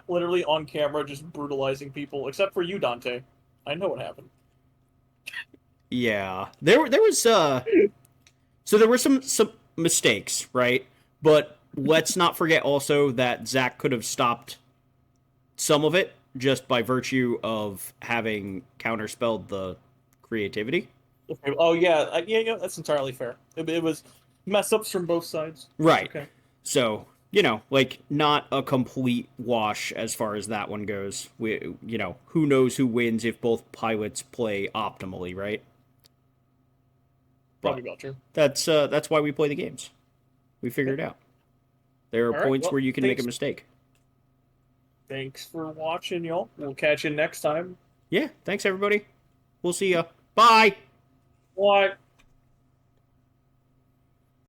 Literally on camera, just brutalizing people, except for you, Dante. I know what happened. Yeah, there was so there were some mistakes, right? But let's not forget also that Zack could have stopped some of it just by virtue of having counterspelled the creativity. Oh yeah, yeah, that's entirely fair. It was mess ups from both sides. Right. Okay. So, you know, like, not a complete wash as far as that one goes. You know, who knows who wins if both pilots play optimally, right? Probably about true. That's why we play the games. We figure it out. There are points where you can make a mistake. Thanks for watching, y'all. We'll catch you next time. Yeah, thanks everybody. We'll see ya. Bye! Bye.